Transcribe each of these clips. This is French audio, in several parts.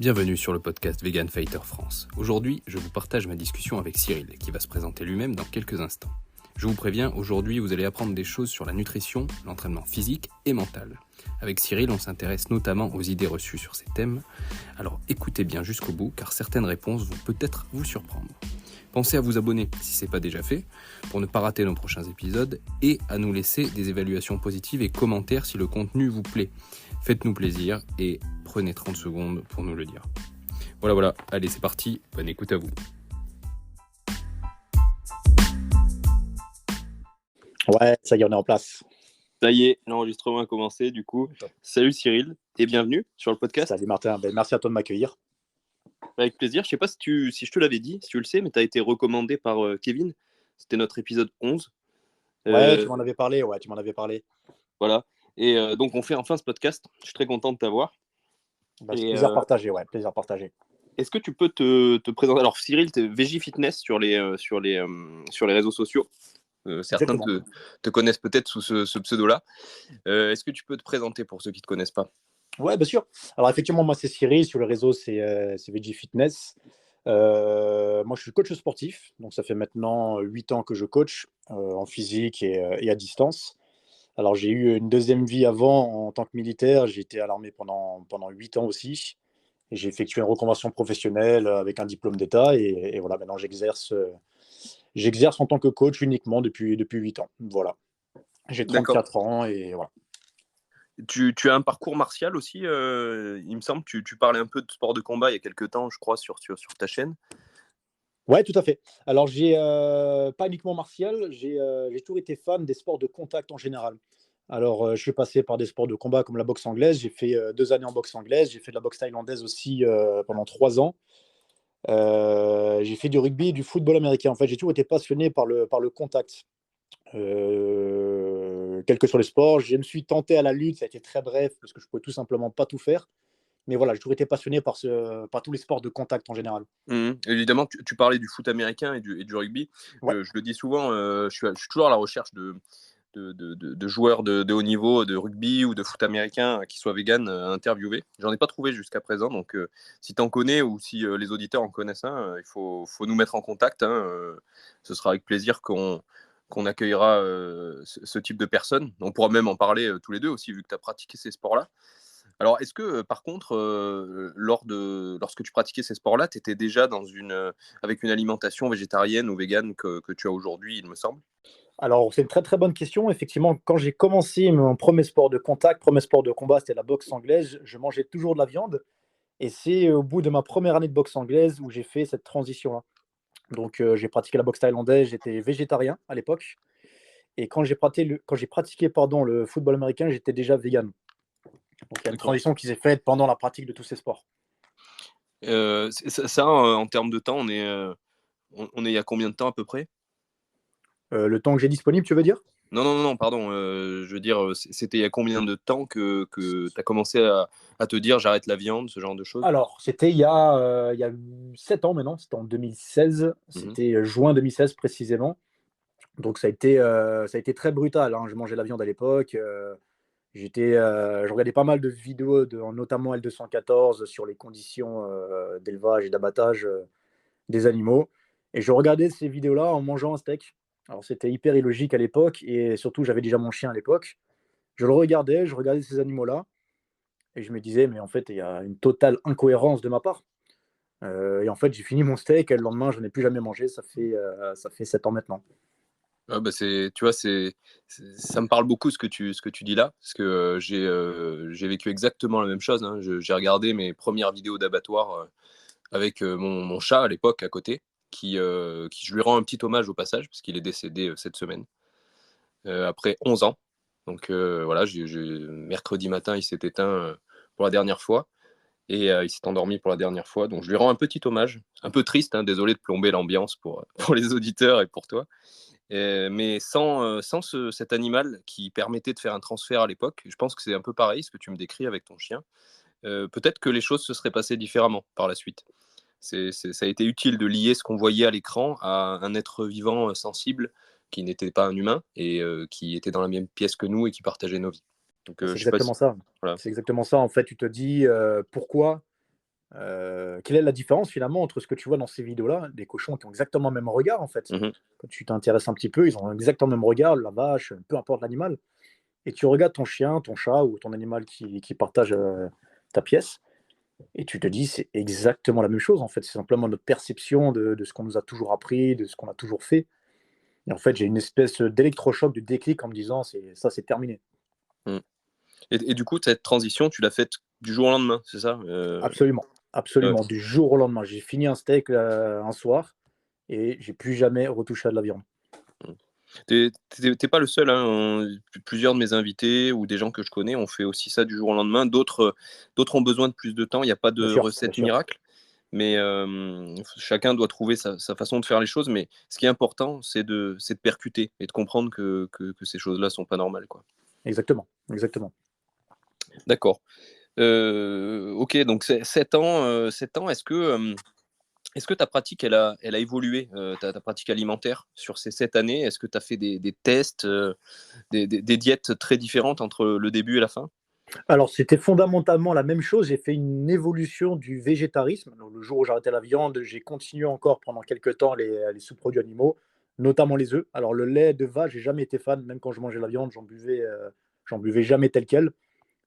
Bienvenue sur le podcast Vegan Fighter France. Aujourd'hui, je vous partage ma discussion avec Cyril, qui va se présenter lui-même dans quelques instants. Je vous préviens, aujourd'hui vous allez apprendre des choses sur la nutrition, l'entraînement physique et mental. Avec Cyril, on s'intéresse notamment aux idées reçues sur ces thèmes, alors écoutez bien jusqu'au bout car certaines réponses vont peut-être vous surprendre. Pensez à vous abonner si ce n'est pas déjà fait, pour ne pas rater nos prochains épisodes, et à nous laisser des évaluations positives et commentaires si le contenu vous plaît. Faites-nous plaisir et prenez 30 secondes pour nous le dire. Voilà, allez c'est parti, bonne écoute à vous. Ouais, ça y est, on est en place. Ça y est, l'enregistrement a commencé du coup. Salut Cyril et bienvenue sur le podcast. Salut Martin, merci à toi de m'accueillir. Avec plaisir. Je sais pas si je te l'avais dit, si tu le sais, mais tu as été recommandé par Kevin. C'était notre épisode 11. Ouais, tu m'en avais parlé. Voilà. Et donc on fait enfin ce podcast. Je suis très content de t'avoir. C'est plaisir partagé, plaisir partagé. Est-ce que tu peux te présenter? Alors Cyril, tu es VJ Fitness sur les réseaux sociaux. Certains te connaissent peut-être sous ce pseudo-là. Est-ce que tu peux te présenter pour ceux qui ne te connaissent pas? Ouais, bien sûr. Alors effectivement, moi c'est Cyril, sur le réseau c'est VG Fitness. Moi je suis coach sportif, donc ça fait maintenant 8 ans que je coach en physique et à distance. Alors j'ai eu une deuxième vie avant en tant que militaire, j'ai été à l'armée pendant 8 ans aussi. Et j'ai effectué une reconversion professionnelle avec un diplôme d'État et voilà, maintenant j'exerce en tant que coach uniquement depuis 8 ans. Voilà. J'ai 34 ans et voilà. Tu as un parcours martial aussi, il me semble. Tu parlais un peu de sport de combat il y a quelques temps, je crois, sur ta chaîne. Ouais, tout à fait. Alors, j'ai pas uniquement martial, j'ai toujours été fan des sports de contact en général. Alors, je suis passé par des sports de combat comme la boxe anglaise. J'ai fait 2 années en boxe anglaise. J'ai fait de la boxe thaïlandaise aussi pendant 3 ans. J'ai fait du rugby et du football américain. En fait, j'ai toujours été passionné par le contact. Quels que soient les sports, je me suis tenté à la lutte. Ça a été très bref parce que je pouvais tout simplement pas tout faire. Mais voilà, j'ai toujours été passionné par tous les sports de contact en général. Évidemment, tu parlais du foot américain et du rugby. Ouais. Je le dis souvent, je suis toujours à la recherche de joueurs de haut niveau, de rugby ou de foot américain qui soient véganes à interviewer. J'en ai pas trouvé jusqu'à présent, donc si tu en connais ou si les auditeurs en connaissent un, il faut nous mettre en contact. Ce sera avec plaisir qu'on accueillera ce type de personnes. On pourra même en parler tous les deux aussi, vu que tu as pratiqué ces sports-là. Alors, est-ce que, par contre, lorsque tu pratiquais ces sports-là, tu étais déjà avec une alimentation végétarienne ou végane que tu as aujourd'hui, il me semble? Alors, c'est une très très bonne question. Effectivement, quand j'ai commencé mon premier sport de contact, premier sport de combat, c'était la boxe anglaise, je mangeais toujours de la viande. Et c'est au bout de ma première année de boxe anglaise où j'ai fait cette transition-là. Donc, j'ai pratiqué la boxe thaïlandaise, j'étais végétarien à l'époque. Et quand j'ai pratiqué le football américain, j'étais déjà vegan. Donc, il y a une transition qui s'est faite pendant la pratique de tous ces sports. En termes de temps, on est il y a combien de temps à peu près? Le temps que j'ai disponible, tu veux dire? Non, pardon. Je veux dire, c'était il y a combien de temps que tu as commencé à te dire j'arrête la viande, ce genre de choses? Alors, c'était il y a 7 ans maintenant, c'était en 2016, c'était juin 2016 précisément. Donc ça a été très brutal, hein. Je mangeais la viande à l'époque, je regardais pas mal de vidéos notamment L214 sur les conditions, d'élevage et d'abattage, des animaux et je regardais ces vidéos-là en mangeant un steak. Alors c'était hyper illogique à l'époque et surtout j'avais déjà mon chien à l'époque. Je regardais ces animaux-là et je me disais: «Mais en fait, il y a une totale incohérence de ma part». Et en fait, j'ai fini mon steak et le lendemain, je n'en ai plus jamais mangé. Ça fait 7 ans maintenant. Ah bah tu vois, ça me parle beaucoup ce que tu dis là, parce que j'ai vécu exactement la même chose. J'ai regardé mes premières vidéos d'abattoir avec mon chat à l'époque à côté, qui je lui rends un petit hommage au passage, parce qu'il est décédé cette semaine, après 11 ans. Donc voilà, mercredi matin, il s'est éteint pour la dernière fois, et il s'est endormi pour la dernière fois. Donc je lui rends un petit hommage, un peu triste, désolé de plomber l'ambiance pour les auditeurs et pour toi. Mais sans cet animal qui permettait de faire un transfert à l'époque, je pense que c'est un peu pareil, ce que tu me décris avec ton chien. Peut-être que les choses se seraient passées différemment par la suite. Ça a été utile de lier ce qu'on voyait à l'écran à un être vivant sensible qui n'était pas un humain et qui était dans la même pièce que nous et qui partageait nos vies. Donc, C'est je sais pas exactement si... ça. Voilà. C'est exactement ça. En fait, tu te dis, pourquoi, Quelle est la différence finalement entre ce que tu vois dans ces vidéos-là, des cochons qui ont exactement le même regard en fait. Mmh. Quand tu t'intéresses un petit peu, ils ont exactement le même regard, la vache, peu importe l'animal. Et tu regardes ton chien, ton chat ou ton animal qui partage ta pièce, et tu te dis c'est exactement la même chose en fait. C'est simplement notre perception de ce qu'on nous a toujours appris, de ce qu'on a toujours fait. Et en fait, j'ai une espèce d'électrochoc, de déclic en me disant c'est terminé. Mmh. Et du coup, cette transition, tu l'as faite du jour au lendemain, c'est ça? Absolument, Ouais. absolument. Du jour au lendemain, j'ai fini un steak un soir et j'ai plus jamais retouché à de la viande. Mmh. Tu pas le seul, hein, plusieurs de mes invités ou des gens que je connais ont fait aussi ça du jour au lendemain. D'autres ont besoin de plus de temps. Il y a pas Bien de sûr, bien recette sûr. miracle, mais chacun doit trouver sa façon de faire les choses. Mais ce qui est important, c'est de percuter et de comprendre que ces choses-là sont pas normales, quoi. Exactement, exactement. D'accord. OK, donc c'est 7 ans, est-ce que ta pratique, elle a évolué, ta pratique alimentaire sur ces 7 années? Est-ce que tu as fait des tests, des diètes très différentes entre le début et la fin? Alors, c'était fondamentalement la même chose. J'ai fait une évolution du végétarisme. Donc, le jour où j'ai arrêté la viande, j'ai continué encore pendant quelques temps les sous-produits animaux, notamment les œufs. Alors, le lait de vache, j'ai jamais été fan. Même quand je mangeais la viande, j'en buvais jamais tel quel.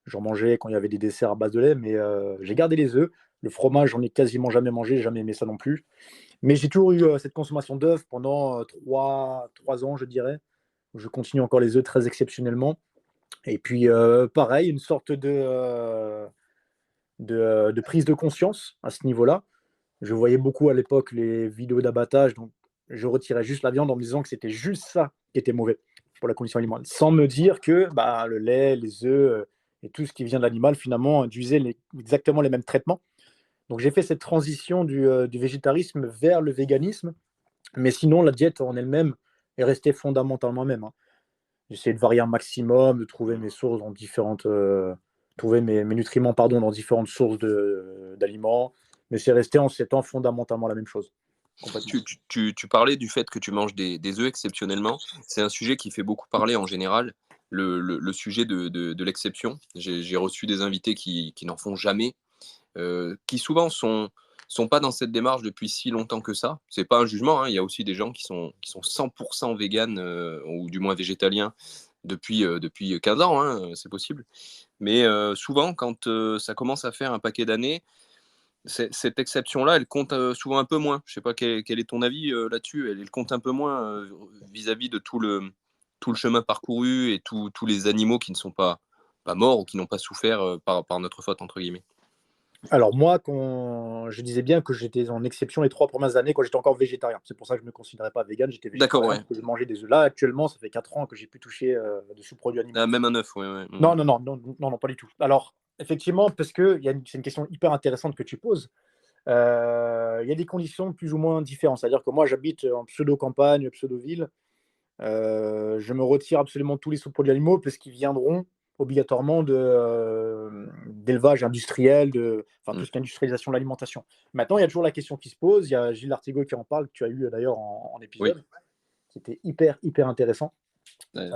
J'en mangeais quand il y avait des desserts à base de lait, mais j'ai gardé les œufs. Le fromage, j'en ai quasiment jamais mangé, j'ai jamais aimé ça non plus. Mais j'ai toujours eu cette consommation d'œufs pendant 3 ans, je dirais. Je continue encore les œufs très exceptionnellement. Et puis, pareil, une sorte de prise de conscience à ce niveau-là. Je voyais beaucoup à l'époque les vidéos d'abattage, donc je retirais juste la viande en me disant que c'était juste ça qui était mauvais pour la condition animale, sans me dire que bah, le lait, les œufs et tout ce qui vient de l'animal finalement induisait exactement les mêmes traitements. Donc j'ai fait cette transition du végétarisme vers le véganisme, mais sinon la diète en elle-même est restée fondamentalement même, hein. J'essaie de varier un maximum, de trouver mes sources dans différentes, trouver mes nutriments pardon, dans différentes sources d'aliments, mais c'est resté en 7 ans fondamentalement la même chose, complètement. Tu parlais du fait que tu manges des œufs exceptionnellement. C'est un sujet qui fait beaucoup parler en général, le sujet de l'exception. J'ai reçu des invités qui n'en font jamais, qui souvent sont pas dans cette démarche depuis si longtemps que ça. C'est pas un jugement, hein. Il y a aussi des gens qui sont 100% véganes, ou du moins végétaliens depuis 15 ans, hein, c'est possible. Mais souvent, quand ça commence à faire un paquet d'années, cette exception-là, elle compte souvent un peu moins. Je sais pas quel est ton avis là-dessus. Elle compte un peu moins vis-à-vis de tout le chemin parcouru et tous les animaux qui ne sont pas morts ou qui n'ont pas souffert par notre faute, entre guillemets. Alors moi, quand je disais bien que j'étais en exception les 3 premières années quand j'étais encore végétarien. C'est pour ça que je ne me considérais pas végan, j'étais D'accord, végétarien ouais. parce que je mangeais des œufs. Là, actuellement, ça fait 4 ans que j'ai pu toucher, de sous-produits animaux. Ah, même un œuf, ouais, ouais. Non, non, non, non, non, non, pas du tout. Alors, effectivement, parce que c'est une question hyper intéressante que tu poses. Il y a des conditions plus ou moins différentes. C'est-à-dire que moi, j'habite en pseudo-campagne, pseudo-ville. Je me retire absolument tous les sous-produits animaux parce qu'ils viendront obligatoirement d'élevage industriel, enfin Mmh. tout ce qui est industrialisation de l'alimentation. Maintenant, il y a toujours la question qui se pose. Il y a Gilles Lartigot qui en parle, que tu as eu d'ailleurs en Oui. épisode, qui était hyper, hyper intéressant. Ouais.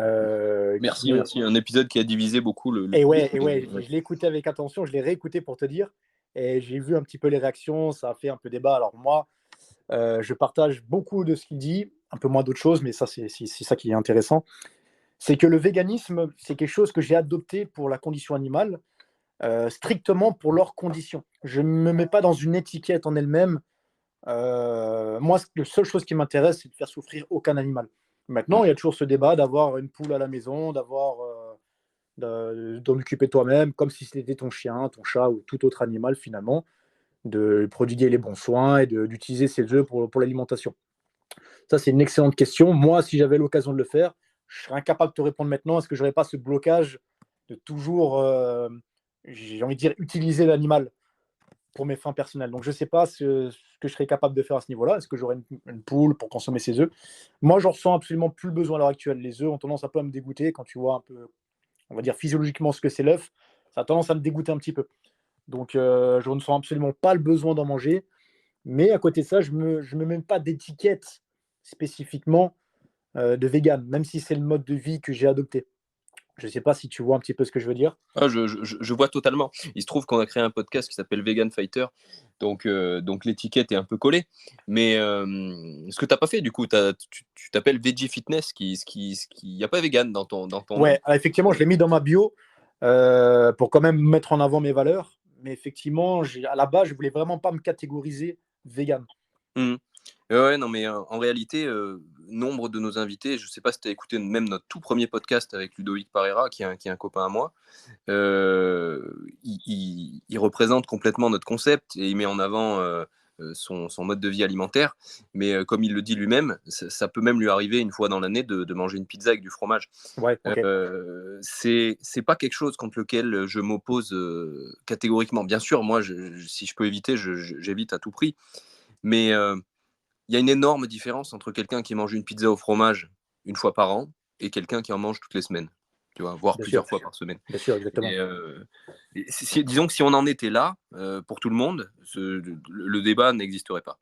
Qui, Merci. Un épisode qui a divisé beaucoup le et public. ouais, Ouais. je l'ai écouté avec attention, je l'ai réécouté pour te dire, et j'ai vu un petit peu les réactions, ça a fait un peu débat. Alors moi, je partage beaucoup de ce qu'il dit, un peu moins d'autres choses, mais ça, c'est ça qui est intéressant. C'est que le véganisme, c'est quelque chose que j'ai adopté pour la condition animale, strictement pour leurs conditions. Je ne me mets pas dans une étiquette en elle-même. Moi, la seule chose qui m'intéresse, c'est de faire souffrir aucun animal. Maintenant, Mmh. il y a toujours ce débat d'avoir une poule à la maison, d'en occuper toi-même, comme si c'était ton chien, ton chat ou tout autre animal finalement, de prodiguer les bons soins et d'utiliser ses œufs pour l'alimentation. Ça, c'est une excellente question. Moi, si j'avais l'occasion de le faire, je serais incapable de te répondre maintenant. Est-ce que je n'aurais pas ce blocage de toujours, j'ai envie de dire, utiliser l'animal pour mes fins personnelles? Donc, je ne sais pas ce que je serais capable de faire à ce niveau-là. Est-ce que j'aurais une poule pour consommer ses œufs? Moi, j'en ressens absolument plus le besoin à l'heure actuelle. Les œufs ont tendance un peu à me dégoûter quand tu vois un peu, on va dire physiologiquement ce que c'est l'œuf. Ça a tendance à me dégoûter un petit peu. Donc, je ne sens absolument pas le besoin d'en manger. Mais à côté de ça, je me mets pas d'étiquette spécifiquement de vegan, même si c'est le mode de vie que j'ai adopté. Je ne sais pas si tu vois un petit peu ce que je veux dire. Ah, je vois totalement. Il se trouve qu'on a créé un podcast qui s'appelle Vegan Fighter, donc l'étiquette est un peu collée. Mais ce que tu n'as pas fait, du coup, tu t'appelles Veggie Fitness, il n'y a pas vegan dans ton nom. Ouais, effectivement, je l'ai mis dans ma bio pour quand même mettre en avant mes valeurs. Mais effectivement, à la base, je voulais vraiment pas me catégoriser vegan. Mmh. Ouais, non, mais en réalité, nombre de nos invités, je ne sais pas si tu as écouté même notre tout premier podcast avec Ludovic Parera, qui est un copain à moi, il représente complètement notre concept et il met en avant son mode de vie alimentaire. Mais comme il le dit lui-même, ça peut même lui arriver une fois dans l'année de manger une pizza avec du fromage. Ouais, ok. C'est pas quelque chose contre lequel je m'oppose catégoriquement. Bien sûr, moi, si je peux éviter, j'évite à tout prix. Mais il y a une énorme différence entre quelqu'un qui mange une pizza au fromage une fois par an et quelqu'un qui en mange toutes les semaines, tu vois, voire Bien plusieurs sûr. fois par semaine. Bien sûr, exactement. Disons que si on en était là, pour tout le monde, le débat n'existerait pas.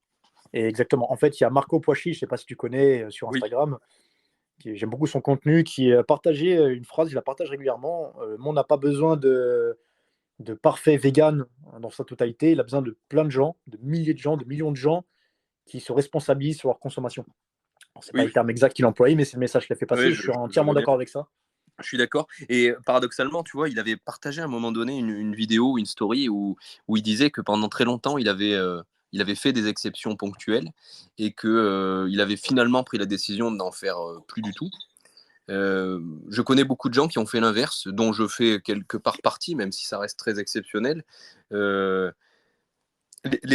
Et exactement. En fait, il y a Marco Poischi, je ne sais pas si tu connais sur Oui. Instagram, j'aime beaucoup son contenu, qui partageait une phrase, je la partage régulièrement. Le monde n'a pas besoin de parfait vegan dans sa totalité. Il a besoin de plein de gens, de milliers de gens, de millions de gens qui se responsabilisent sur leur consommation. Ce n'est pas Oui, le terme exact qu'il emploie, mais c'est le message qu'il a fait passer. oui, Je suis je entièrement vois bien. d'accord avec ça. Je suis d'accord. Et paradoxalement, tu vois, il avait partagé à un moment donné une vidéo, une story où il disait que pendant très longtemps, il avait fait des exceptions ponctuelles et qu'il avait finalement pris la décision de n'en faire plus du tout. Je connais beaucoup de gens qui ont fait l'inverse, dont je fais quelque part partie, même si ça reste très exceptionnel. Les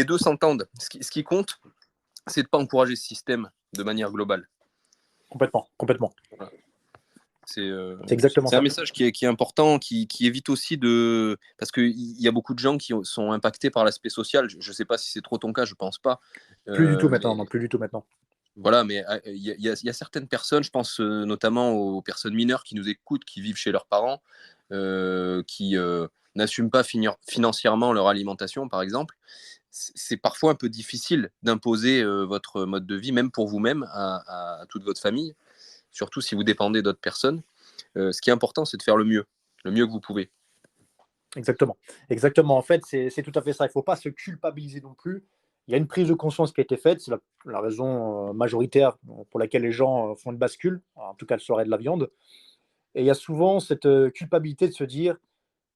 deux s'entendent. Ce qui compte, c'est de ne pas encourager ce système de manière globale. Complètement, complètement. Voilà. C'est exactement C'est un ça. message qui est important, qui évite aussi de... Parce qu'il y a beaucoup de gens qui sont impactés par l'aspect social. Je ne sais pas si c'est trop ton cas, je ne pense pas. Plus du tout Mais maintenant, non, plus du tout maintenant. voilà, mais il y a certaines personnes, je pense notamment aux personnes mineures qui nous écoutent, qui vivent chez leurs parents, qui n'assument pas financièrement leur alimentation, par exemple. C'est parfois un peu difficile d'imposer votre mode de vie, même pour vous-même, à toute votre famille, surtout si vous dépendez d'autres personnes. Ce qui est important, c'est de faire le mieux que vous pouvez. Exactement. Exactement. En fait, c'est tout à fait ça. Il ne faut pas se culpabiliser non plus. Il y a une prise de conscience qui a été faite. C'est la raison majoritaire pour laquelle les gens font une bascule. En tout cas, le serait de la viande. Et il y a souvent cette culpabilité de se dire,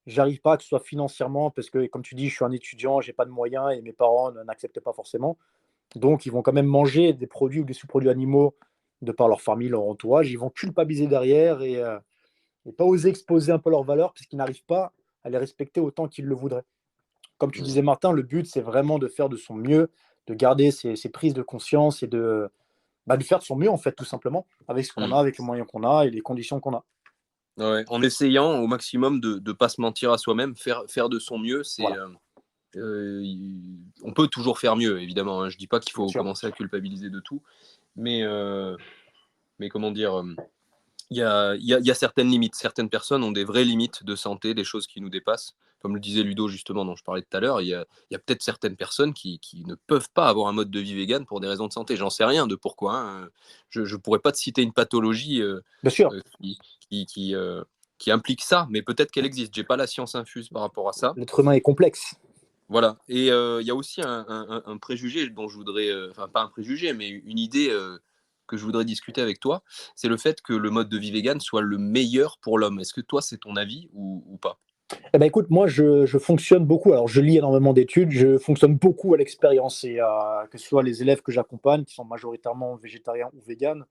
j'arrive pas, que ce soit financièrement, parce que, comme tu dis, je suis un étudiant, j'ai pas de moyens et mes parents n'acceptent pas forcément. Donc, ils vont quand même manger des produits ou des sous-produits animaux de par leur famille, leur entourage. Ils vont culpabiliser derrière et pas oser exposer un peu leurs valeurs parce qu'ils n'arrivent pas à les respecter autant qu'ils le voudraient. Comme tu disais, Martin, le but, c'est vraiment de faire de son mieux, de garder ses prises de conscience et de faire de son mieux, en fait, tout simplement, avec ce qu'on a, avec les moyens qu'on a et les conditions qu'on a. Ouais, en essayant au maximum de ne pas se mentir à soi-même, faire de son mieux, Voilà, on peut toujours faire mieux, évidemment. Hein. Je ne dis pas qu'il bien faut sûr. commencer à culpabiliser de tout, mais comment dire, il y a certaines limites. Certaines personnes ont des vraies limites de santé, des choses qui nous dépassent. Comme le disait Ludo, justement, dont je parlais tout à l'heure, il y a peut-être certaines personnes qui ne peuvent pas avoir un mode de vie vegan pour des raisons de santé. J'en sais rien de pourquoi. Hein. Je ne pourrais pas te citer une pathologie Bien sûr, qui, qui implique ça, mais peut-être qu'elle existe. Je n'ai pas la science infuse par rapport à ça. l'être humain est complexe. Voilà. Et il y a aussi un préjugé dont je voudrais, enfin pas un préjugé, mais une idée que je voudrais discuter avec toi, c'est le fait que le mode de vie vegan soit le meilleur pour l'homme. Est-ce que toi, c'est ton avis ou pas? Eh ben, écoute, moi, je fonctionne beaucoup. Alors, je lis énormément d'études. Je fonctionne beaucoup à l'expérience. Et que ce soit les élèves que j'accompagne, qui sont majoritairement végétariens ou véganes,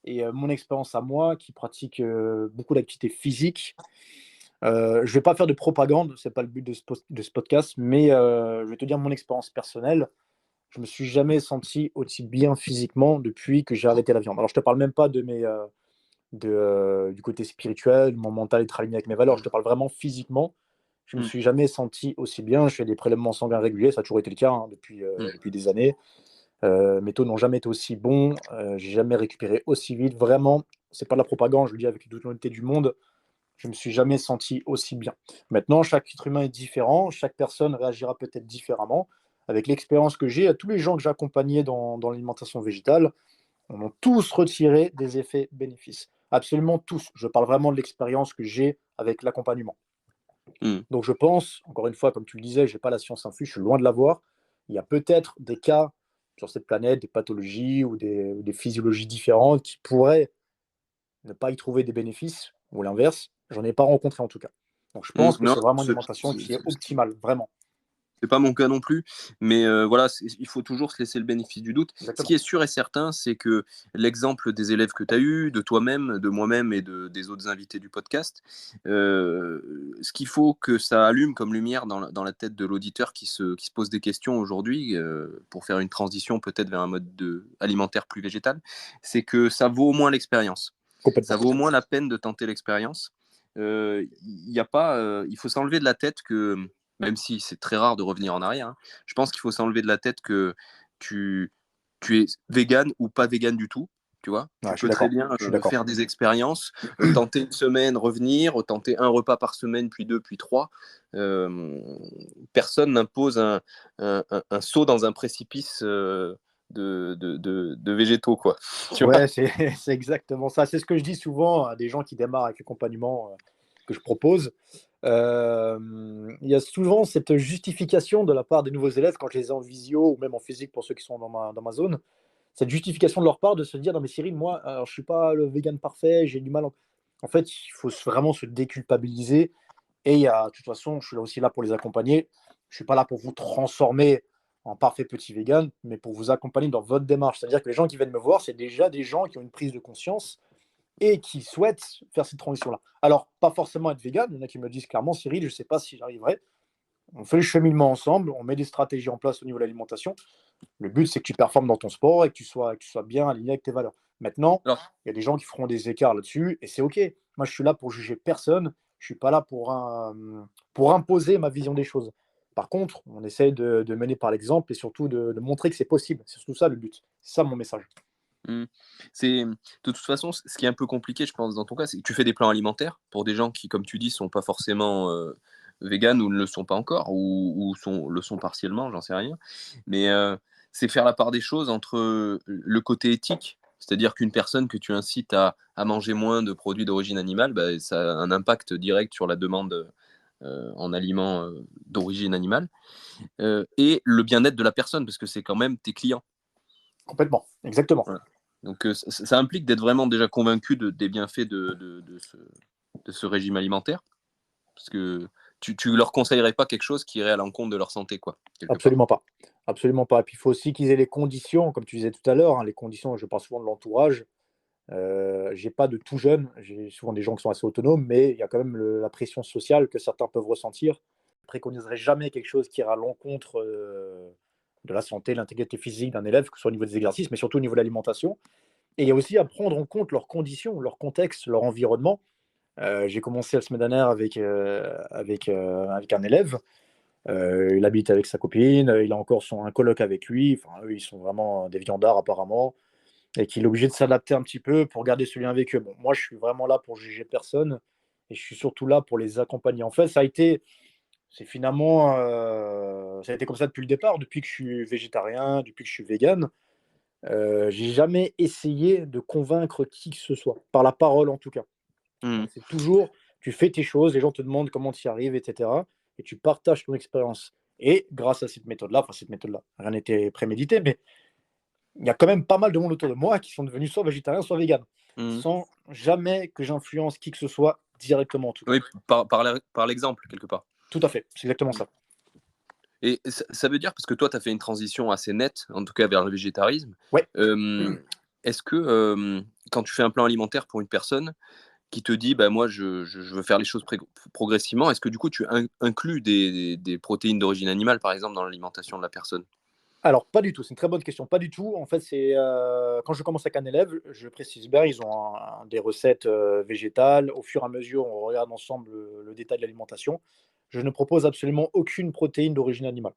et mon expérience à moi, qui pratique beaucoup d'activités physiques. Je ne vais pas faire de propagande, ce n'est pas le but de ce podcast, mais je vais te dire mon expérience personnelle. Je me suis jamais senti aussi bien physiquement depuis que j'ai arrêté la viande. Alors, je te parle même pas du côté spirituel, mon mental est aligné avec mes valeurs. Je te parle vraiment physiquement. Je me Mm. suis jamais senti aussi bien. Je fais des prélèvements sanguins réguliers, ça a toujours été le cas hein, depuis des années. Mes taux n'ont jamais été aussi bons. J'ai jamais récupéré aussi vite. Vraiment, c'est pas de la propagande. Je le dis avec toute l'honnêteté du monde. Je me suis jamais senti aussi bien. Maintenant, chaque être humain est différent. Chaque personne réagira peut-être différemment. Avec l'expérience que j'ai, à tous les gens que j'ai accompagnés dans l'alimentation végétale, on a tous retiré des effets bénéfices. Absolument tous. Je parle vraiment de l'expérience que j'ai avec l'accompagnement. Donc je pense, encore une fois, comme tu le disais, je n'ai pas la science infuse, je suis loin de l'avoir. Il y a peut-être des cas sur cette planète, des pathologies ou des physiologies différentes qui pourraient ne pas y trouver des bénéfices, ou l'inverse. J'en ai pas rencontré en tout cas. Donc je pense que Non, c'est vraiment une alimentation qui est optimale, vraiment. c'est pas mon cas non plus, mais voilà, il faut toujours se laisser le bénéfice du doute. Ce Exactement. qui est sûr et certain, c'est que l'exemple des élèves que tu as eu, de toi-même, de moi-même et des autres invités du podcast, ce qu'il faut que ça allume comme lumière dans la tête de l'auditeur qui se pose des questions aujourd'hui pour faire une transition peut-être vers un mode alimentaire plus végétal, c'est que ça vaut au moins l'expérience. Ça vaut au moins la peine de tenter l'expérience. Il faut s'enlever de la tête que, même si c'est très rare de revenir en arrière, hein, je pense qu'il faut s'enlever de la tête que tu es vegan ou pas vegan du tout. Tu vois, tu peux très bien faire des expériences, tenter une semaine, revenir, tenter un repas par semaine, puis 2, puis 3. Personne n'impose un saut dans un précipice de végétaux, quoi. Ouais, c'est exactement ça. C'est ce que je dis souvent à des gens qui démarrent avec l'accompagnement que je propose. Il y a souvent cette justification de la part des nouveaux élèves quand je les ai en visio ou même en physique pour ceux qui sont dans ma zone. Cette justification de leur part de se dire non mais Cyril, moi, alors, je suis pas le vegan parfait, j'ai du mal. En fait, il faut vraiment se déculpabiliser. Et de toute façon, je suis là aussi là pour les accompagner. Je suis pas là pour vous transformer en parfait petit vegan, mais pour vous accompagner dans votre démarche. C'est-à-dire que les gens qui viennent me voir, c'est déjà des gens qui ont une prise de conscience et qui souhaitent faire cette transition-là. Alors, pas forcément être vegan. Il y en a qui me disent clairement, Cyril, je ne sais pas si j'arriverai. On fait le cheminement ensemble, on met des stratégies en place au niveau de l'alimentation. Le but, c'est que tu performes dans ton sport et que tu sois bien aligné avec tes valeurs. Maintenant, il y a des gens qui feront des écarts là-dessus et c'est OK. Moi, je suis là pour juger personne. Je ne suis pas là pour imposer ma vision des choses. Par contre, on essaye de mener par l'exemple et surtout de montrer que c'est possible. C'est surtout ça le but. C'est ça mon message. De toute façon, ce qui est un peu compliqué, je pense, dans ton cas, c'est que tu fais des plans alimentaires pour des gens qui, comme tu dis, sont pas forcément véganes ou ne le sont pas encore, ou le sont partiellement, j'en sais rien. Mais c'est faire la part des choses entre le côté éthique, c'est-à-dire qu'une personne que tu incites à manger moins de produits d'origine animale, bah, ça a un impact direct sur la demande en aliments d'origine animale, et le bien-être de la personne, parce que c'est quand même tes clients. Complètement, exactement. Voilà. Donc ça implique d'être vraiment déjà convaincu des bienfaits de ce régime alimentaire, parce que tu leur conseillerais pas quelque chose qui irait à l'encontre de leur santé, quoi. Absolument pas. Absolument pas. Et puis il faut aussi qu'ils aient les conditions, comme tu disais tout à l'heure, hein, les conditions, je parle souvent de l'entourage. J'ai pas de tout jeune, j'ai souvent des gens qui sont assez autonomes, mais il y a quand même la pression sociale que certains peuvent ressentir. Je ne préconiserai jamais quelque chose qui ira à l'encontre de la santé, l'intégrité physique d'un élève, que ce soit au niveau des exercices, mais surtout au niveau de l'alimentation. Et il y a aussi à prendre en compte leurs conditions, leur contexte, leur environnement. J'ai commencé la semaine dernière avec un élève. Il habite avec sa copine, il a encore un coloc avec lui. Enfin, eux, ils sont vraiment des viandards apparemment. Et qu'il est obligé de s'adapter un petit peu pour garder ce lien avec eux. Bon, moi, je suis vraiment là pour juger personne et je suis surtout là pour les accompagner. En fait, ça a été comme ça depuis le départ, depuis que je suis végétarien, depuis que je suis vegan. J'ai jamais essayé de convaincre qui que ce soit, par la parole en tout cas. C'est toujours, tu fais tes choses, les gens te demandent comment tu y arrives, etc. Et tu partages ton expérience. Et grâce à cette méthode-là, rien n'était prémédité, mais il y a quand même pas mal de monde autour de moi qui sont devenus soit végétariens, soit véganes, sans jamais que j'influence qui que ce soit directement en tout cas. Oui, par l'exemple, quelque part. Tout à fait, c'est exactement ça. Et ça veut dire, parce que toi, tu as fait une transition assez nette, en tout cas vers le végétarisme. Ouais. Est-ce que quand tu fais un plan alimentaire pour une personne qui te dit, bah, moi, je veux faire les choses progressivement, est-ce que du coup, tu inclus des protéines d'origine animale, par exemple, dans l'alimentation de la personne? Alors, pas du tout, c'est une très bonne question. Pas du tout. En fait, c'est quand je commence avec un élève, je précise bien, ils ont des recettes végétales. Au fur et à mesure, on regarde ensemble le détail de l'alimentation. Je ne propose absolument aucune protéine d'origine animale.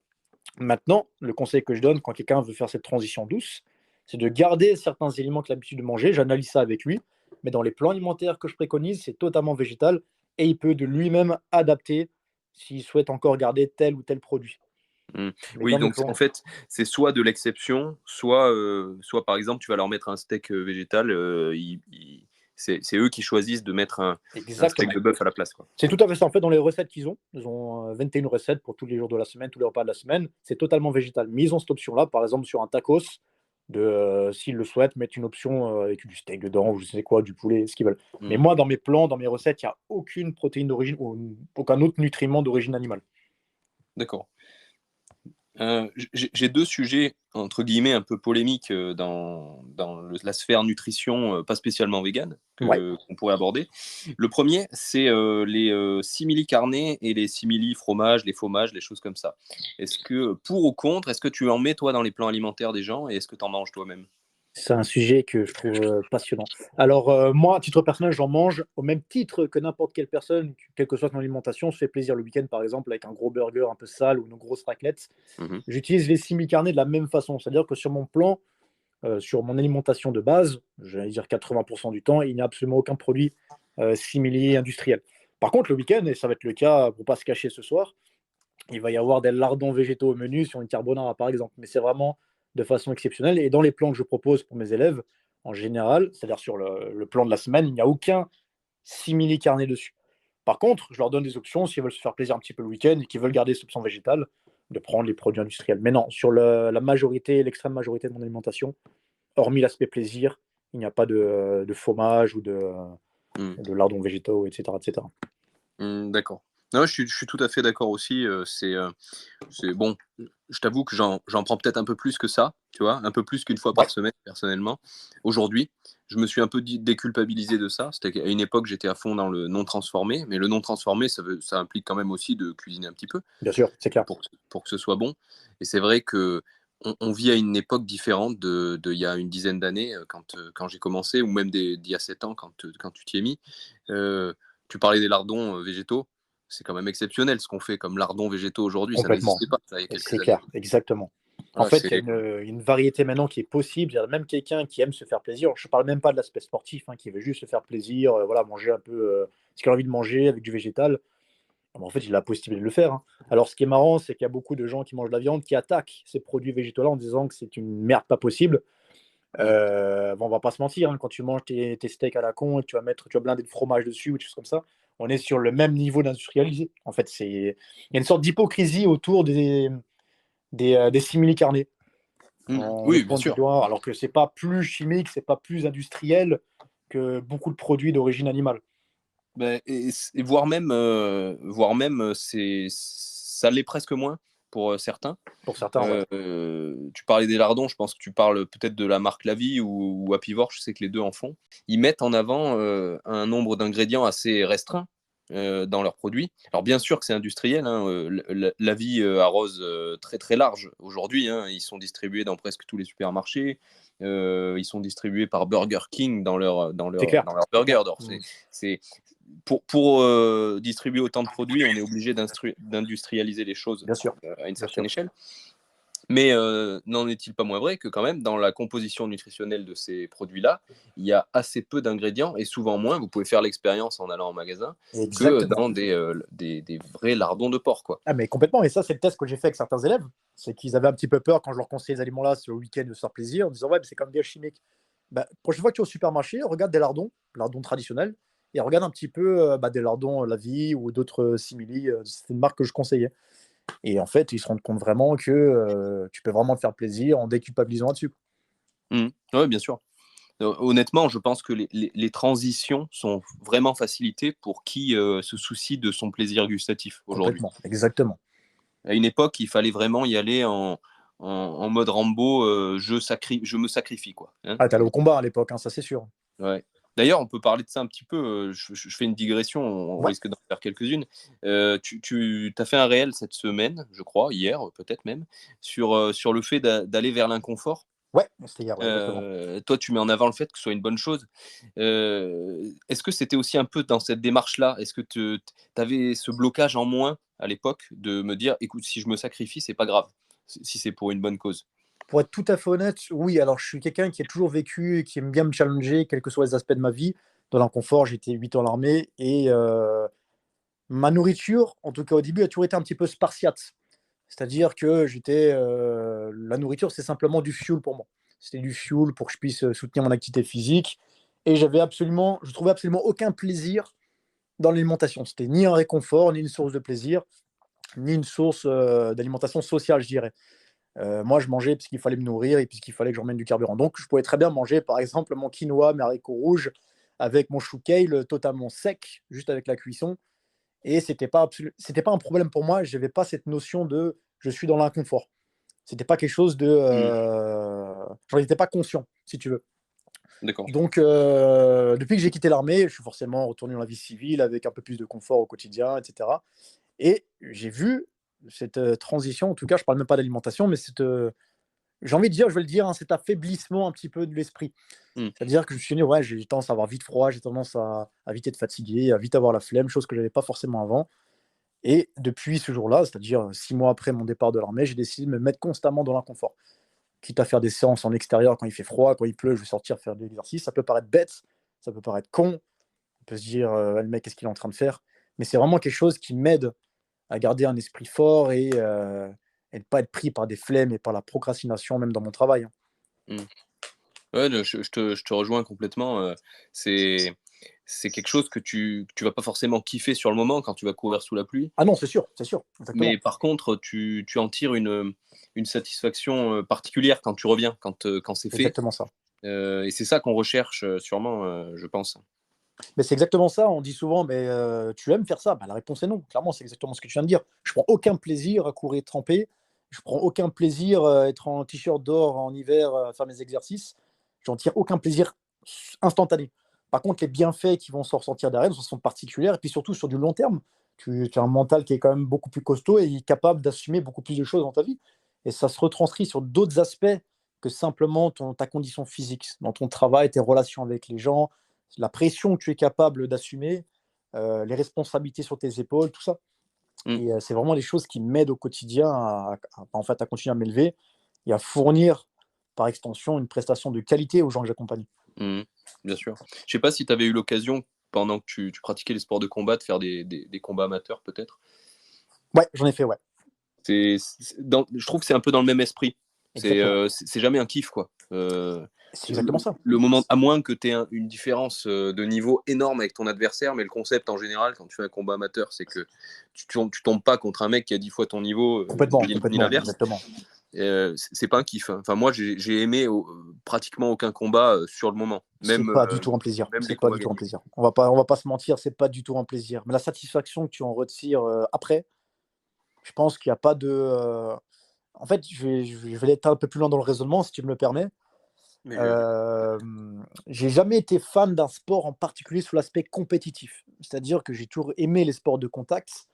Maintenant, le conseil que je donne quand quelqu'un veut faire cette transition douce, c'est de garder certains éléments qu'il a l'habitude de manger. J'analyse ça avec lui, mais dans les plans alimentaires que je préconise, c'est totalement végétal et il peut de lui-même adapter s'il souhaite encore garder tel ou tel produit. Oui, donc en fait, c'est soit de l'exception, soit par exemple, tu vas leur mettre un steak végétal, c'est eux qui choisissent de mettre un steak de Exactement. bœuf à la place, quoi. C'est tout à fait ça. En fait, dans les recettes qu'ils ont, ils ont 21 recettes pour tous les jours de la semaine, tous les repas de la semaine. C'est totalement végétal. Mais ils ont cette option-là, par exemple, sur un tacos, s'ils le souhaitent, mettre une option avec du steak dedans, ou je sais quoi, du poulet, ce qu'ils veulent. Mais moi, dans mes plans, dans mes recettes, il n'y a aucune protéine d'origine ou aucun autre nutriment d'origine animale. D'accord. J'ai deux sujets, entre guillemets, un peu polémiques dans la sphère nutrition, pas spécialement végane, qu'on pourrait aborder. Le premier, c'est les simili-carnés et les simili-fromages, les fromages, les choses comme ça. Est-ce que, pour ou contre, est-ce que tu en mets, toi, dans les plans alimentaires des gens, et est-ce que tu en manges toi-même? C'est un sujet que je trouve passionnant. Alors, moi, à titre personnel, j'en mange au même titre que n'importe quelle personne, quelle que soit son alimentation, se fait plaisir le week-end, par exemple, avec un gros burger un peu sale ou une grosse raclette. J'utilise les simili-carnés de la même façon. C'est-à-dire que sur mon plan, sur mon alimentation de base, j'allais dire 80% du temps, il n'y a absolument aucun produit simili-industriel. Par contre, le week-end, et ça va être le cas pour ne pas se cacher ce soir, il va y avoir des lardons végétaux au menu sur une carbonara, par exemple. Mais c'est vraiment de façon exceptionnelle. Et dans les plans que je propose pour mes élèves, en général, c'est-à-dire sur le plan de la semaine, il n'y a aucun simili-carné dessus. Par contre, je leur donne des options s'ils veulent se faire plaisir un petit peu le week-end et qu'ils veulent garder cette option végétale, de prendre les produits industriels. Mais non, sur la majorité, l'extrême majorité de mon alimentation, hormis l'aspect plaisir, il n'y a pas de fromage ou de lardons végétaux, etc. etc. D'accord. Non, je suis tout à fait d'accord aussi. C'est bon. Je t'avoue que j'en prends peut-être un peu plus que ça, tu vois, un peu plus qu'une fois par semaine, personnellement. Aujourd'hui, je me suis un peu déculpabilisé de ça. C'était qu'à une époque, j'étais à fond dans le non transformé, mais le non transformé, ça implique quand même aussi de cuisiner un petit peu. Bien sûr, c'est clair. Pour que ce soit bon. Et c'est vrai que on vit à une époque différente de il y a une dizaine d'années, quand j'ai commencé, ou même d'il y a 7 ans, quand tu t'y es mis. Tu parlais des lardons végétaux. C'est quand même exceptionnel ce qu'on fait comme lardons végétaux aujourd'hui. Ça n'existait pas il y a quelques c'est années. clair, exactement. En fait, il y a une variété maintenant qui est possible. Il y a même quelqu'un qui aime se faire plaisir. Je ne parle même pas de l'aspect sportif, qui veut juste se faire plaisir, voilà, manger un peu ce qu'il a envie de manger avec du végétal. En fait, il a la possibilité de le faire. Alors, ce qui est marrant, c'est qu'il y a beaucoup de gens qui mangent de la viande qui attaquent ces produits végétaux-là en disant que c'est une merde pas possible. On va pas se mentir, quand tu manges tes steaks à la con et que tu vas blinder de fromage dessus ou des choses comme ça, on est sur le même niveau d'industrialisé. En fait, il y a une sorte d'hypocrisie autour des simili-carnés. Oui, bien sûr. Alors que c'est pas plus chimique, c'est pas plus industriel que beaucoup de produits d'origine animale. Et voire même, ça l'est presque moins pour certains. Pour certains, tu parlais des lardons, je pense que tu parles peut-être de la marque La Vie ou Apivore, je sais que les deux en font. Ils mettent en avant un nombre d'ingrédients assez restreint dans leurs produits. Alors bien sûr que c'est industriel, La Vie arrose très très large aujourd'hui. Ils sont distribués dans presque tous les supermarchés. Ils sont distribués par Burger King dans leur burger. C'est pour distribuer autant de produits, on est obligé d'industrialiser les choses à une certaine échelle. Mais n'en est-il pas moins vrai que quand même, dans la composition nutritionnelle de ces produits-là, il y a assez peu d'ingrédients, et souvent moins, vous pouvez faire l'expérience en allant en magasin, que dans des vrais lardons de porc, quoi. Ah, mais complètement, et ça, c'est le test que j'ai fait avec certains élèves. C'est qu'ils avaient un petit peu peur quand je leur conseillais les aliments-là sur le week-end de se faire plaisir, en disant ouais, mais c'est comme des chimiques. Prochaine fois que tu es au supermarché, regarde des lardons traditionnels, et regarde un petit peu des lardons La Vie ou d'autres simili. C'est une marque que je conseillais. Et en fait, ils se rendent compte vraiment que tu peux vraiment te faire plaisir en déculpabilisant là-dessus. Oui, bien sûr. Honnêtement, je pense que les transitions sont vraiment facilitées pour qui se soucie de son plaisir gustatif aujourd'hui. Exactement. À une époque, il fallait vraiment y aller en mode Rambo, je me sacrifie, quoi. T'allais au combat à l'époque, ça c'est sûr. Ouais. D'ailleurs, on peut parler de ça un petit peu. Je fais une digression, on risque d'en faire quelques-unes. Tu as fait un réel cette semaine, je crois, hier peut-être même, sur le fait d'aller vers l'inconfort. Ouais, c'était hier. Toi, tu mets en avant le fait que ce soit une bonne chose. Est-ce que c'était aussi un peu dans cette démarche-là? Est-ce que tu avais ce blocage en moins à l'époque de me dire, écoute, si je me sacrifie, c'est pas grave, si c'est pour une bonne cause? Pour être tout à fait honnête, oui. Alors, je suis quelqu'un qui a toujours vécu et qui aime bien me challenger, quels que soient les aspects de ma vie. Dans l'inconfort, j'étais 8 ans à l'armée et ma nourriture, en tout cas au début, a toujours été un petit peu spartiate. C'est-à-dire que la nourriture, c'est simplement du fuel pour moi. C'était du fuel pour que je puisse soutenir mon activité physique. Et je trouvais absolument aucun plaisir dans l'alimentation. C'était ni un réconfort, ni une source de plaisir, ni une source d'alimentation sociale, je dirais. Moi, je mangeais parce qu'il fallait me nourrir et puisqu'il fallait que j'emmène du carburant. Donc, je pouvais très bien manger, par exemple, mon quinoa, mes haricots rouges, avec mon chou kale totalement sec, juste avec la cuisson. Et c'était pas un problème pour moi. Je n'avais pas cette notion de je suis dans l'inconfort. C'était pas quelque chose de. J'en étais pas conscient, si tu veux. D'accord. Donc, depuis que j'ai quitté l'armée, je suis forcément retourné dans la vie civile avec un peu plus de confort au quotidien, etc. Et j'ai vu cette transition, en tout cas, je parle même pas d'alimentation, mais j'ai envie de dire, je vais le dire, hein, cet affaiblissement un petit peu de l'esprit. Mm. C'est-à-dire que je me suis dit, ouais, j'ai tendance à avoir vite froid, j'ai tendance à vite être fatigué, à vite avoir la flemme, chose que je n'avais pas forcément avant. Et depuis ce jour-là, c'est-à-dire 6 mois après mon départ de l'armée, j'ai décidé de me mettre constamment dans l'inconfort. Quitte à faire des séances en extérieur quand il fait froid, quand il pleut, je vais sortir faire de l'exercice. Ça peut paraître bête, ça peut paraître con. On peut se dire, le mec, qu'est-ce qu'il est en train de faire? Mais c'est vraiment quelque chose qui m'aide à garder un esprit fort et ne pas être pris par des flemmes et par la procrastination, même dans mon travail. Hein. Mm. Ouais, je te rejoins complètement. C'est quelque chose que tu vas pas forcément kiffer sur le moment quand tu vas courir sous la pluie. Ah non, c'est sûr, exactement. Mais par contre, tu en tires une satisfaction particulière quand tu reviens, quand c'est fait. Exactement ça. Et c'est ça qu'on recherche sûrement, je pense. Mais c'est exactement ça. On dit souvent, mais tu aimes faire ça? Bah, la réponse est non. Clairement, c'est exactement ce que tu viens de dire. Je prends aucun plaisir à courir trempé. Je prends aucun plaisir à être en t-shirt dehors en hiver, à faire mes exercices. J'en tire aucun plaisir instantané. Par contre, les bienfaits qui vont s'en ressentir derrière sont particuliers. Et puis surtout, sur du long terme, tu as un mental qui est quand même beaucoup plus costaud et capable d'assumer beaucoup plus de choses dans ta vie. Et ça se retranscrit sur d'autres aspects que simplement ta condition physique, dans ton travail, tes relations avec les gens, la pression que tu es capable d'assumer, les responsabilités sur tes épaules, tout ça. Mm. Et c'est vraiment des choses qui m'aident au quotidien en fait, à continuer à m'élever et à fournir, par extension, une prestation de qualité aux gens que j'accompagne. Mm. Bien sûr. Je sais pas si tu avais eu l'occasion, pendant que tu pratiquais les sports de combat, de faire des combats amateurs, peut-être. Ouais, j'en ai fait, ouais. Je trouve que c'est un peu dans le même esprit. C'est jamais un kiff, quoi. C'est exactement ça. Le moment, à moins que tu aies une différence de niveau énorme avec ton adversaire, mais le concept en général, quand tu fais un combat amateur, c'est que tu tombes pas contre un mec qui a 10 fois ton niveau, Complètement, ni l'inverse. exactement. C'est pas un kiff. Hein. Enfin, moi, j'ai aimé pratiquement aucun combat sur le moment. C'est pas du tout un plaisir. C'est pas du tout un plaisir. On va pas se mentir, c'est pas du tout un plaisir. Mais la satisfaction que tu en retires après, je pense qu'il n'y a pas de. En fait, je vais être un peu plus loin dans le raisonnement, si tu me le permets. J'ai jamais été fan d'un sport en particulier sous l'aspect compétitif. C'est-à-dire que j'ai toujours aimé les sports de contact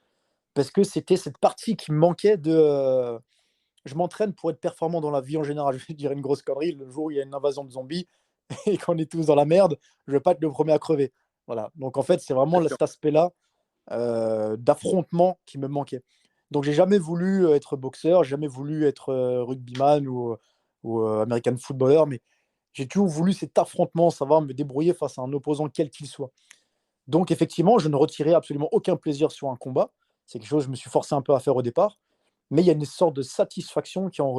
parce que c'était cette partie qui me manquait de. Je m'entraîne pour être performant dans la vie en général. Je vais dire une grosse connerie. Le jour où il y a une invasion de zombies et qu'on est tous dans la merde, je ne vais pas être le premier à crever. Voilà. Donc en fait, c'est vraiment cet aspect-là d'affrontement qui me manquait. Donc j'ai jamais voulu être boxeur, j'ai jamais voulu être rugbyman ou American footballer, mais j'ai toujours voulu cet affrontement, savoir me débrouiller face à un opposant quel qu'il soit. Donc effectivement, je ne retirais absolument aucun plaisir sur un combat. C'est quelque chose que je me suis forcé un peu à faire au départ. Mais il y a une sorte de satisfaction qui en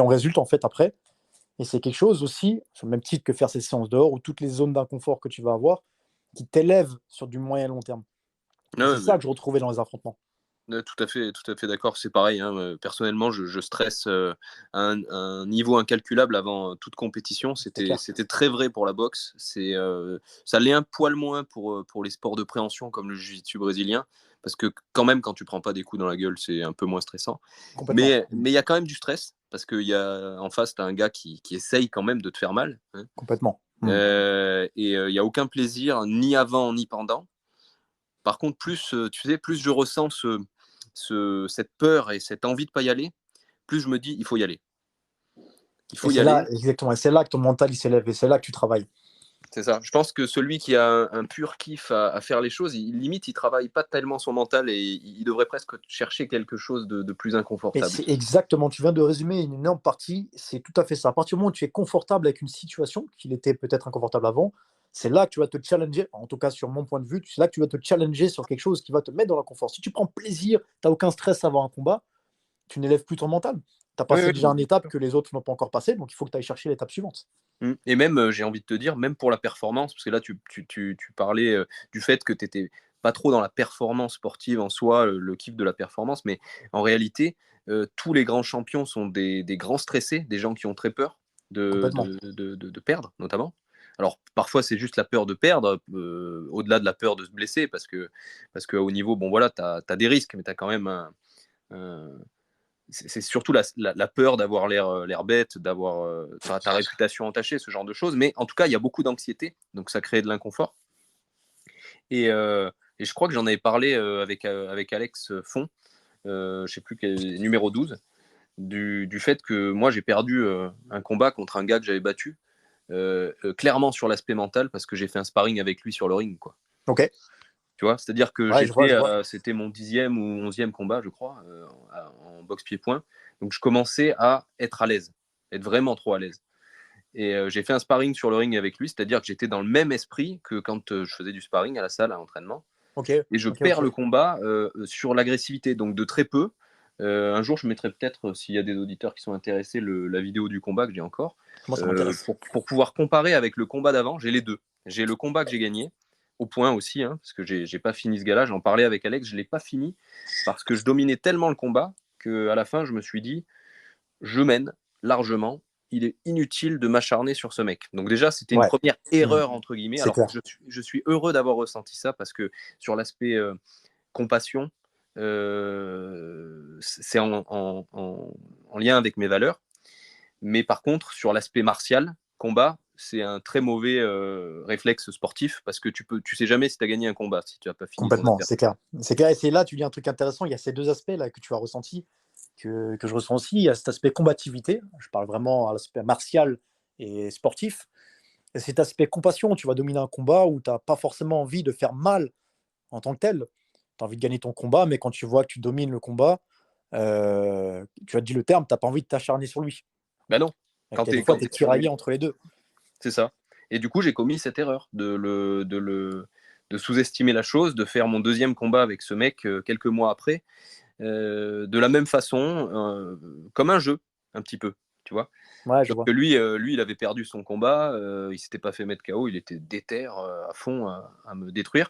résulte en fait après. Et c'est quelque chose aussi, sur le même titre que faire ces séances dehors, ou toutes les zones d'inconfort que tu vas avoir, qui t'élèvent sur du moyen et long terme. C'est ça que je retrouvais dans les affrontements. Tout à fait d'accord. C'est pareil. Hein. Personnellement, je stresse à un niveau incalculable avant toute compétition. C'était très vrai pour la boxe. Ça l'est un poil moins pour les sports de préhension comme le jiu-jitsu brésilien. Parce que quand même, quand tu prends pas des coups dans la gueule, c'est un peu moins stressant. Mais il y a quand même du stress. Parce qu'en face, tu as un gars qui essaye quand même de te faire mal. Hein. Complètement. Et il n'y a aucun plaisir, ni avant, ni pendant. Par contre, plus je ressens cette peur et cette envie de pas y aller, plus je me dis il faut y aller. Il faut y aller. Exactement. Et c'est là que ton mental il s'élève et c'est là que tu travailles. C'est ça. Je pense que celui qui a un pur kiff à faire les choses, il travaille pas tellement son mental et il devrait presque chercher quelque chose de plus inconfortable. Et c'est exactement, tu viens de résumer une énorme partie, c'est tout à fait ça. À partir du moment où tu es confortable avec une situation, qu'il était peut-être inconfortable avant, c'est là que tu vas te challenger, en tout cas sur mon point de vue, c'est là que tu vas te challenger sur quelque chose qui va te mettre dans l'inconfort. Si tu prends plaisir, tu n'as aucun stress à avoir un combat, tu n'élèves plus ton mental. Tu as passé Oui, déjà une oui. étape que les autres n'ont pas encore passée, donc il faut que tu ailles chercher l'étape suivante. Et même, j'ai envie de te dire, même pour la performance, parce que là, tu parlais du fait que tu n'étais pas trop dans la performance sportive en soi, le kiff de la performance, mais en réalité, tous les grands champions sont des grands stressés, des gens qui ont très peur Complètement. de perdre, notamment. Alors, parfois, c'est juste la peur de perdre, au-delà de la peur de se blesser, parce qu'à haut niveau, bon, voilà, tu as des risques, mais tu as quand même un, c'est surtout la peur d'avoir l'air bête, d'avoir ta réputation entachée, ce genre de choses. Mais en tout cas, il y a beaucoup d'anxiété, donc ça crée de l'inconfort. Et je crois que j'en avais parlé avec Alex Font, je ne sais plus quel numéro 12, du fait que moi j'ai perdu un combat contre un gars que j'avais battu, clairement sur l'aspect mental, parce que j'ai fait un sparring avec lui sur le ring, quoi. Ok. Tu vois, c'est-à-dire que Ouais, je vois, je vois. c'était mon 10e ou 11e combat, je crois, en boxe pied-point. Donc je commençais à être à l'aise, être vraiment trop à l'aise. Et j'ai fait un sparring sur le ring avec lui, c'est-à-dire que j'étais dans le même esprit que quand je faisais du sparring à la salle, à l'entraînement. Ok, Et je ok, perds le ok. combat sur l'agressivité, donc de très peu. Un jour, je mettrai peut-être, s'il y a des auditeurs qui sont intéressés, la vidéo du combat que j'ai encore, Moi, ça m'intéresse. pour pouvoir comparer avec le combat d'avant. J'ai les deux. J'ai le combat que j'ai gagné, au point aussi, hein, parce que j'ai pas fini ce gars-là. J'en parlais avec Alex, je l'ai pas fini parce que je dominais tellement le combat qu'à la fin, je me suis dit, je mène largement. Il est inutile de m'acharner sur ce mec. Donc déjà, c'était une Ouais, première erreur, entre guillemets. c'est Alors, clair. je suis heureux d'avoir ressenti ça parce que sur l'aspect compassion, c'est en lien avec mes valeurs. Mais par contre, sur l'aspect martial, combat, c'est un très mauvais réflexe sportif parce que tu sais jamais si tu as gagné un combat, si tu n'as pas fini ton Complètement, adversaire. c'est clair. C'est clair, et c'est là, tu dis un truc intéressant. Il y a ces deux aspects-là que tu as ressenti, que je ressens aussi. Il y a cet aspect combativité. Je parle vraiment à l'aspect martial et sportif. Et cet aspect compassion, tu vas dominer un combat où tu n'as pas forcément envie de faire mal en tant que tel. Tu as envie de gagner ton combat, mais quand tu vois que tu domines le combat, tu as dit le terme, tu n'as pas envie de t'acharner sur lui. Ben non, Donc, quand des tu fois, tu es es sur tiraillé lui, entre les deux. c'est ça. Et du coup, j'ai commis cette erreur de sous-estimer la chose, de faire mon deuxième combat avec ce mec quelques mois après, de la même façon, comme un jeu, un petit peu, tu vois. Ouais, je Sauf vois. que lui, il avait perdu son combat, il s'était pas fait mettre KO, il était déter à fond à me détruire.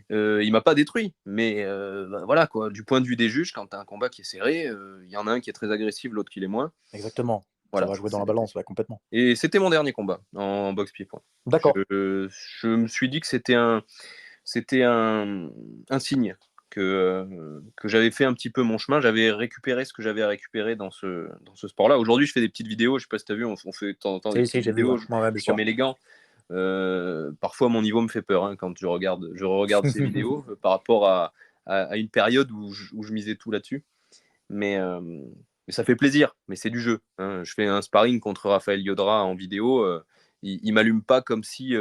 Il m'a pas détruit, mais bah, voilà quoi. Du point de vue des juges, quand tu as un combat qui est serré, il y en a un qui est très agressif, l'autre qui l'est moins. Exactement. Ça Voilà. va jouer dans la balance, ouais, complètement. Et c'était mon dernier combat en boxe pied-point. D'accord. Je me suis dit que c'était un signe que j'avais fait un petit peu mon chemin. J'avais récupéré ce que j'avais à récupérer dans ce sport-là. Aujourd'hui, je fais des petites vidéos. Je sais pas si tu as vu, on fait de temps en temps des Si, petites j'ai vu, ouais. vidéos. Ouais, ouais, bien Je sûr. remets les gants. Parfois, mon niveau me fait peur hein, quand je regarde ces vidéos par rapport à une période où je misais tout là-dessus. Mais ça fait plaisir, mais c'est du jeu. Hein. Je fais un sparring contre Raphaël Yodra en vidéo. Il m'allume pas comme s'il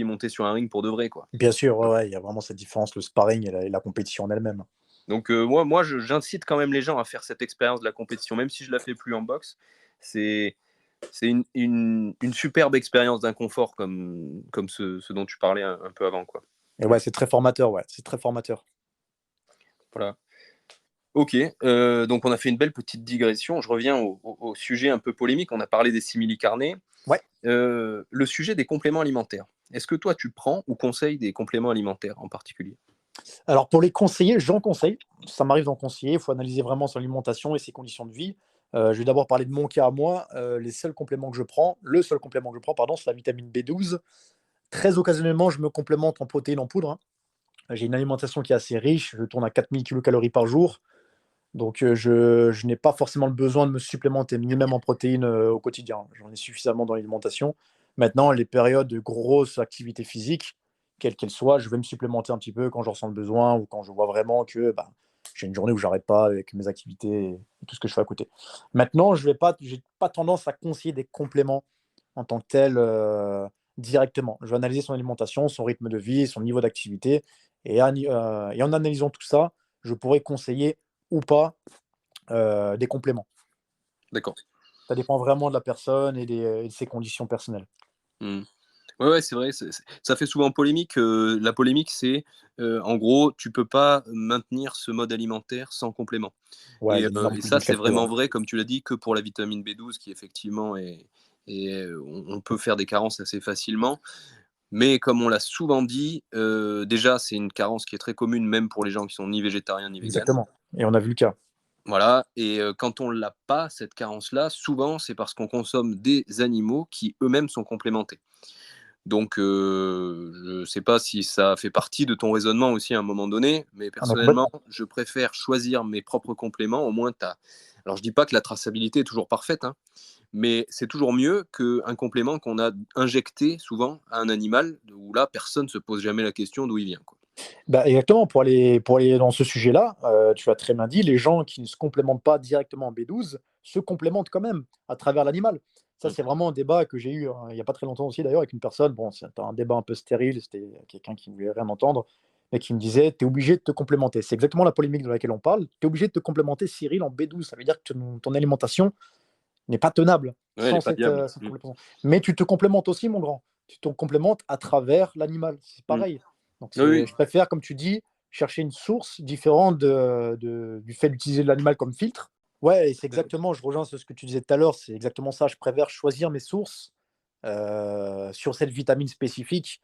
montait sur un ring pour de vrai, quoi. Bien sûr, ouais, ouais, il y a vraiment cette différence, le sparring et la compétition en elle-même. Donc j'incite quand même les gens à faire cette expérience de la compétition, même si je la fais plus en boxe. C'est une superbe expérience d'inconfort comme ce dont tu parlais un peu avant, quoi. Et ouais, c'est très formateur, ouais, c'est très formateur. Voilà. Ok, donc on a fait une belle petite digression. Je reviens au sujet un peu polémique. On a parlé des simili-carnés. Ouais. Le sujet des compléments alimentaires. Est-ce que toi, tu prends ou conseilles des compléments alimentaires en particulier? Alors pour les conseiller, j'en conseille. Ça m'arrive d'en conseiller. Il faut analyser vraiment son alimentation et ses conditions de vie. Je vais d'abord parler de mon cas à moi. Les seuls compléments que je prends, le seul complément que je prends, pardon, c'est la vitamine B12. Très occasionnellement, je me complémente en protéines en poudre. Hein. J'ai une alimentation qui est assez riche. Je tourne à 4000 kcal par jour. Donc je n'ai pas forcément le besoin de me supplémenter, ni même en protéines au quotidien. J'en ai suffisamment dans l'alimentation. Maintenant, les périodes de grosse activité physique, quelle qu'elle soit, je vais me supplémenter un petit peu quand je ressens le besoin ou quand je vois vraiment que j'ai une journée où j'arrête pas avec mes activités et tout ce que je fais à côté. Maintenant, je n'ai pas tendance à conseiller des compléments en tant que tel directement. Je vais analyser son alimentation, son rythme de vie, son niveau d'activité. Et en analysant tout ça, je pourrais conseiller ou pas des compléments. D'accord. Ça dépend vraiment de la personne et de ses conditions personnelles. Mmh. Ouais, c'est vrai, ça fait souvent polémique. La polémique, c'est en gros, tu peux pas maintenir ce mode alimentaire sans complément. Ouais, il y a d'énormes Et études de ça, c'est clarté, ouais. vraiment vrai, comme tu l'as dit, que pour la vitamine B12, qui effectivement on peut faire des carences assez facilement. Mais comme on l'a souvent dit, déjà, c'est une carence qui est très commune, même pour les gens qui sont ni végétariens ni véganes. Exactement. Et on a vu le cas. Voilà, et quand on l'a pas, cette carence-là, souvent, c'est parce qu'on consomme des animaux qui eux-mêmes sont complémentés. Donc, je ne sais pas si ça fait partie de ton raisonnement aussi à un moment donné, mais Ah non, personnellement, complètement. je préfère choisir mes propres compléments. Au moins, alors, je dis pas que la traçabilité est toujours parfaite, hein, mais c'est toujours mieux qu'un complément qu'on a injecté souvent à un animal, où là, personne ne se pose jamais la question d'où il vient, quoi. Bah, exactement, pour aller dans ce sujet-là, tu as très bien dit, les gens qui ne se complémentent pas directement en B12 se complémentent quand même à travers l'animal. Ça, Mmh. c'est vraiment un débat que j'ai eu, hein, il y a pas très longtemps aussi d'ailleurs avec une personne. Bon, c'était un débat un peu stérile, c'était quelqu'un qui ne voulait rien entendre, mais qui me disait: «Tu es obligé de te complémenter». C'est exactement la polémique dans laquelle on parle. Tu es obligé de te complémenter, Cyril, en B12. Ça veut dire que ton alimentation n'est pas tenable Ouais, elle est sans pas viable. cette complémentation. Mais tu te complémentes aussi, mon grand. Tu te complémentes à travers l'animal. C'est Mmh. pareil. Donc, Oui, oui. je préfère, comme tu dis, chercher une source différente du fait d'utiliser l'animal comme filtre. Ouais, et c'est exactement, je rejoins ce que tu disais tout à l'heure, c'est exactement ça. Je préfère choisir mes sources sur cette vitamine spécifique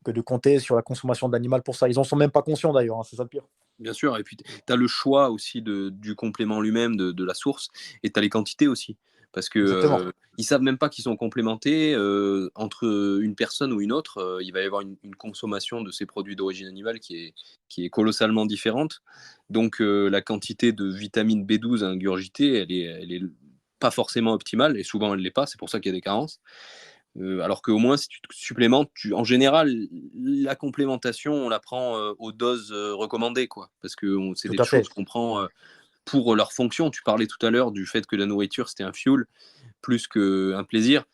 que de compter sur la consommation de l'animal pour ça. Ils en sont même pas conscients d'ailleurs, hein, c'est ça le pire. Bien sûr, et puis tu as le choix aussi du complément lui-même, de la source, et tu as les quantités aussi. Parce que Exactement. ils savent même pas qu'ils sont complémentés. Entre une personne ou une autre, il va y avoir une consommation de ces produits d'origine animale qui est colossalement différente. Donc la quantité de vitamine B12 à ingurgiter, elle est pas forcément optimale, et souvent elle l'est pas, c'est pour ça qu'il y a des carences. Alors qu'au moins, si tu te supplémentes, en général, la complémentation, on la prend aux doses recommandées, quoi. Parce que c'est Tout des à choses fait. qu'on prend pour leur fonction. Tu parlais tout à l'heure du fait que la nourriture, c'était un fuel plus qu'un plaisir.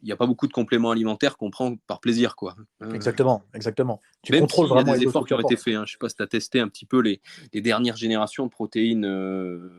Il n'y a pas beaucoup de compléments alimentaires qu'on prend par plaisir, quoi. Exactement, exactement. Tu Même contrôles s'il y a vraiment les des doses que efforts qui tu ont été apportes. faits, hein. Je ne sais pas si tu as testé un petit peu les dernières générations de protéines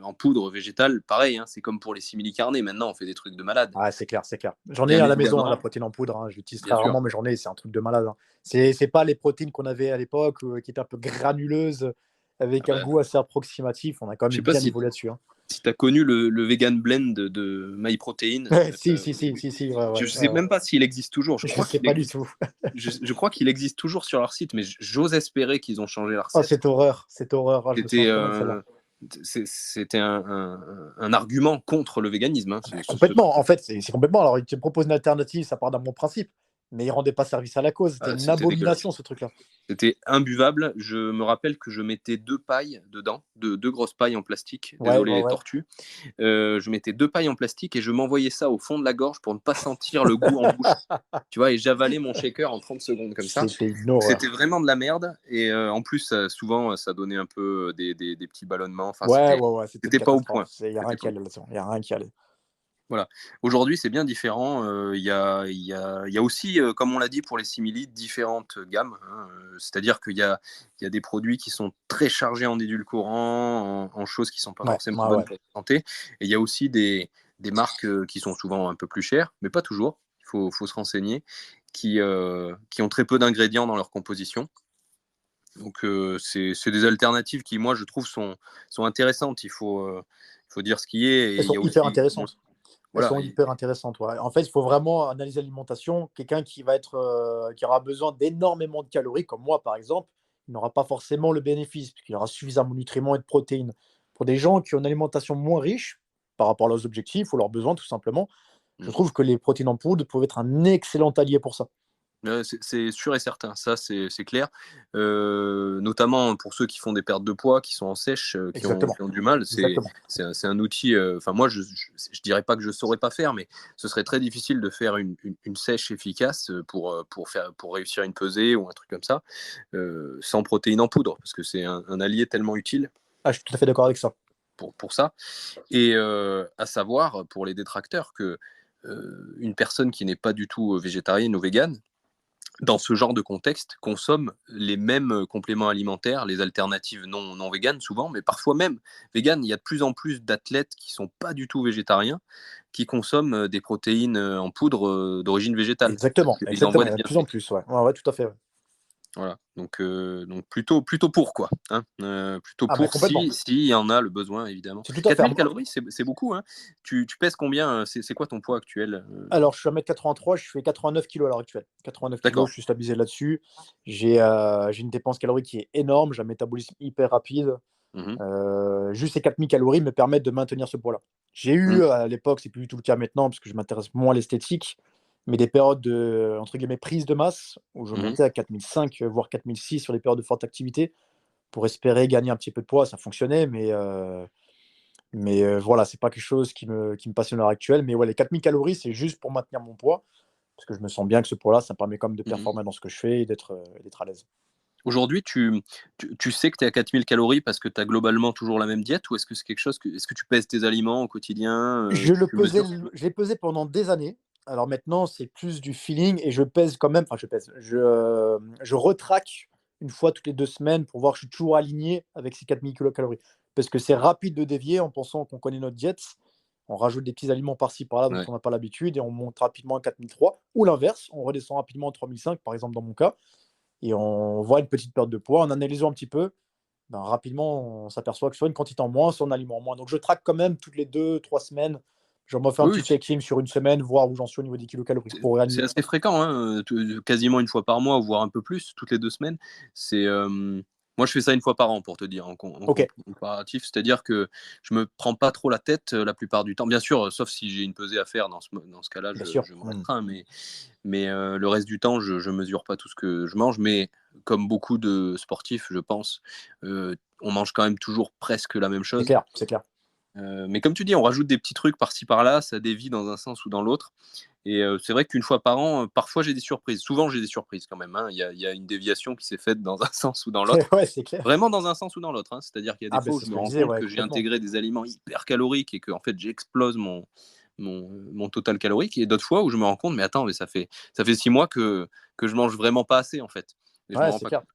en poudre végétale. Pareil, hein, c'est comme pour les simili-carnés. Maintenant, on fait des trucs de malade. Ah, c'est clair, c'est clair. J'en ai Bien à la maison, hein, la évidemment, protéine en poudre, hein. Je l'utilise très bien sûr. rarement, mais j'en ai, c'est un truc de malade, hein. C'est pas les protéines qu'on avait à l'époque, qui étaient un peu granuleuses, Ah avec un bah, goût assez approximatif. On a quand je même sais pas bien si évolué là-dessus, hein. Si tu as connu le vegan blend de MyProtein, Si, si, si, si, si, ouais, je ouais, ne ouais, sais ouais. même pas s'il existe toujours. Je sais pas du tout. Je crois qu'il existe toujours sur leur site, mais j'ose espérer qu'ils ont changé la Oh, recette. cette horreur, cette horreur. Ah, je me C'était souviens très bien de celle-là. c'était un argument contre le véganisme, hein, ce Complètement, truc. en fait, c'est complètement. Alors, ils te proposent une alternative, ça part d'un bon principe, mais ils rendaient pas service à la cause. C'était Ah, une c'était dégueulasse. abomination, ce truc-là. C'était imbuvable. Je me rappelle que je mettais deux pailles dedans, deux grosses pailles en plastique. Ouais, Désolé ouais, les ouais. tortues. Je mettais deux pailles en plastique et je m'envoyais ça au fond de la gorge pour ne pas sentir le goût en bouche. Tu vois, et j'avalais mon shaker en 30 secondes comme ça. C'était une Donc c'était horreur. vraiment de la merde. Et en plus, souvent, ça donnait un peu des petits ballonnements. Enfin, Ouais, ouais, ouais, c'était une c'était pas au catastrophe. point. Il y a rien C'était qui pas au allait point. là-dessus. Il y a rien qui allait. Voilà. Aujourd'hui, c'est bien différent. Il y a aussi, comme on l'a dit pour les simili, différentes gammes, hein. C'est-à-dire qu'il y a des produits qui sont très chargés en édulcorants, en choses qui ne sont pas Ouais, forcément ouais, bonnes ouais. pour la santé. Et il y a aussi des marques qui sont souvent un peu plus chères, mais pas toujours. Faut se renseigner, qui ont très peu d'ingrédients dans leur composition. Donc, c'est des alternatives qui, moi, je trouve, sont intéressantes. Il faut dire ce qui est. Et Elles il y sont a hyper aussi, intéressantes. Elles voilà. sont hyper intéressantes, ouais. En fait, il faut vraiment analyser l'alimentation. Quelqu'un qui va être, qui aura besoin d'énormément de calories, comme moi, par exemple, il n'aura pas forcément le bénéfice, puisqu'il aura suffisamment de nutriments et de protéines. Pour des gens qui ont une alimentation moins riche par rapport à leurs objectifs ou leurs besoins, tout simplement, je trouve que les protéines en poudre peuvent être un excellent allié pour ça. C'est sûr et certain, ça c'est clair. Notamment pour ceux qui font des pertes de poids, qui sont en sèche, Exactement, qui ont du mal, exactement. c'est un outil. Enfin, moi, je dirais pas que je saurais pas faire, mais ce serait très difficile de faire une sèche efficace pour réussir une pesée ou un truc comme ça, sans protéines en poudre, parce que c'est un allié tellement utile Ah, je suis tout à fait d'accord avec ça. pour ça. Et à savoir, pour les détracteurs, que une personne qui n'est pas du tout végétarienne ou végane, dans ce genre de contexte, consomment les mêmes compléments alimentaires, les alternatives non véganes souvent, mais parfois même véganes. Il y a de plus en plus d'athlètes qui sont pas du tout végétariens, qui consomment des protéines en poudre d'origine végétale. Exactement, Ils en voient il y des a de plus en bienfaits. plus, ouais, tout à fait. Ouais. Voilà, donc plutôt pour quoi, hein, plutôt Ah, mais pour complètement. si y en a le besoin évidemment. C'est tout à fait. 4000 calories, c'est beaucoup, hein. Tu pèses combien? C'est quoi ton poids actuel? Alors, je suis 1m83, je fais 89 kilos à l'heure actuelle. 89 kilos, D'accord. je suis stabilisé là-dessus. J'ai une dépense calorique qui est énorme, j'ai un métabolisme hyper rapide. Mmh. Juste ces 4000 calories me permettent de maintenir ce poids-là. J'ai eu, Mmh. à l'époque, c'est plus du tout le cas maintenant, parce que je m'intéresse moins à l'esthétique, mais des périodes de, entre guillemets, prise de masse, où je Mmh. montais à 4005, voire 4006 sur les périodes de forte activité, pour espérer gagner un petit peu de poids. Ça fonctionnait, mais voilà, c'est pas quelque chose qui me passionne à l'heure actuelle. Mais ouais, les 4000 calories, c'est juste pour maintenir mon poids, parce que je me sens bien que ce poids-là, ça me permet quand même de Mmh. performer dans ce que je fais et d'être à l'aise. Aujourd'hui, tu sais que tu es à 4000 calories parce que tu as globalement toujours la même diète, ou est-ce que c'est quelque chose est-ce que tu pèses tes aliments au quotidien, tu mesures? J'ai pesé pendant des années. Alors maintenant, c'est plus du feeling et je pèse quand même, enfin je pèse, je retraque une fois toutes les 2 semaines pour voir que je suis toujours aligné avec ces 4000 kilocalories. Parce que c'est rapide de dévier en pensant qu'on connaît notre diète. On rajoute des petits aliments par-ci par-là dont Ouais. on n'a pas l'habitude et on monte rapidement à 4003 ou l'inverse, on redescend rapidement à 3005 par exemple dans mon cas et on voit une petite perte de poids. En analysant un petit peu, ben, rapidement, on s'aperçoit que soit une quantité en moins, soit un aliment en moins. Donc, je traque quand même toutes les 2, 3 semaines. Je me fais un Oui, petit oui, checking sur une semaine, voir où j'en suis au niveau des kilocalories c'est pour c'est réaligner. assez fréquent, hein, quasiment une fois par mois, voire un peu plus, toutes les 2 semaines. C'est, moi, je fais ça une fois par an pour te dire, Ok, comparatif. C'est-à-dire que je me prends pas trop la tête, la plupart du temps. Bien sûr, sauf si j'ai une pesée à faire, dans ce cas-là, bien je sûr. je me restreins, mais le reste du temps, je mesure pas tout ce que je mange. Mais comme beaucoup de sportifs, je pense, on mange quand même toujours presque la même C'est chose. clair, c'est clair. Mais comme tu dis, on rajoute des petits trucs par-ci par-là, ça dévie dans un sens ou dans l'autre. Et c'est vrai qu'une fois par an, parfois j'ai des surprises. Souvent j'ai des surprises quand même, hein. Il y a une déviation qui s'est faite dans un sens ou dans l'autre. Ouais, c'est clair. Vraiment dans un sens ou dans l'autre, hein. C'est-à-dire qu'il y a des Ah, ben fois où c'est je ce me que je rends disais, compte ouais, que j'ai complètement. intégré des aliments hyper caloriques et qu'en fait j'explose mon total calorique. Et d'autres fois où je me rends compte, mais attends, mais ça fait 6 mois que je mange vraiment pas assez en fait. Et je me Ouais, rends c'est pas clair. compte.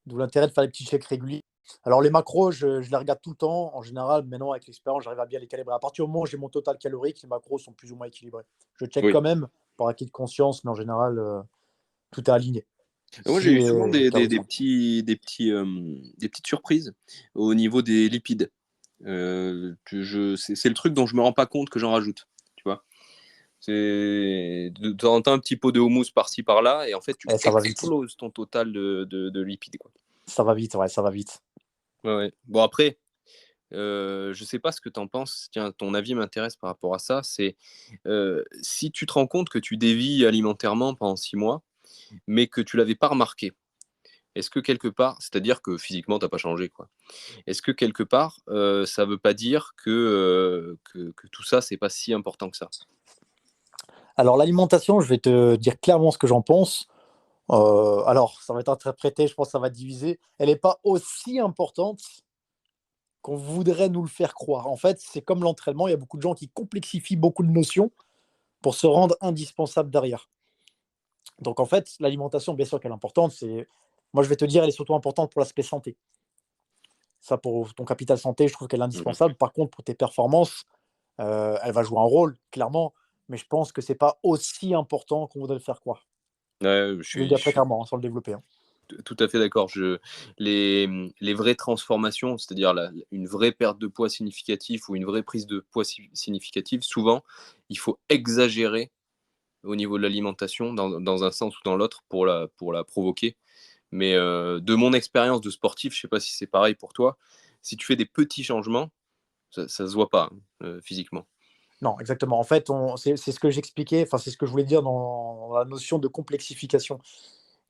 D'où l'intérêt de faire des petits checks réguliers. Alors, les macros, je les regarde tout le temps. En général, maintenant, avec l'expérience, j'arrive à bien les calibrer. À partir du moment où j'ai mon total calorique, les macros sont plus ou moins équilibrés. Je check Oui. quand même par acquis de conscience, mais en général, tout est aligné. Moi, j'ai Si eu souvent les calories sont. des petites surprises au niveau des lipides. C'est le truc dont je me rends pas compte que j'en rajoute. Tu vois, c'est de temps en temps un petit pot de houmous par-ci par-là, et en fait, tu Eh, ça va vite. exploses ton total de lipides, quoi. Ça va vite, ouais, ça va vite. Ouais, ouais. Bon, après, je sais pas ce que tu en penses. Tiens, ton avis m'intéresse par rapport à ça. C'est si tu te rends compte que tu dévis alimentairement pendant 6 mois, mais que tu l'avais pas remarqué. Est-ce que quelque part, c'est-à-dire que physiquement, tu as pas changé, quoi. Est-ce que quelque part, ça veut pas dire que tout ça, c'est pas si important que ça? Alors l'alimentation, je vais te dire clairement ce que j'en pense. Alors ça va être interprété, je pense que ça va diviser. Elle n'est pas aussi importante qu'on voudrait nous le faire croire. En fait, c'est comme l'entraînement, il y a beaucoup de gens qui complexifient beaucoup de notions pour se rendre indispensable derrière. Donc en fait, l'alimentation, bien sûr qu'elle est importante, moi je vais te dire, elle est surtout importante pour l'aspect santé. Ça, pour ton capital santé, je trouve qu'elle est Mmh. indispensable. Par contre, pour tes performances, elle va jouer un rôle, clairement, mais je pense que c'est pas aussi important qu'on voudrait le faire croire. Ouais, Je le dis très je suis clairement, hein, sans le développer, hein. tout à fait d'accord. Les vraies transformations, c'est-à-dire une vraie perte de poids significative ou une vraie prise de poids significative, souvent, il faut exagérer au niveau de l'alimentation dans un sens ou dans l'autre pour la provoquer. Mais de mon expérience de sportif, je sais pas si c'est pareil pour toi, si tu fais des petits changements, ça se voit pas, hein, physiquement. Non, exactement. En fait, c'est ce que j'expliquais, enfin, c'est ce que je voulais dire dans la notion de complexification.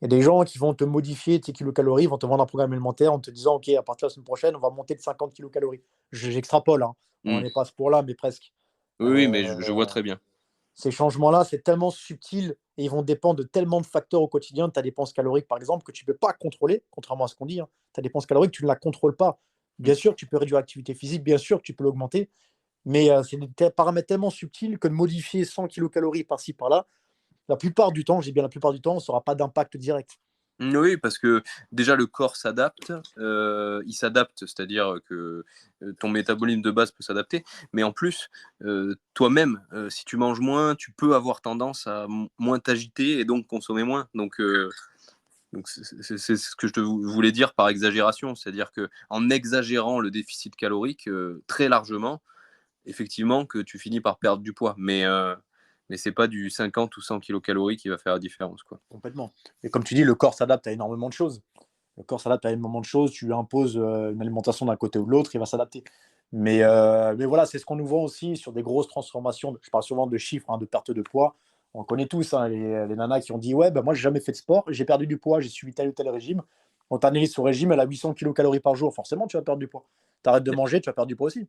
Il y a des gens qui vont te modifier tes kilocalories, vont te vendre un programme alimentaire en te disant: «OK, à partir de la semaine prochaine, on va monter de 50 kilocalories». J'extrapole, hein, on Mmh. n'est pas à ce point-là, mais presque. Oui, oui, mais je vois Heu, très bien. Ces changements-là, c'est tellement subtil et ils vont dépendre de tellement de facteurs au quotidien, de ta dépense calorique, par exemple, que tu ne peux pas contrôler, contrairement à ce qu'on dit, hein. Ta dépense calorique, tu ne la contrôles pas. Mmh. Bien sûr, tu peux réduire l'activité physique, bien sûr que tu peux l'augmenter, mais c'est des paramètres tellement subtils que de modifier 100 kilocalories par-ci par-là, la plupart du temps, j'ai bien la plupart du temps, ça n'aura pas d'impact direct. Oui, parce que déjà le corps s'adapte, il s'adapte, c'est-à-dire que ton métabolisme de base peut s'adapter, mais en plus, toi-même, si tu manges moins, tu peux avoir tendance à moins t'agiter et donc consommer moins. Donc c'est ce que je te voulais dire par exagération, c'est-à-dire que en exagérant le déficit calorique très largement, effectivement que tu finis par perdre du poids, mais c'est pas du 50 ou 100 kilocalories qui va faire la différence, quoi. Complètement. Et comme tu dis, le corps s'adapte à énormément de choses. Le corps s'adapte à énormément de choses. Tu lui imposes une alimentation d'un côté ou de l'autre, il va s'adapter. Mais voilà, c'est ce qu'on nous vend aussi sur des grosses transformations. Je parle souvent de chiffres, hein, de perte de poids. On connaît tous hein, les nanas qui ont dit ouais, ben moi, j'ai jamais fait de sport, j'ai perdu du poids, j'ai suivi tel ou tel régime. On t'analyse sur régime, elle a 800 kilocalories par jour. Forcément, tu vas perdre du poids. Tu arrêtes de manger, tu vas perdre du poids aussi.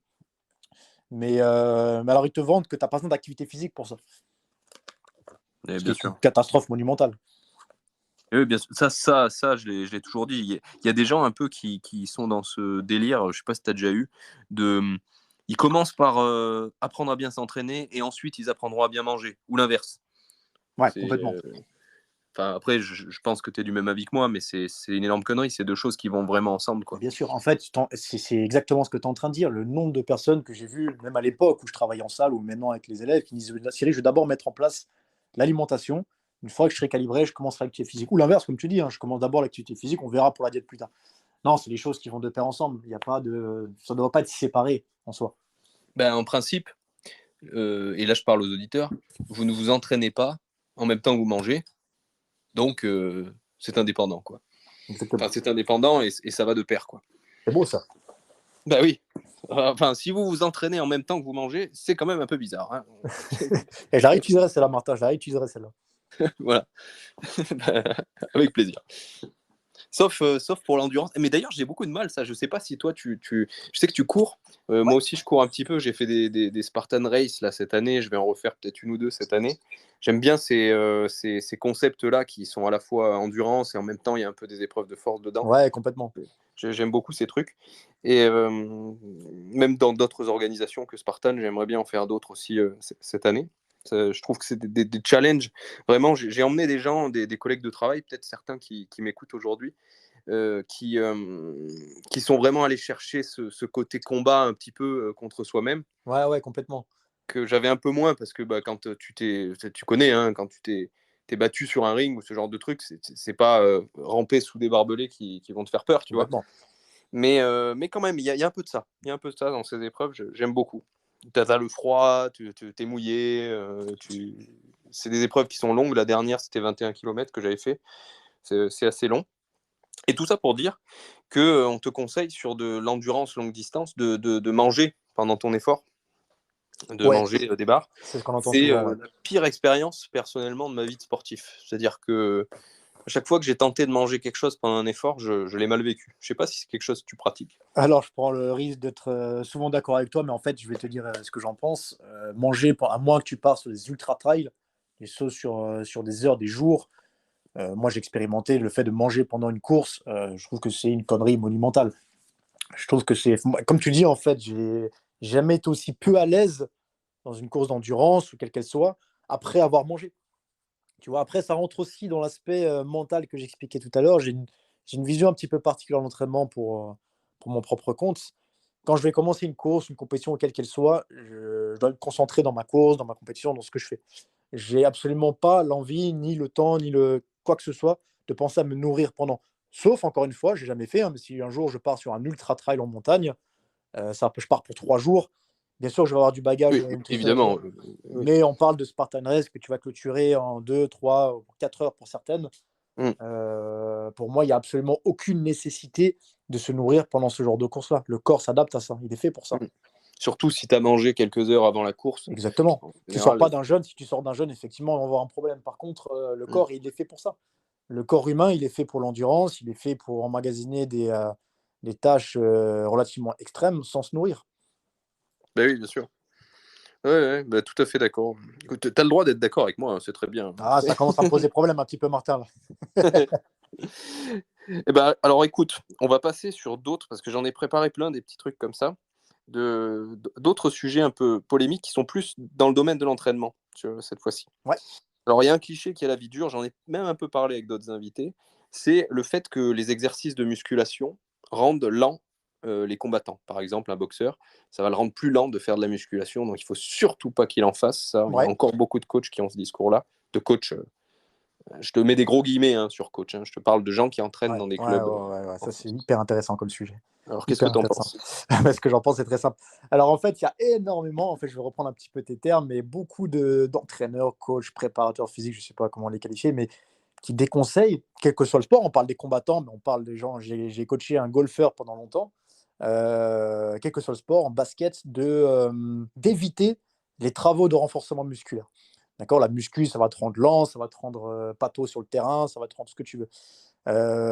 Mais alors, ils te vendent que tu n'as pas besoin d'activité physique pour ça. Et Ce qui bien est une sûr. catastrophe monumentale. Et oui, bien sûr. Ça je l'ai toujours dit. Il y a des gens un peu qui sont dans ce délire, je sais pas si tu as déjà eu, ils commencent par apprendre à bien s'entraîner et ensuite ils apprendront à bien manger, ou l'inverse. Ouais, C'est, complètement. après, je pense que tu es du même avis que moi, mais c'est une énorme connerie. C'est deux choses qui vont vraiment ensemble, quoi. Bien sûr, en fait, c'est exactement ce que tu es en train de dire. Le nombre de personnes que j'ai vues, même à l'époque où je travaillais en salle ou maintenant avec les élèves, qui disent Cyril, je vais d'abord mettre en place l'alimentation. Une fois que je serai calibré, je commencerai l'activité physique. Ou l'inverse, comme tu dis, hein, je commence d'abord l'activité physique, on verra pour la diète plus tard. Non, c'est des choses qui vont de pair ensemble. Il y a pas de... Ça ne doit pas être séparé en soi. Ben, en principe, et là je parle aux auditeurs, vous ne vous entraînez pas en même temps que vous mangez, donc c'est indépendant, quoi. Exactement. Enfin, c'est indépendant et ça va de pair, quoi. C'est beau ça. Bah oui. Enfin, si vous vous entraînez en même temps que vous mangez, c'est quand même un peu bizarre, hein. Et je la réutiliserai celle-là, Martin, je la réutiliserai celle-là. Voilà. Avec plaisir. Sauf pour l'endurance. Mais d'ailleurs, j'ai beaucoup de mal, ça. Je sais pas si toi, je sais que tu cours. Ouais. Moi aussi, je cours un petit peu. J'ai fait des Spartan Race là, cette année. Je vais en refaire peut-être une ou deux cette année. J'aime bien ces concepts-là qui sont à la fois endurance et en même temps, il y a un peu des épreuves de force dedans. Ouais, complètement. J'aime beaucoup ces trucs. Et même dans d'autres organisations que Spartan, j'aimerais bien en faire d'autres aussi cette année. Je trouve que c'est des challenges. Vraiment, j'ai emmené des gens, des collègues de travail, peut-être certains qui m'écoutent aujourd'hui, qui sont vraiment allés chercher ce côté combat un petit peu contre soi-même, Ouais, complètement. que j'avais un peu moins parce que quand tu connais, hein, quand tu t'es battu sur un ring ou ce genre de truc, c'est pas ramper sous des barbelés qui vont te faire peur, tu vois. Complètement. Mais quand même, il y a un peu de ça. Il y a un peu de ça dans ces épreuves, j'aime beaucoup. T'as le froid, t'es mouillé, c'est des épreuves qui sont longues. La dernière, c'était 21 km que j'avais fait. C'est assez long. Et tout ça pour dire qu'on te conseille sur de l'endurance longue distance de manger pendant ton effort, de Ouais, manger des barres. c'est ce qu'on entend C'est souvent. Ouais. la pire expérience personnellement de ma vie de sportif. C'est-à-dire que à chaque fois que j'ai tenté de manger quelque chose pendant un effort, je l'ai mal vécu. Je sais pas si c'est quelque chose que tu pratiques. Alors, je prends le risque d'être souvent d'accord avec toi, mais en fait, je vais te dire ce que j'en pense. Manger, à moins que tu pars sur des ultra-trails, des choses sur des heures, des jours. Moi, j'ai expérimenté le fait de manger pendant une course. Je trouve que c'est une connerie monumentale. Je trouve que c'est, comme tu dis, en fait, j'ai jamais été aussi peu à l'aise dans une course d'endurance ou quelle qu'elle soit après avoir mangé. Tu vois, après, ça rentre aussi dans l'aspect mental que j'expliquais tout à l'heure. J'ai une vision un petit peu particulière de l'entraînement pour mon propre compte. Quand je vais commencer une course, une compétition, quelle qu'elle soit, je dois me concentrer dans ma course, dans ma compétition, dans ce que je fais. J'ai absolument pas l'envie, ni le temps, ni le quoi que ce soit, de penser à me nourrir pendant. Sauf, encore une fois, j'ai jamais fait, hein, mais si un jour je pars sur un ultra trail en montagne, je pars pour 3 jours. Bien sûr, je vais avoir du bagage Oui, nutritionnel. évidemment. Oui. Mais on parle de Spartan Race que tu vas clôturer en 2, 3, 4 heures pour certaines. Mm. Pour moi, il n'y a absolument aucune nécessité de se nourrir pendant ce genre de course-là. Le corps s'adapte à ça. Il est fait pour ça. Surtout si tu as mangé quelques heures avant la course. Exactement. Tu ne sors pas d'un jeûne. Si tu sors d'un jeûne, effectivement, on va avoir un problème. Par contre, le corps, il est fait pour ça. Le corps humain, il est fait pour l'endurance. Il est fait pour emmagasiner des tâches relativement extrêmes sans se nourrir. Ben oui, bien sûr. Ouais, bah, tout à fait d'accord. Tu as le droit d'être d'accord avec moi, hein, c'est très bien. Ah, ça commence à me poser problème un petit peu, Martin. Là. Et ben, alors écoute, on va passer sur d'autres, parce que j'en ai préparé plein des petits trucs comme ça, d'autres sujets un peu polémiques qui sont plus dans le domaine de l'entraînement cette fois-ci. Ouais. Alors, il y a un cliché qui a la vie dure, j'en ai même un peu parlé avec d'autres invités, c'est le fait que les exercices de musculation rendent lents les combattants. Par exemple, un boxeur, ça va le rendre plus lent de faire de la musculation, donc il faut surtout pas qu'il en fasse ça. Il y a Ouais. encore beaucoup de coachs qui ont ce discours-là, de coach. Je te mets des gros guillemets sur coach. Je te parle de gens qui entraînent dans des clubs. Ça, c'est hyper intéressant comme sujet. Alors, qu'est-ce que tu en penses? Ce que j'en pense, c'est très simple. Alors, en fait, il y a énormément, en fait, je vais reprendre un petit peu tes termes, mais beaucoup d'entraîneurs, coachs, préparateurs physiques, je ne sais pas comment les qualifier, mais qui déconseillent, quel que soit le sport. On parle des combattants, mais on parle des gens. J'ai coaché un golfeur pendant longtemps, quel que soit le sport, en basket, d'éviter les travaux de renforcement musculaire. D'accord, la muscu, ça va te rendre lent, ça va te rendre pâteau sur le terrain, ça va te rendre ce que tu veux.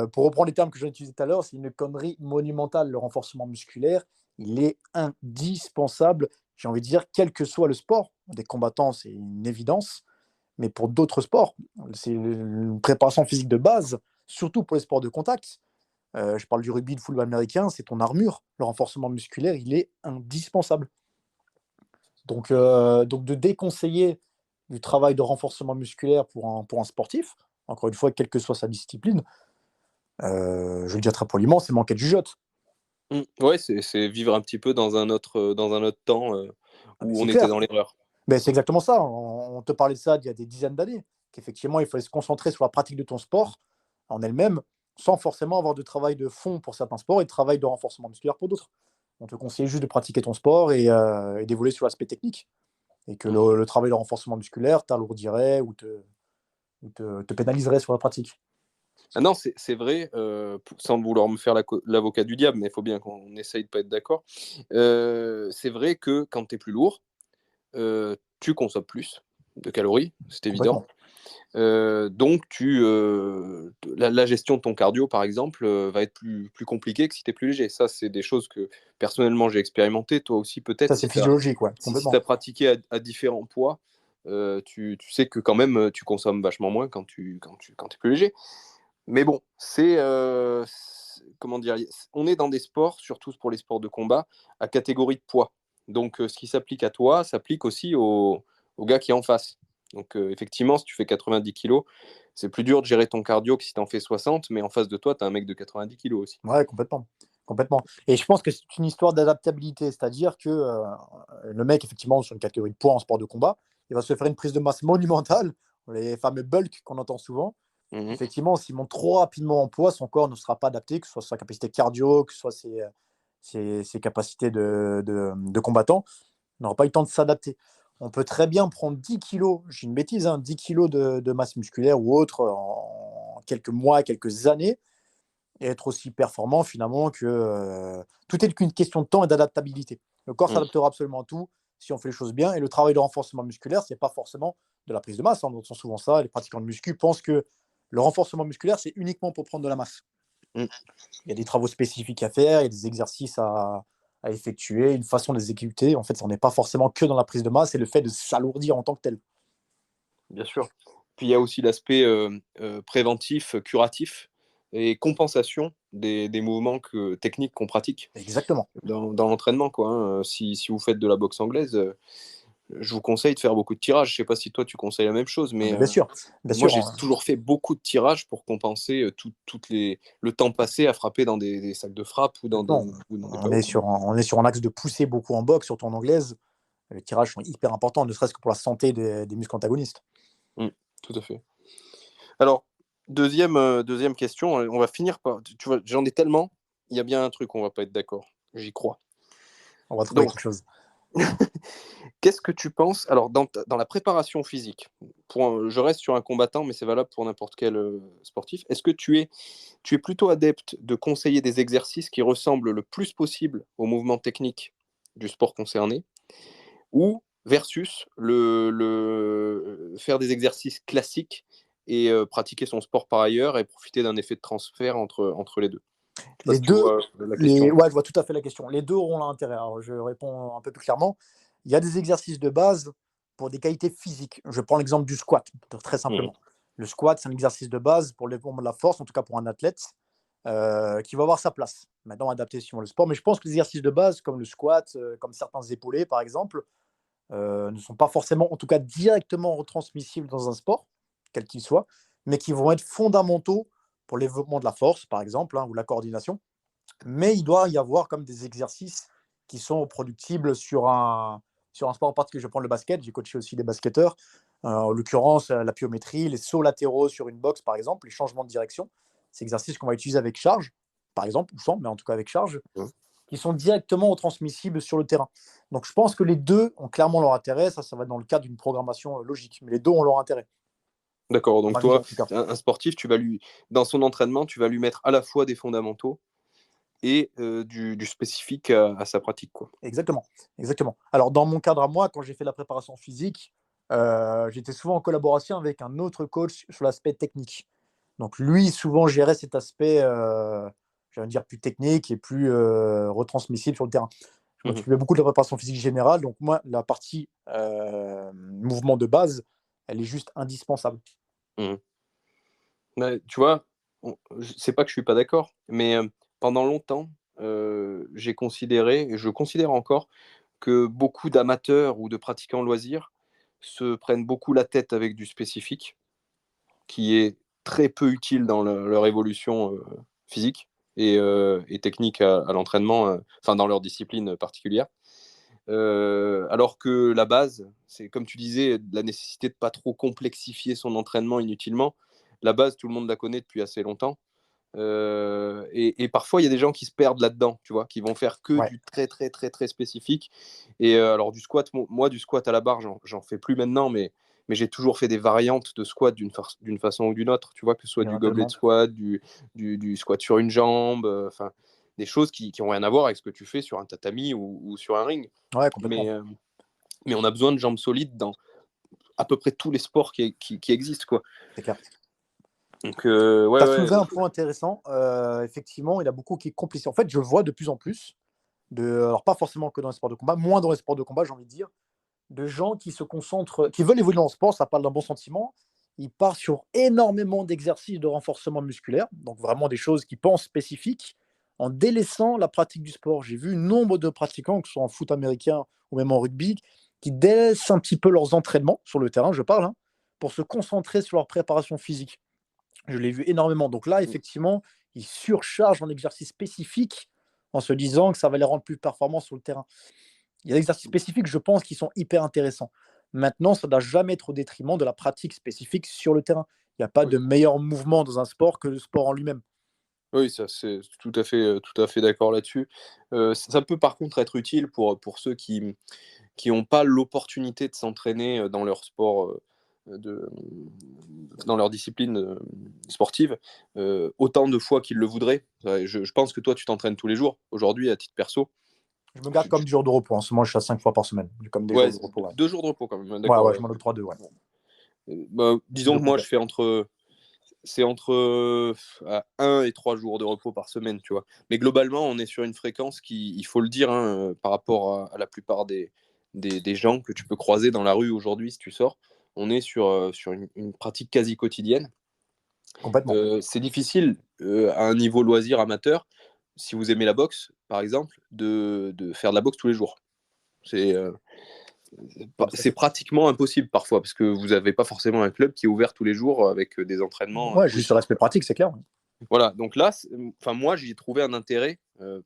Pour reprendre les termes que j'ai utilisés tout à l'heure, c'est une connerie monumentale, le renforcement musculaire. Il est indispensable, j'ai envie de dire, quel que soit le sport. Des combattants, c'est une évidence, mais pour d'autres sports, c'est une préparation physique de base, surtout pour les sports de contact. Je parle du rugby, du football américain, c'est ton armure. Le renforcement musculaire, il est indispensable. Donc de déconseiller du travail de renforcement musculaire pour un sportif, encore une fois, quelle que soit sa discipline, je vais le dire très poliment, c'est manquer de jugeote. Ouais, c'est vivre un petit peu dans un autre temps où on était dans l'erreur. Ben, c'est exactement ça. On te parlait de ça il y a des dizaines d'années, qu'effectivement, il fallait se concentrer sur la pratique de ton sport en elle-même, sans forcément avoir de travail de fond pour certains sports et de travail de renforcement musculaire pour d'autres. On te conseillait juste de pratiquer ton sport et d'évoluer sur l'aspect technique. Et que le travail de renforcement musculaire t'alourdirait ou te pénaliserait sur la pratique. Ah non, c'est vrai, sans vouloir me faire l'avocat du diable, mais il faut bien qu'on essaye de pas être d'accord. C'est vrai que quand tu es plus lourd, tu consommes plus de calories, c'est évident. Donc, la gestion de ton cardio, par exemple, va être plus compliquée que si tu es plus léger. Ça, c'est des choses que personnellement j'ai expérimenté. Toi aussi, peut-être, Ça, c'est physiologique, ouais, si complètement. tu as pratiqué à différents poids, tu sais que quand même, tu consommes vachement moins quand tu es plus léger. Mais bon, comment dire, on est dans des sports, surtout pour les sports de combat, à catégorie de poids. Donc, ce qui s'applique à toi s'applique aussi au gars qui est en face. Donc, effectivement, si tu fais 90 kilos, c'est plus dur de gérer ton cardio que si tu en fais 60, mais en face de toi, tu as un mec de 90 kilos aussi. Ouais, complètement. Et je pense que c'est une histoire d'adaptabilité, c'est-à-dire que le mec, effectivement, sur une catégorie de poids en sport de combat, il va se faire une prise de masse monumentale, les fameux bulks qu'on entend souvent. Effectivement, s'il monte trop rapidement en poids, son corps ne sera pas adapté, que ce soit sa capacité cardio, que ce soit ses capacités de combattant, il n'aura pas eu le temps de s'adapter. On peut très bien prendre 10 kilos, j'ai une bêtise, 10 kilos de masse musculaire ou autre en quelques mois, quelques années, et être aussi performant finalement que tout est qu'une question de temps et d'adaptabilité. Le corps s'adaptera absolument à tout si on fait les choses bien. Et le travail de renforcement musculaire, c'est pas forcément de la prise de masse. On entend souvent ça. Les pratiquants de muscu pensent que le renforcement musculaire, c'est uniquement pour prendre de la masse. Il y a des travaux spécifiques à faire, il y a des exercices à effectuer, une façon de les exécuter. En fait, on n'est pas forcément que dans la prise de masse, c'est le fait de s'alourdir en tant que tel. Bien sûr. Puis il y a aussi l'aspect préventif, curatif et compensation des mouvements techniques qu'on pratique. Exactement. Dans l'entraînement, quoi. Si vous faites de la boxe anglaise, je vous conseille de faire beaucoup de tirages. Je ne sais pas si toi tu conseilles la même chose, mais bien sûr. moi j'ai toujours fait beaucoup de tirages pour compenser le temps passé à frapper dans des sacs de frappe ou dans des on est sur un axe de poussée beaucoup en boxe, surtout en anglaise. Les tirages sont hyper importants, ne serait-ce que pour la santé des muscles antagonistes. Tout à fait. Alors, deuxième question, on va finir par... Tu vois, j'en ai tellement, il y a bien un truc, on va pas être d'accord. J'y crois. On va trouver quelque chose. Qu'est-ce que tu penses, alors dans la préparation physique, je reste sur un combattant, mais c'est valable pour n'importe quel sportif, est-ce que tu es plutôt adepte de conseiller des exercices qui ressemblent le plus possible au mouvement technique du sport concerné, ou versus faire des exercices classiques et pratiquer son sport par ailleurs et profiter d'un effet de transfert entre les deux? Les deux, je vois tout à fait la question. Les deux auront leur intérêt. Alors, je réponds un peu plus clairement. Il y a des exercices de base pour des qualités physiques. Je prends l'exemple du squat, très simplement. Le squat, c'est un exercice de base pour les membres de la force, en tout cas pour un athlète, qui va avoir sa place. Maintenant, adapté sur le sport. Mais je pense que les exercices de base, comme le squat, comme certains épaulés, par exemple, ne sont pas forcément, en tout cas directement retransmissibles dans un sport, quel qu'il soit, mais qui vont être fondamentaux pour le développement de la force, par exemple, ou la coordination. Mais il doit y avoir comme des exercices qui sont reproductibles sur un sport en particulier. Je prends le basket, j'ai coaché aussi des basketteurs. En l'occurrence, la pliométrie, les sauts latéraux sur une boxe, par exemple, les changements de direction. C'est exercices qu'on va utiliser avec charge, par exemple, ou sans, mais en tout cas avec charge, qui sont directement retransmissibles sur le terrain. Donc je pense que les deux ont clairement leur intérêt. Ça va être dans le cadre d'une programmation logique, mais les deux ont leur intérêt. D'accord, donc toi, un sportif, dans son entraînement, tu vas lui mettre à la fois des fondamentaux et du spécifique à sa pratique, quoi. Exactement. Alors, dans mon cadre à moi, quand j'ai fait la préparation physique, j'étais souvent en collaboration avec un autre coach sur l'aspect technique. Donc, lui, souvent, gérait cet aspect, plus technique et plus retransmissible sur le terrain. Je m'occupais beaucoup de la préparation physique générale. Donc, moi, la partie mouvement de base, elle est juste indispensable. Mais, tu vois, c'est pas que je suis pas d'accord, mais pendant longtemps, j'ai considéré, et je considère encore, que beaucoup d'amateurs ou de pratiquants loisirs se prennent beaucoup la tête avec du spécifique, qui est très peu utile dans leur évolution physique et technique à l'entraînement, dans leur discipline particulière. Alors que la base, c'est comme tu disais, la nécessité de ne pas trop complexifier son entraînement inutilement. La base, tout le monde la connaît depuis assez longtemps. Et parfois, il y a des gens qui se perdent là-dedans, tu vois, qui vont faire que du très, très, très, très spécifique. Et alors, du squat, moi, du squat à la barre, j'en fais plus maintenant, mais j'ai toujours fait des variantes de squat d'une façon ou d'une autre, tu vois, que ce soit du goblet squat, du squat sur une jambe, des choses qui n'ont rien à voir avec ce que tu fais sur un tatami ou sur un ring. Ouais, complètement. Mais on a besoin de jambes solides dans à peu près tous les sports qui existent, quoi. C'est clair. Donc, tu as soulevé un point intéressant. Effectivement, il y a beaucoup qui complexifient. En fait, je vois de plus en plus, alors pas forcément que dans les sports de combat, moins dans les sports de combat, j'ai envie de dire, de gens qui se concentrent, qui veulent évoluer dans le sport, ça parle d'un bon sentiment. Ils partent sur énormément d'exercices de renforcement musculaire, donc vraiment des choses qui pensent spécifiques, en délaissant la pratique du sport. J'ai vu nombre de pratiquants, que ce soit en foot américain ou même en rugby, qui délaissent un petit peu leurs entraînements sur le terrain, je parle, pour se concentrer sur leur préparation physique. Je l'ai vu énormément. Donc là, effectivement, ils surchargent en exercices spécifiques en se disant que ça va les rendre plus performants sur le terrain. Il y a des exercices spécifiques, je pense, qui sont hyper intéressants. Maintenant, ça ne doit jamais être au détriment de la pratique spécifique sur le terrain. Il n'y a pas de meilleur mouvement dans un sport que le sport en lui-même. Oui, ça, c'est tout à fait d'accord là-dessus. Ça peut par contre être utile pour ceux qui n'ont pas l'opportunité de s'entraîner dans leur sport, dans leur discipline sportive, autant de fois qu'ils le voudraient. Je pense que toi, tu t'entraînes tous les jours, aujourd'hui, à titre perso. Je me garde comme jour de repos. En ce moment, je suis à 5 fois par semaine. Comme des jours de repos. 2 jours de repos quand même. Ouais, je m'en octroie 2. Ouais. Disons que moi, je fais entre 1 et 3 jours de repos par semaine, tu vois. Mais globalement, on est sur une fréquence qui, il faut le dire, par rapport à la plupart des gens que tu peux croiser dans la rue aujourd'hui si tu sors, on est sur une pratique quasi quotidienne. Complètement. C'est difficile à un niveau loisir amateur, si vous aimez la boxe, par exemple, de faire de la boxe tous les jours. C'est pratiquement impossible parfois, parce que vous n'avez pas forcément un club qui est ouvert tous les jours avec des entraînements. Ouais, juste le respect pratique, c'est clair. Voilà, donc là, moi, j'y ai trouvé un intérêt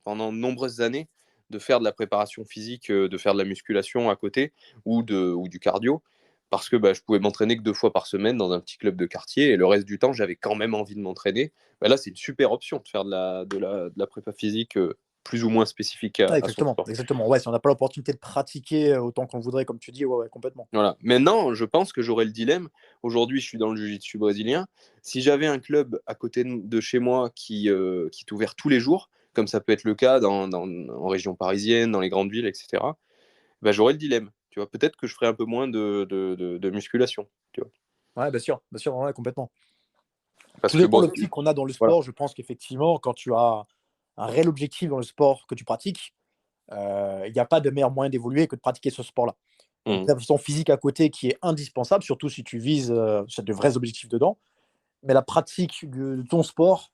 pendant de nombreuses années de faire de la préparation physique, de faire de la musculation à côté ou du cardio, parce que je pouvais m'entraîner que 2 fois par semaine dans un petit club de quartier et le reste du temps, j'avais quand même envie de m'entraîner. Là, c'est une super option de faire de la prépa physique plus ou moins spécifique à son sport. Exactement. Ouais, si on n'a pas l'opportunité de pratiquer autant qu'on voudrait, comme tu dis, ouais, complètement. Voilà. Maintenant, je pense que j'aurais le dilemme. Aujourd'hui, je suis dans le jiu-jitsu brésilien. Si j'avais un club à côté de chez moi qui est ouvert tous les jours, comme ça peut être le cas en région parisienne, dans les grandes villes, etc., j'aurais le dilemme. Tu vois, peut-être que je ferais un peu moins de musculation. Tu vois. Ouais, bien sûr, ouais, complètement. Parce tout dépend de l'optique qu'on a dans le sport. Voilà. Je pense qu'effectivement, quand tu as un réel objectif dans le sport que tu pratiques, il n'y a pas de meilleur moyen d'évoluer que de pratiquer ce sport-là. Une préparation physique à côté qui est indispensable, surtout si tu vises de vrais objectifs dedans. Mais la pratique de ton sport,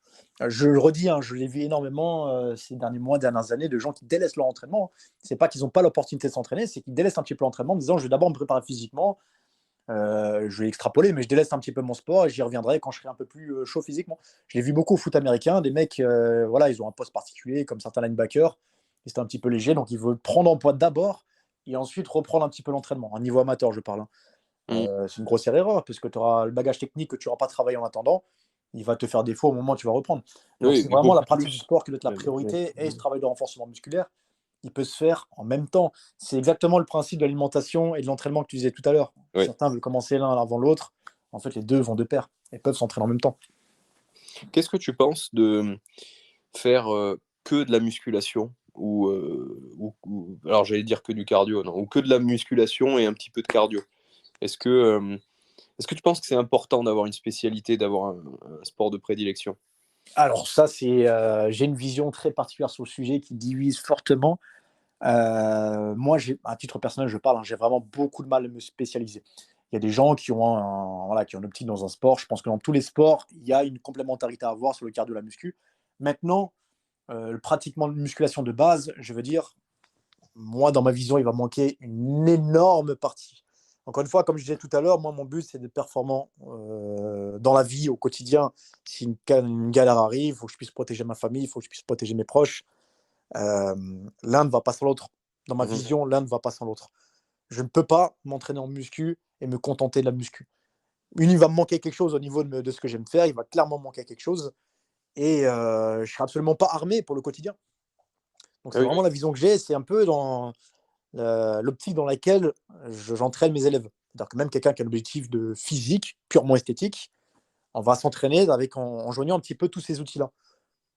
je le redis, hein, je l'ai vu énormément ces derniers mois, dernières années, de gens qui délaissent leur entraînement. C'est pas qu'ils n'ont pas l'opportunité de s'entraîner, c'est qu'ils délaissent un petit peu l'entraînement en disant je vais d'abord me préparer physiquement, je vais extrapoler, mais je délaisse un petit peu mon sport et j'y reviendrai quand je serai un peu plus chaud physiquement. Je l'ai vu beaucoup au foot américain, des mecs, voilà, ils ont un poste particulier, comme certains linebackers, et c'est un petit peu léger, donc ils veulent prendre en poids d'abord et ensuite reprendre un petit peu l'entraînement. À niveau amateur, je parle. Hein. Mm. C'est une grossière erreur, parce que tu auras le bagage technique que tu n'auras pas travaillé en attendant, il va te faire défaut au moment où tu vas reprendre. Donc Oui, c'est mais vraiment la beaucoup pratique du plus. sport qui doit être la priorité et ce travail de renforcement musculaire, il peut se faire en même temps. C'est exactement le principe de l'alimentation et de l'entraînement que tu disais tout à l'heure. Ouais. Certains veulent commencer l'un avant l'autre. En fait, les deux vont de pair et peuvent s'entraîner en même temps. Qu'est-ce que tu penses de faire que de la musculation alors j'allais dire que du cardio, non, ou que de la musculation et un petit peu de cardio? Est-ce que, est-ce que tu penses que c'est important d'avoir une spécialité, d'avoir un sport de prédilection? Alors ça, j'ai une vision très particulière sur le sujet qui divise fortement. Moi, à titre personnel, je parle, hein, j'ai vraiment beaucoup de mal à me spécialiser. Il y a des gens voilà, qui ont une optique dans un sport. Je pense que dans tous les sports, il y a une complémentarité à avoir sur le cardio de la muscu. Maintenant, pratiquement de musculation de base, je veux dire, moi, dans ma vision, il va manquer une énorme partie. Encore une fois, comme je disais tout à l'heure, moi, mon but, c'est d'être performant dans la vie, au quotidien. Si une galère arrive, il faut que je puisse protéger ma famille, il faut que je puisse protéger mes proches. Euh, L'un ne va pas sans l'autre. Dans ma vision, l'un ne va pas sans l'autre. Je ne peux pas m'entraîner en muscu et me contenter de la muscu. Il va me manquer quelque chose au niveau de ce que j'aime faire, il va clairement me manquer quelque chose. Et je ne serai absolument pas armé pour le quotidien. Donc Ah c'est oui. vraiment la vision que j'ai, c'est un peu dans l'optique dans laquelle j'entraîne mes élèves. C'est-à-dire que même quelqu'un qui a l'objectif de physique, purement esthétique, on va s'entraîner en joignant un petit peu tous ces outils-là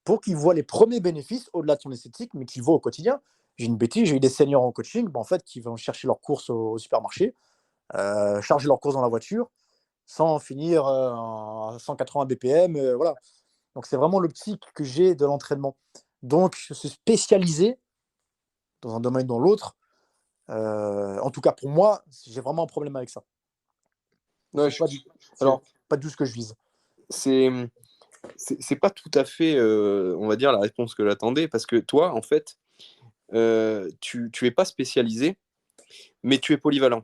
pour qu'il voit les premiers bénéfices au-delà de son esthétique, mais qu'il voit au quotidien. J'ai une bêtise, j'ai eu des seniors en coaching en fait, qui vont chercher leurs courses au supermarché, charger leurs courses dans la voiture, sans finir à 180 BPM. Voilà. Donc c'est vraiment l'optique que j'ai de l'entraînement. Donc se spécialiser dans un domaine ou dans l'autre, en tout cas pour moi, j'ai vraiment un problème avec ça. Ouais, C'est pas du, alors, pas du tout ce que je vise. c'est c'est pas tout à fait, on va dire, la réponse que j'attendais, parce que toi, en fait, tu es pas spécialisé, mais tu es polyvalent,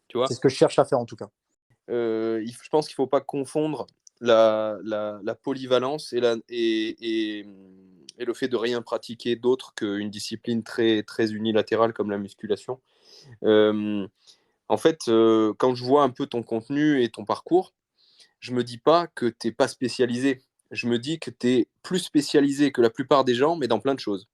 tu vois. C'est ce que je cherche à faire en tout cas. Je pense qu'il faut pas confondre la polyvalence et le fait de rien pratiquer d'autre qu'une discipline très, très unilatérale comme la musculation. Euh, En fait, quand je vois un peu ton contenu et ton parcours, je me dis pas que tu n'es pas spécialisé. Je me dis que tu es plus spécialisé que la plupart des gens, mais dans plein de choses.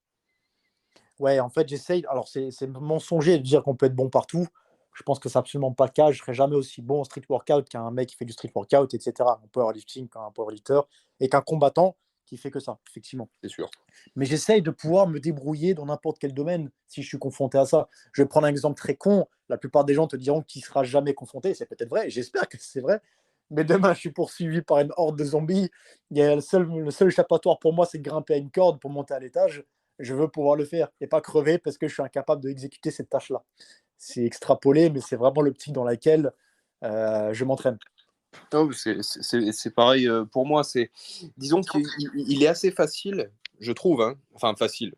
Ouais, en fait, j'essaye. Alors, c'est mensonger de dire qu'on peut être bon partout. Je pense que c'est absolument pas le cas. Je serai jamais aussi bon en street workout qu'un mec qui fait du street workout, etc. En powerlifting qu'un powerlifter et qu'un combattant qui fait que ça, effectivement. C'est sûr. Mais j'essaye de pouvoir me débrouiller dans n'importe quel domaine si je suis confronté à ça. Je vais prendre un exemple très con. La plupart des gens te diront qu'il ne sera jamais confronté. C'est peut-être vrai. J'espère que c'est vrai. Mais demain, je suis poursuivi par une horde de zombies. Le seul échappatoire pour moi, c'est de grimper à une corde pour monter à l'étage. Je veux pouvoir le faire et pas crever parce que je suis incapable d'exécuter cette tâche-là. C'est extrapolé, mais c'est vraiment l'optique dans laquelle je m'entraîne. Non, c'est pareil pour moi. Disons qu'il est assez facile, je trouve, hein. Enfin facile,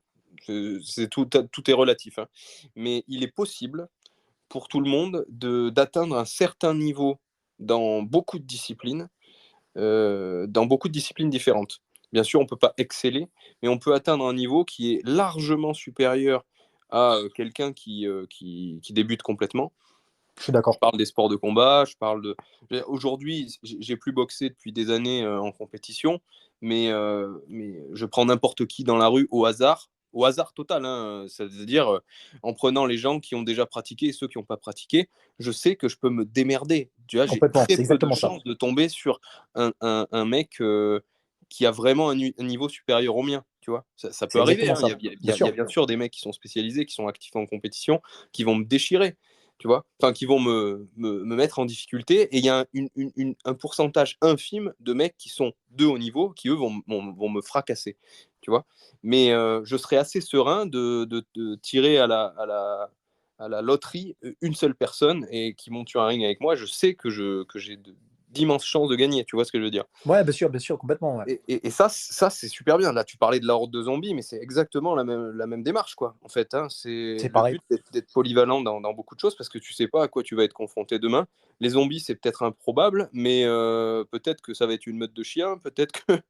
tout est relatif, hein. Mais il est possible pour tout le monde d'atteindre un certain niveau dans beaucoup de disciplines, différentes. Bien sûr, on ne peut pas exceller, mais on peut atteindre un niveau qui est largement supérieur à quelqu'un qui débute complètement. Je suis Je d'accord. parle des sports de combat, Aujourd'hui, j'ai plus boxé depuis des années en compétition, mais je prends n'importe qui dans la rue au hasard total, hein, c'est-à-dire en prenant les gens qui ont déjà pratiqué et ceux qui n'ont pas pratiqué, je sais que je peux me démerder. Tu vois, j'ai Complètement. très C'est peu de exactement ça. chances de tomber sur un mec qui a vraiment un niveau supérieur au mien. Tu vois, ça C'est peut arriver, exactement hein. ça. Bien Il y a sûr. bien sûr des mecs qui sont spécialisés, qui sont actifs en compétition, qui vont me déchirer, tu vois, enfin, qui vont me mettre en difficulté. Et il y a un pourcentage infime de mecs qui sont de haut niveau, qui eux vont me fracasser, tu vois. Mais je serais assez serein de tirer à la loterie une seule personne et qui monte sur un ring avec moi. Je sais que j'ai d'immenses chances de gagner, tu vois ce que je veux dire? Ouais, bien sûr, complètement. Ouais. Et ça, c'est super bien. Là, tu parlais de la horde de zombies, mais c'est exactement la même démarche, quoi. En fait, hein, c'est C'est le pareil. but d'être polyvalent dans beaucoup de choses parce que tu sais pas à quoi tu vas être confronté demain. Les zombies, c'est peut-être improbable, mais peut-être que ça va être une meute de chiens, peut-être que, Ouais,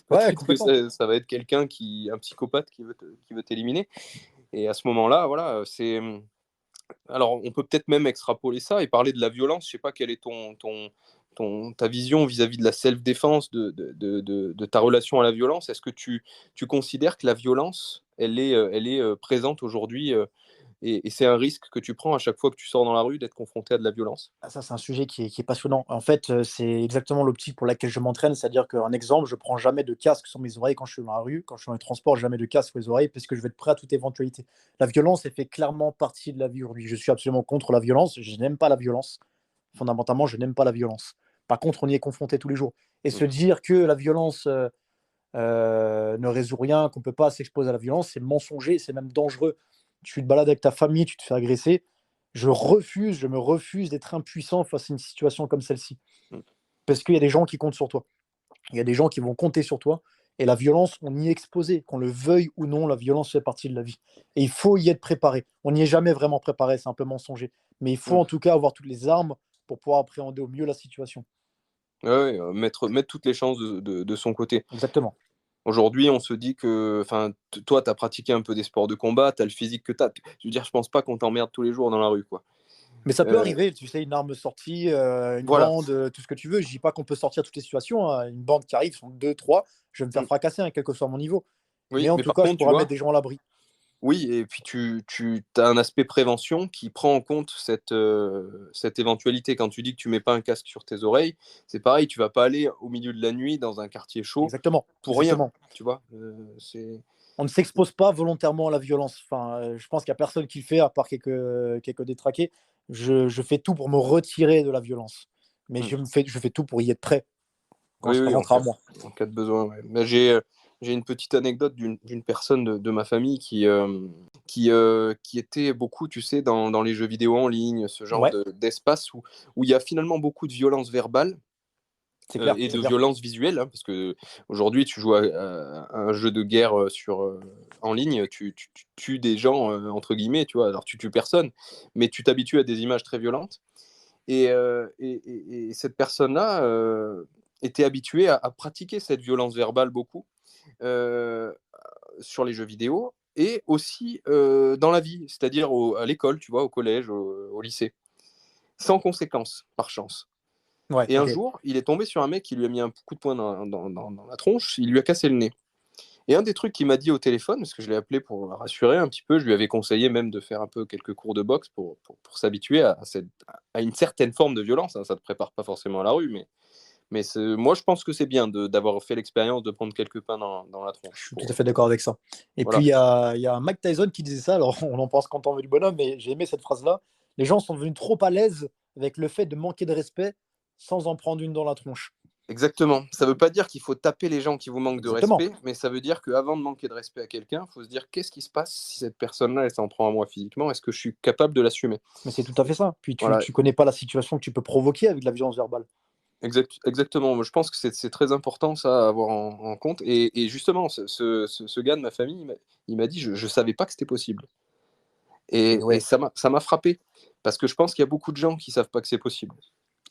peut-être que complètement. ça va être un psychopathe qui veut t'éliminer. Et à ce moment-là, voilà, c'est. Alors, on peut peut-être même extrapoler ça et parler de la violence. Je sais pas quelle est ta vision vis-à-vis de la self-défense, de ta relation à la violence. Est-ce que tu considères que la violence, elle est présente aujourd'hui et c'est un risque que tu prends à chaque fois que tu sors dans la rue d'être confronté à de la violence? Ah, ça, c'est un sujet qui est passionnant. En fait, c'est exactement l'optique pour laquelle je m'entraîne. C'est-à-dire qu'un exemple, je prends jamais de casque sur mes oreilles quand je suis dans la rue. Quand je suis dans les transports, jamais de casque sur les oreilles parce que je vais être prêt à toute éventualité. La violence, elle fait clairement partie de la vie aujourd'hui. Je suis absolument contre la violence. Je n'aime pas la violence. Fondamentalement, je n'aime pas la violence. Par contre, on y est confronté tous les jours. Et Mmh. se dire que la violence ne résout rien, qu'on ne peut pas s'exposer à la violence, c'est mensonger, c'est même dangereux. Tu te balades avec ta famille, tu te fais agresser. Je me refuse d'être impuissant face à une situation comme celle-ci. Mmh. Parce qu'il y a des gens qui comptent sur toi. Il y a des gens qui vont compter sur toi. Et la violence, on y est exposé. Qu'on le veuille ou non, la violence fait partie de la vie. Et il faut y être préparé. On n'y est jamais vraiment préparé, c'est un peu mensonger. Mais il faut Mmh. en tout cas avoir toutes les armes pour pouvoir appréhender au mieux la situation. Ouais, ouais, mettre toutes les chances de son côté. Exactement. Aujourd'hui, on se dit que, enfin, toi, tu as pratiqué un peu des sports de combat, tu as le physique que tu as. Je veux dire, je pense pas qu'on t'emmerde tous les jours dans la rue, quoi. Mais ça peut Euh, arriver, tu sais, une arme sortie, une voilà. bande, tout ce que tu veux. Je dis pas qu'on peut sortir toutes les situations, hein. Une bande qui arrive, sont 2, 3, je vais me faire Mm. fracasser, hein, quel que soit mon niveau. Mais Oui, en mais tout par cas, je contre, tu pourrais vois, mettre des gens à l'abri. oui, et puis tu as un aspect prévention qui prend en compte cette éventualité. Quand tu dis que tu mets pas un casque sur tes oreilles, c'est pareil, tu vas pas aller au milieu de la nuit dans un quartier chaud Exactement, pour rien, exactement. tu vois. C'est. On ne s'expose pas volontairement à la violence. Enfin, je pense qu'il y a personne qui le fait, à part quelques détraqués. Je fais tout pour me retirer de la violence. Mais Mm. je fais tout pour y être prêt quand Oui, ça oui, rentre à moi. en cas de besoin. Ouais. Mais j'ai une petite anecdote d'une personne de ma famille qui était beaucoup, tu sais, dans les jeux vidéo en ligne, ce genre Ouais, d'espace où il y a finalement beaucoup de violence verbale c'est clair, et c'est de clair. violence visuelle, hein, parce que aujourd'hui, tu joues à un jeu de guerre en ligne, tu tues des gens, entre guillemets, tu vois, alors tu tues personne, mais tu t'habitues à des images très violentes. Et cette personne-là était habituée à pratiquer cette violence verbale beaucoup euh, sur les jeux vidéo et aussi dans la vie, c'est-à-dire à l'école, tu vois, au collège, au lycée, sans conséquence, par chance. Ouais, Et un ok. jour, il est tombé sur un mec qui lui a mis un coup de poing dans la tronche, il lui a cassé le nez. Et un des trucs qu'il m'a dit au téléphone, parce que je l'ai appelé pour le rassurer un petit peu, je lui avais conseillé même de faire un peu quelques cours de boxe pour s'habituer à une certaine forme de violence, hein. Ça ne te prépare pas forcément à la rue, mais moi je pense que c'est bien d'avoir fait l'expérience de prendre quelques pains dans la Je tronche. suis tout à fait d'accord avec ça. Et puis, Voilà. il y a Mike Tyson qui disait ça. Alors, on en pense quand on veut du bonhomme, mais j'ai aimé cette phrase-là. Les gens sont devenus trop à l'aise avec le fait de manquer de respect sans en prendre une dans la tronche. Exactement. Ça ne veut pas dire qu'il faut taper les gens qui vous manquent de Exactement. respect, mais ça veut dire qu'avant de manquer de respect à quelqu'un, il faut se dire qu'est-ce qui se passe si cette personne-là, elle s'en prend à moi physiquement. Est-ce que je suis capable de l'assumer? Mais c'est tout à fait ça. Puis, tu Voilà. ne connais pas la situation que tu peux provoquer avec de la violence verbale. Exactement. Moi, je pense que c'est très important ça à avoir en compte. Et justement, ce gars de ma famille, il m'a dit, je ne savais pas que c'était possible. Et Et ouais, ça m'a frappé, parce que je pense qu'il y a beaucoup de gens qui ne savent pas que c'est possible.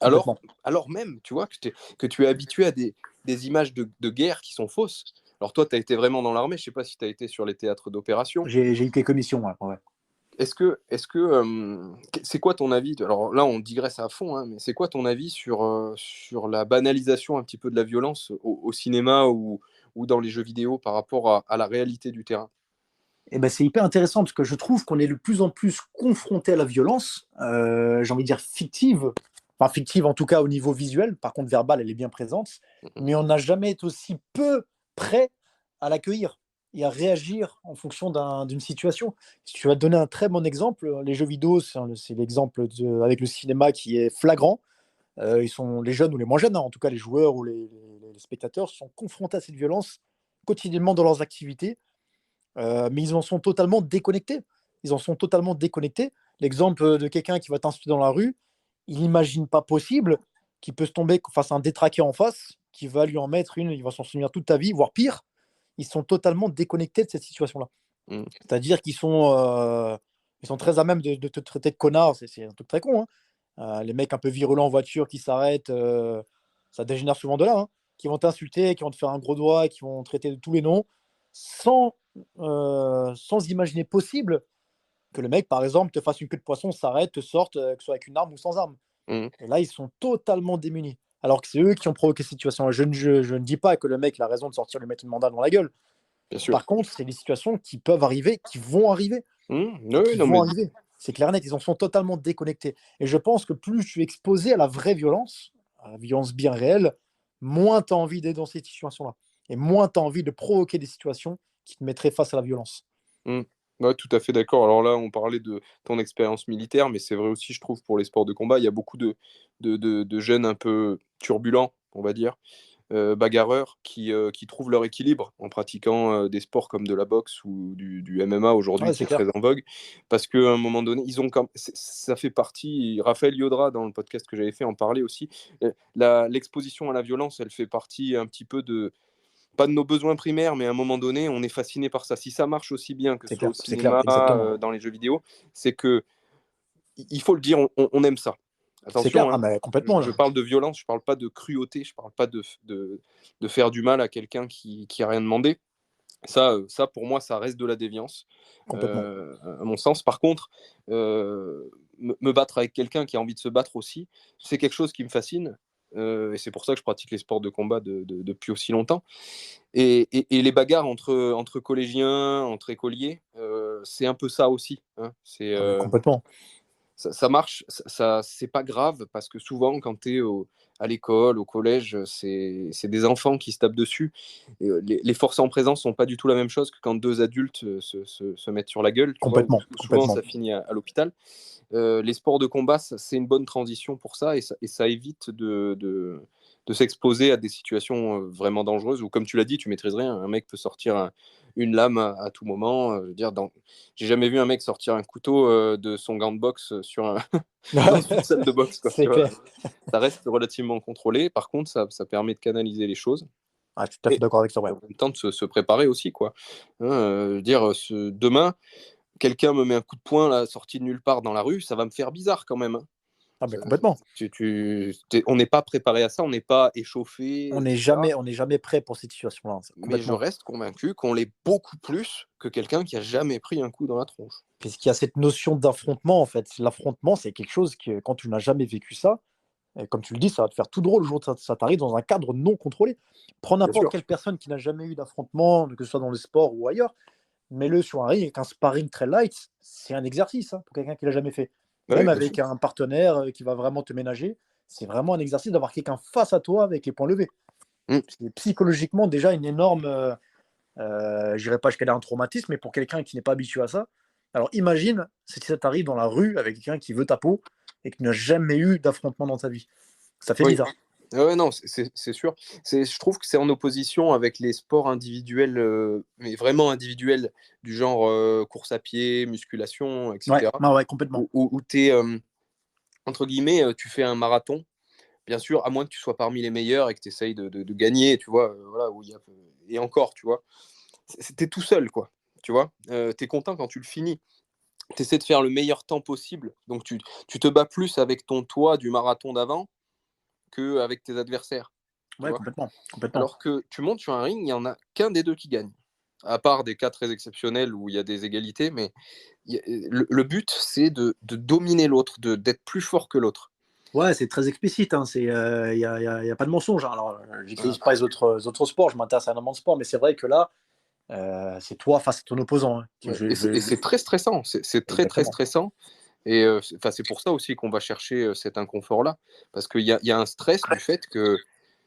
Alors, complètement. alors même, tu vois, que tu es habitué à des images de guerre qui sont fausses. Alors toi, tu as été vraiment dans l'armée, je ne sais pas si tu as été sur les théâtres d'opération. J'ai eu quelques missions. Ouais, ouais. C'est quoi ton avis? Alors là, on digresse à fond, hein, mais c'est quoi ton avis sur la banalisation un petit peu de la violence au cinéma ou dans les jeux vidéo par rapport à la réalité du terrain? Et ben, c'est hyper intéressant parce que je trouve qu'on est de plus en plus confronté à la violence, j'ai envie de dire fictive, enfin fictive en tout cas au niveau visuel, par contre verbale elle est bien présente, Mhm. mais on n'a jamais été aussi peu prêt à l'accueillir et à réagir en fonction d'une situation. Si tu vas te donner un très bon exemple, les jeux vidéo, c'est l'exemple avec le cinéma qui est flagrant. Les jeunes ou les moins jeunes, hein, en tout cas les joueurs ou les spectateurs, sont confrontés à cette violence quotidiennement dans leurs activités, mais ils en sont totalement déconnectés. Ils en sont totalement déconnectés. L'exemple de quelqu'un qui va t'insulter dans la rue, il n'imagine pas possible qui peut se tomber face à un détraqué en face, qui va lui en mettre une, il va s'en souvenir toute ta vie, voire pire. Ils sont totalement déconnectés de cette situation-là. C'est-à-dire qu'ils ils sont très à même de te traiter de connard. C'est un truc très con. Les mecs un peu virulents en voiture qui s'arrêtent, ça dégénère souvent de là, qui vont t'insulter, qui vont te faire un gros doigt, qui vont te traiter de tous les noms, sans imaginer possible que le mec, par exemple, te fasse une queue de poisson, s'arrête, te sorte, que ce soit avec une arme ou sans arme. Et là, ils sont totalement démunis. Alors que c'est eux qui ont provoqué cette situation. Je ne dis pas que le mec a raison de sortir lui mettre une mandale dans la gueule. Bien sûr. Par contre, c'est des situations qui peuvent arriver, qui vont arriver. Arriver. C'est clair et net, ils en sont totalement déconnectés. Et je pense que plus tu es exposé à la vraie violence, à la violence bien réelle, moins tu as envie d'être dans ces situations-là. Et moins tu as envie de provoquer des situations qui te mettraient face à la violence. Ouais, tout à fait d'accord. Alors là, on parlait de ton expérience militaire, mais c'est vrai aussi, je trouve, pour les sports de combat, il y a beaucoup de jeunes un peu turbulents, on va dire, bagarreurs, qui trouvent leur équilibre en pratiquant des sports comme de la boxe ou du MMA aujourd'hui, qui est très en vogue, parce qu'à un moment donné, ça fait partie, Raphaël Yodra, dans le podcast que j'avais fait, en parlait aussi, l'exposition à la violence, elle fait partie un petit peu pas de nos besoins primaires, mais à un moment donné, on est fasciné par ça. Si ça marche aussi bien que ce soit au cinéma, dans les jeux vidéo, c'est que, il faut le dire, on aime ça. Attention, complètement, je parle de violence, je parle pas de cruauté, je parle pas de faire du mal à quelqu'un qui a rien demandé. Ça, pour moi, ça reste de la déviance, à mon sens. Par contre, me battre avec quelqu'un qui a envie de se battre aussi, c'est quelque chose qui me fascine. Et c'est pour ça que je pratique les sports de combat depuis aussi longtemps. Et les bagarres entre collégiens, entre écoliers, c'est un peu ça aussi. Complètement. Ça marche, c'est pas grave, parce que souvent, quand tu es à l'école, au collège, c'est des enfants qui se tapent dessus. Et, les forces en présence sont pas du tout la même chose que quand deux adultes se mettent sur la gueule. Souvent, ça finit à l'hôpital. Les sports de combat, c'est une bonne transition pour ça, et ça évite de s'exposer à des situations vraiment dangereuses où, comme tu l'as dit, tu maîtrises rien. Un mec peut sortir une lame à tout moment. J'ai jamais vu un mec sortir un couteau de son gant de boxe dans une salle de boxe. C'est clair. Ça reste relativement contrôlé. Par contre, ça permet de canaliser les choses. Ah, tout à fait d'accord avec ça. Ouais. En même temps, de se préparer aussi, quoi. Demain, quelqu'un me met un coup de poing là, sorti de nulle part dans la rue, ça va me faire bizarre quand même. Ah, mais complètement. On n'est pas préparé à ça, on n'est pas échauffé. On n'est jamais prêt pour cette situation-là. Mais je reste convaincu qu'on l'est beaucoup plus que quelqu'un qui a jamais pris un coup dans la tronche. Puisqu'il y a cette notion d'affrontement, en fait. L'affrontement, c'est quelque chose que, quand tu n'as jamais vécu ça, comme tu le dis, ça va te faire tout drôle le jour où ça t'arrive dans un cadre non contrôlé. Prends n'importe quelle personne qui n'a jamais eu d'affrontement, que ce soit dans le sport ou ailleurs, mets-le sur un ring avec un sparring très light, c'est un exercice pour quelqu'un qui l'a jamais fait. Même avec un partenaire qui va vraiment te ménager, c'est vraiment un exercice d'avoir quelqu'un face à toi avec les poings levés. C'est psychologiquement déjà une énorme, je dirais pas jusqu'à là un traumatisme, mais pour quelqu'un qui n'est pas habitué à ça. Alors imagine si ça t'arrive dans la rue avec quelqu'un qui veut ta peau et qui n'a jamais eu d'affrontement dans sa vie. Ça fait bizarre. Ouais, non, c'est sûr. Je trouve que c'est en opposition avec les sports individuels, mais vraiment individuels, du genre course à pied, musculation, etc. Ouais, complètement. Où tu es, entre guillemets, tu fais un marathon. Bien sûr, à moins que tu sois parmi les meilleurs et que tu essayes de gagner, tu vois, voilà, et encore, tu vois. T'es tout seul, quoi. Tu vois, tu es content quand tu le finis. Tu essaies de faire le meilleur temps possible. Donc, tu te bats plus avec ton toi du marathon d'avant qu'avec tes adversaires. Ouais, complètement. Alors que tu montes sur un ring, il n'y en a qu'un des deux qui gagne. À part des cas très exceptionnels où il y a des égalités, mais le but, c'est de dominer l'autre, d'être plus fort que l'autre. Ouais, c'est très explicite. Il n'y a pas de mensonge. Alors, je n'utilise pas les autres sports, je m'intéresse à énormément de sports, mais c'est vrai que là, c'est toi face à ton opposant. Et c'est très stressant. C'est très, très stressant. Et c'est pour ça aussi qu'on va chercher cet inconfort-là. Parce qu'il y a un stress du fait que,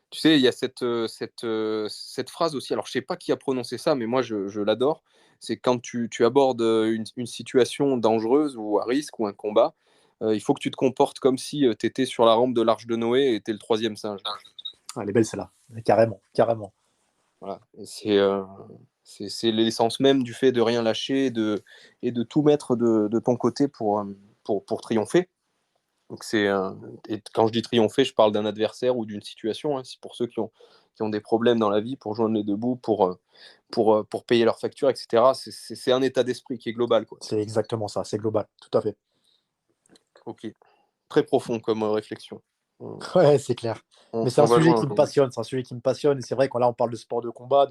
tu sais, il y a cette phrase aussi. Alors, je ne sais pas qui a prononcé ça, mais moi, je l'adore. C'est quand tu abordes une situation dangereuse ou à risque ou un combat, il faut que tu te comportes comme si tu étais sur la rampe de l'Arche de Noé et tu es le troisième singe. Ah, elle est belle, celle-là. Carrément. Voilà. C'est l'essence même du fait de rien lâcher et de tout mettre de ton côté pour triompher. Donc et quand je dis triompher, je parle d'un adversaire ou d'une situation. Hein. C'est pour ceux qui ont des problèmes dans la vie, pour joindre les deux bouts, pour payer leurs factures, etc. C'est un état d'esprit qui est global, quoi. C'est exactement ça, c'est global, tout à fait. Ok, très profond comme réflexion. Ouais, c'est clair. Mais c'est un va sujet loin qui me passionne, c'est un sujet qui me passionne. Et c'est vrai, quand là, on parle de sport de combat,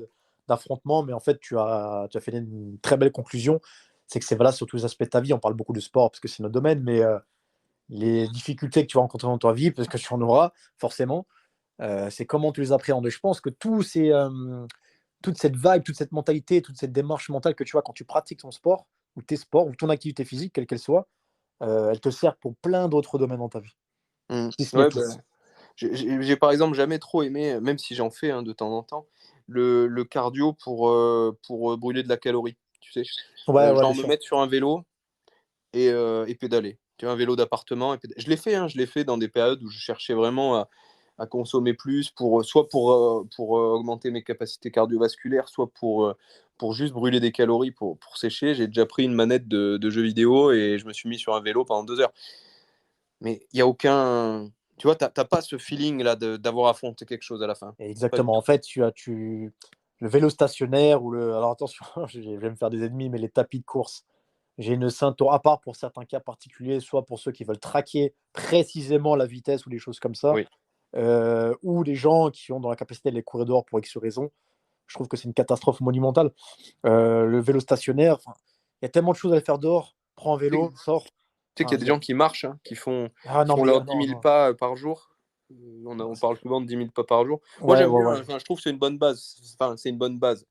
d'affrontement, mais en fait, tu as fait une très belle conclusion. C'est que c'est valable sur tous les aspects de ta vie. On parle beaucoup de sport parce que c'est notre domaine, mais les difficultés que tu vas rencontrer dans ta vie, parce que tu en auras forcément, c'est comment tu les appréhendes. Et je pense que toute cette vibe, toute cette mentalité, toute cette démarche mentale que tu as quand tu pratiques ton sport, ou tes sports, ou ton activité physique, quelle qu'elle soit, elle te sert pour plein d'autres domaines dans ta vie. Si ce n'est Ouais, tout. j'ai par exemple jamais trop aimé, même si j'en fais de temps en temps, le cardio pour brûler de la calorie. Tu sais, Ouais, ouais, bien genre me sûr. mettre sur un vélo et pédaler. Tu vois, un vélo d'appartement. Je l'ai fait, je l'ai fait dans des périodes où je cherchais vraiment à consommer plus, soit pour augmenter mes capacités cardiovasculaires, soit pour juste brûler des calories pour sécher. J'ai déjà pris une manette de jeux vidéo et je me suis mis sur un vélo pendant 2 heures. Mais il n'y a aucun. Tu vois, t'as pas ce feeling là d'avoir affronté quelque chose à la fin. Pas du Exactement. En tout. fait, le vélo stationnaire ou le. Alors attention, je vais me faire des ennemis, mais les tapis de course. J'ai une ceinture à part pour certains cas particuliers, soit pour ceux qui veulent traquer précisément la vitesse ou des choses comme ça, Oui. ou les gens qui ont dans la capacité de les courir dehors pour X raisons. Je trouve que c'est une catastrophe monumentale. Le vélo stationnaire, il y a tellement de choses à faire dehors. Prends un Tu sais, vélo, sors. tu sais qu'il y a des gens qui marchent, qui font, Ah qui non, font mais leurs 10 non, 000 non. pas par jour. On parle souvent de 10 000 pas par jour. Moi, Ouais, j'aime ouais, bien. ouais. Enfin, je trouve que c'est une bonne base. Enfin, c'est une bonne base.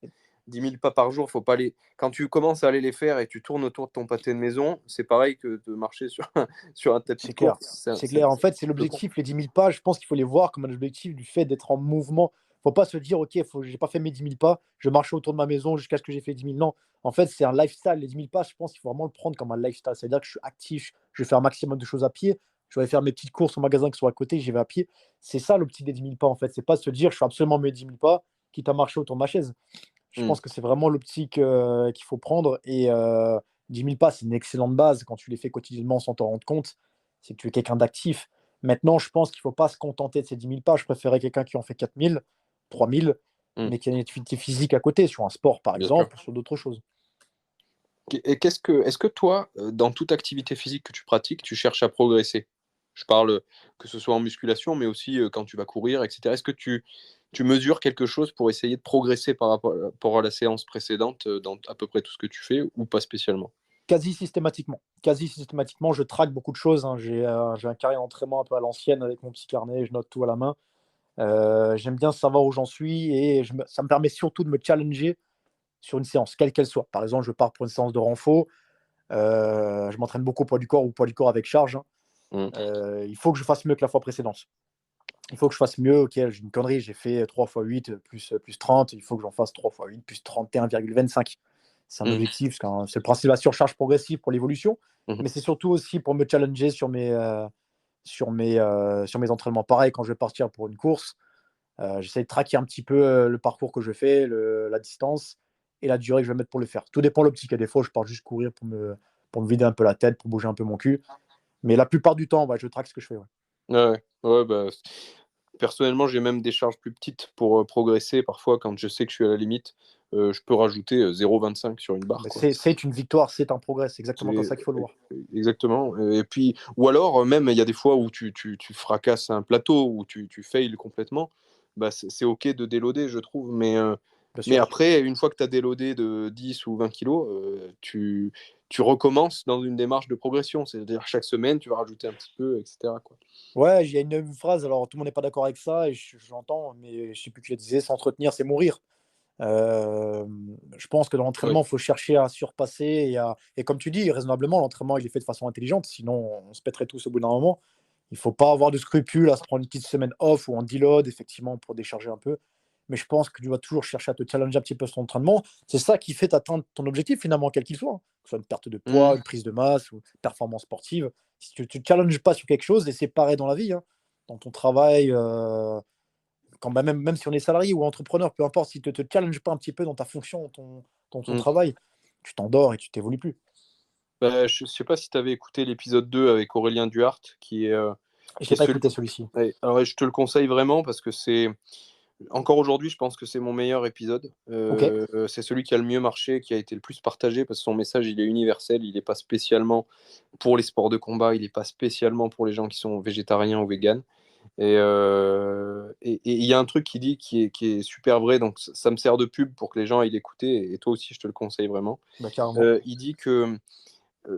10 000 pas par jour, faut pas les. Quand tu commences à aller les faire et tu tournes autour de ton pâté de maison, c'est pareil que de marcher sur un tapis C'est de clair. course. C'est clair. En fait, c'est l'objectif, les 10 000 pas. Je pense qu'il faut les voir comme un objectif du fait d'être en mouvement. Il ne faut pas se dire, OK, je n'ai pas fait mes 10 000 pas, je marche autour de ma maison jusqu'à ce que j'ai fait 10 000. Non. En fait, c'est un lifestyle. Les 10 000 pas, je pense qu'il faut vraiment le prendre comme un lifestyle. C'est-à-dire que je suis actif, je vais faire un maximum de choses à pied, je vais aller faire mes petites courses au magasin qui sont à côté, j'y vais à pied. C'est ça l'optique des 10 000 pas, en fait. C'est pas se dire, je fais absolument mes 10 000 pas, quitte à marcher autour de ma chaise. Je Mm. pense que c'est vraiment l'optique qu'il faut prendre. Et 10 000 pas, c'est une excellente base quand tu les fais quotidiennement sans t'en rendre compte. C'est que tu es quelqu'un d'actif. Maintenant, je pense qu'il ne faut pas se contenter de ces 10 000 pas. Je préférais quelqu'un qui en fait 4 000, 3 000, Mm. mais qui a une activité physique à côté, sur un sport par Bien sûr. exemple, ou sur d'autres choses. Et est-ce que toi, dans toute activité physique que tu pratiques, tu cherches à progresser? Je parle que ce soit en musculation, mais aussi quand tu vas courir, etc. Est-ce que tu mesures quelque chose pour essayer de progresser par rapport à la séance précédente dans à peu près tout ce que tu fais ou pas spécialement? Quasi systématiquement. Quasi systématiquement, je traque beaucoup de choses, hein. J'ai un carré d'entraînement un peu à l'ancienne avec mon petit carnet, je note tout à la main. J'aime bien savoir où j'en suis et ça me permet surtout de me challenger sur une séance, quelle qu'elle soit. Par exemple, je pars pour une séance de renfo, je m'entraîne beaucoup au poids du corps ou poids du corps avec charge, hein. Mm. Il faut que je fasse mieux que la fois précédente. Il faut que je fasse mieux. Ok, j'ai une connerie, j'ai fait 3 x 8 plus 30. Il faut que j'en fasse 3 x 8 plus 31,25. C'est un Mm. objectif, c'est le principe de la surcharge progressive pour l'évolution, Mhm. mais c'est surtout aussi pour me challenger sur mes entraînements. Pareil, quand je vais partir pour une course, j'essaie de traquer un petit peu le parcours que je fais, la distance et la durée que je vais mettre pour le faire. Tout dépend de l'optique. Il y a des fois, je pars juste courir pour me vider un peu la tête, pour bouger un peu mon cul. Mais la plupart du temps, ouais, je traque ce que je fais. Ouais. Ouais, ouais, bah, personnellement, j'ai même des charges plus petites pour progresser. Parfois, quand je sais que je suis à la limite, je peux rajouter 0,25 sur une barre, Mais quoi. c'est une victoire, c'est un progrès. C'est exactement comme C'est ça qu'il faut le voir. exactement. Et puis, ou alors, même, il y a des fois où tu fracasses un plateau, où tu fails complètement. Bah, c'est OK de déloader, je trouve. Bien Mais sûr. après, une fois que tu as déloadé de 10 ou 20 kilos, tu recommences dans une démarche de progression. C'est-à-dire, chaque semaine, tu vas rajouter un petit peu, etc., quoi. Ouais, il y a une phrase, alors tout le monde n'est pas d'accord avec ça, et je l'entends, mais je ne sais plus qui le disait, s'entretenir, c'est mourir. Euh, je pense que dans Oui. l'entraînement, il faut chercher à surpasser et comme tu dis, raisonnablement, l'entraînement, il est fait de façon intelligente, sinon on se pèterait tous au bout d'un moment. Il ne faut pas avoir de scrupules à se prendre une petite semaine off ou en deload, effectivement, pour décharger un peu. Mais je pense que tu dois toujours chercher à te challenger un petit peu sur ton entraînement. C'est ça qui fait atteindre ton objectif, finalement, quel qu'il soit, hein. Que ce soit une perte de poids, Mmh. une prise de masse ou une performance sportive. Si tu ne te challenges pas sur quelque chose, et c'est pareil dans la vie, hein, dans ton travail, même si on est salarié ou entrepreneur, peu importe, si tu ne te challenges pas un petit peu dans ta fonction, dans ton Mmh. travail, tu t'endors et tu t'évolues plus. Bah, je sais pas si tu avais écouté l'épisode 2 avec Aurélien Duhart, qui est, Je qui n'ai est pas celui... écouté celui-ci. Ouais, alors, je te le conseille vraiment parce que c'est... Encore aujourd'hui, je pense que c'est mon meilleur épisode. Ok. C'est celui qui a le mieux marché, qui a été le plus partagé, parce que son message, il est universel. Il n'est pas spécialement pour les sports de combat, il n'est pas spécialement pour les gens qui sont végétariens ou véganes. Et il y a un truc qui dit qui est super vrai, donc ça me sert de pub pour que les gens aillent l'écouter, et toi aussi, je te le conseille vraiment. Bah, carrément. Il dit que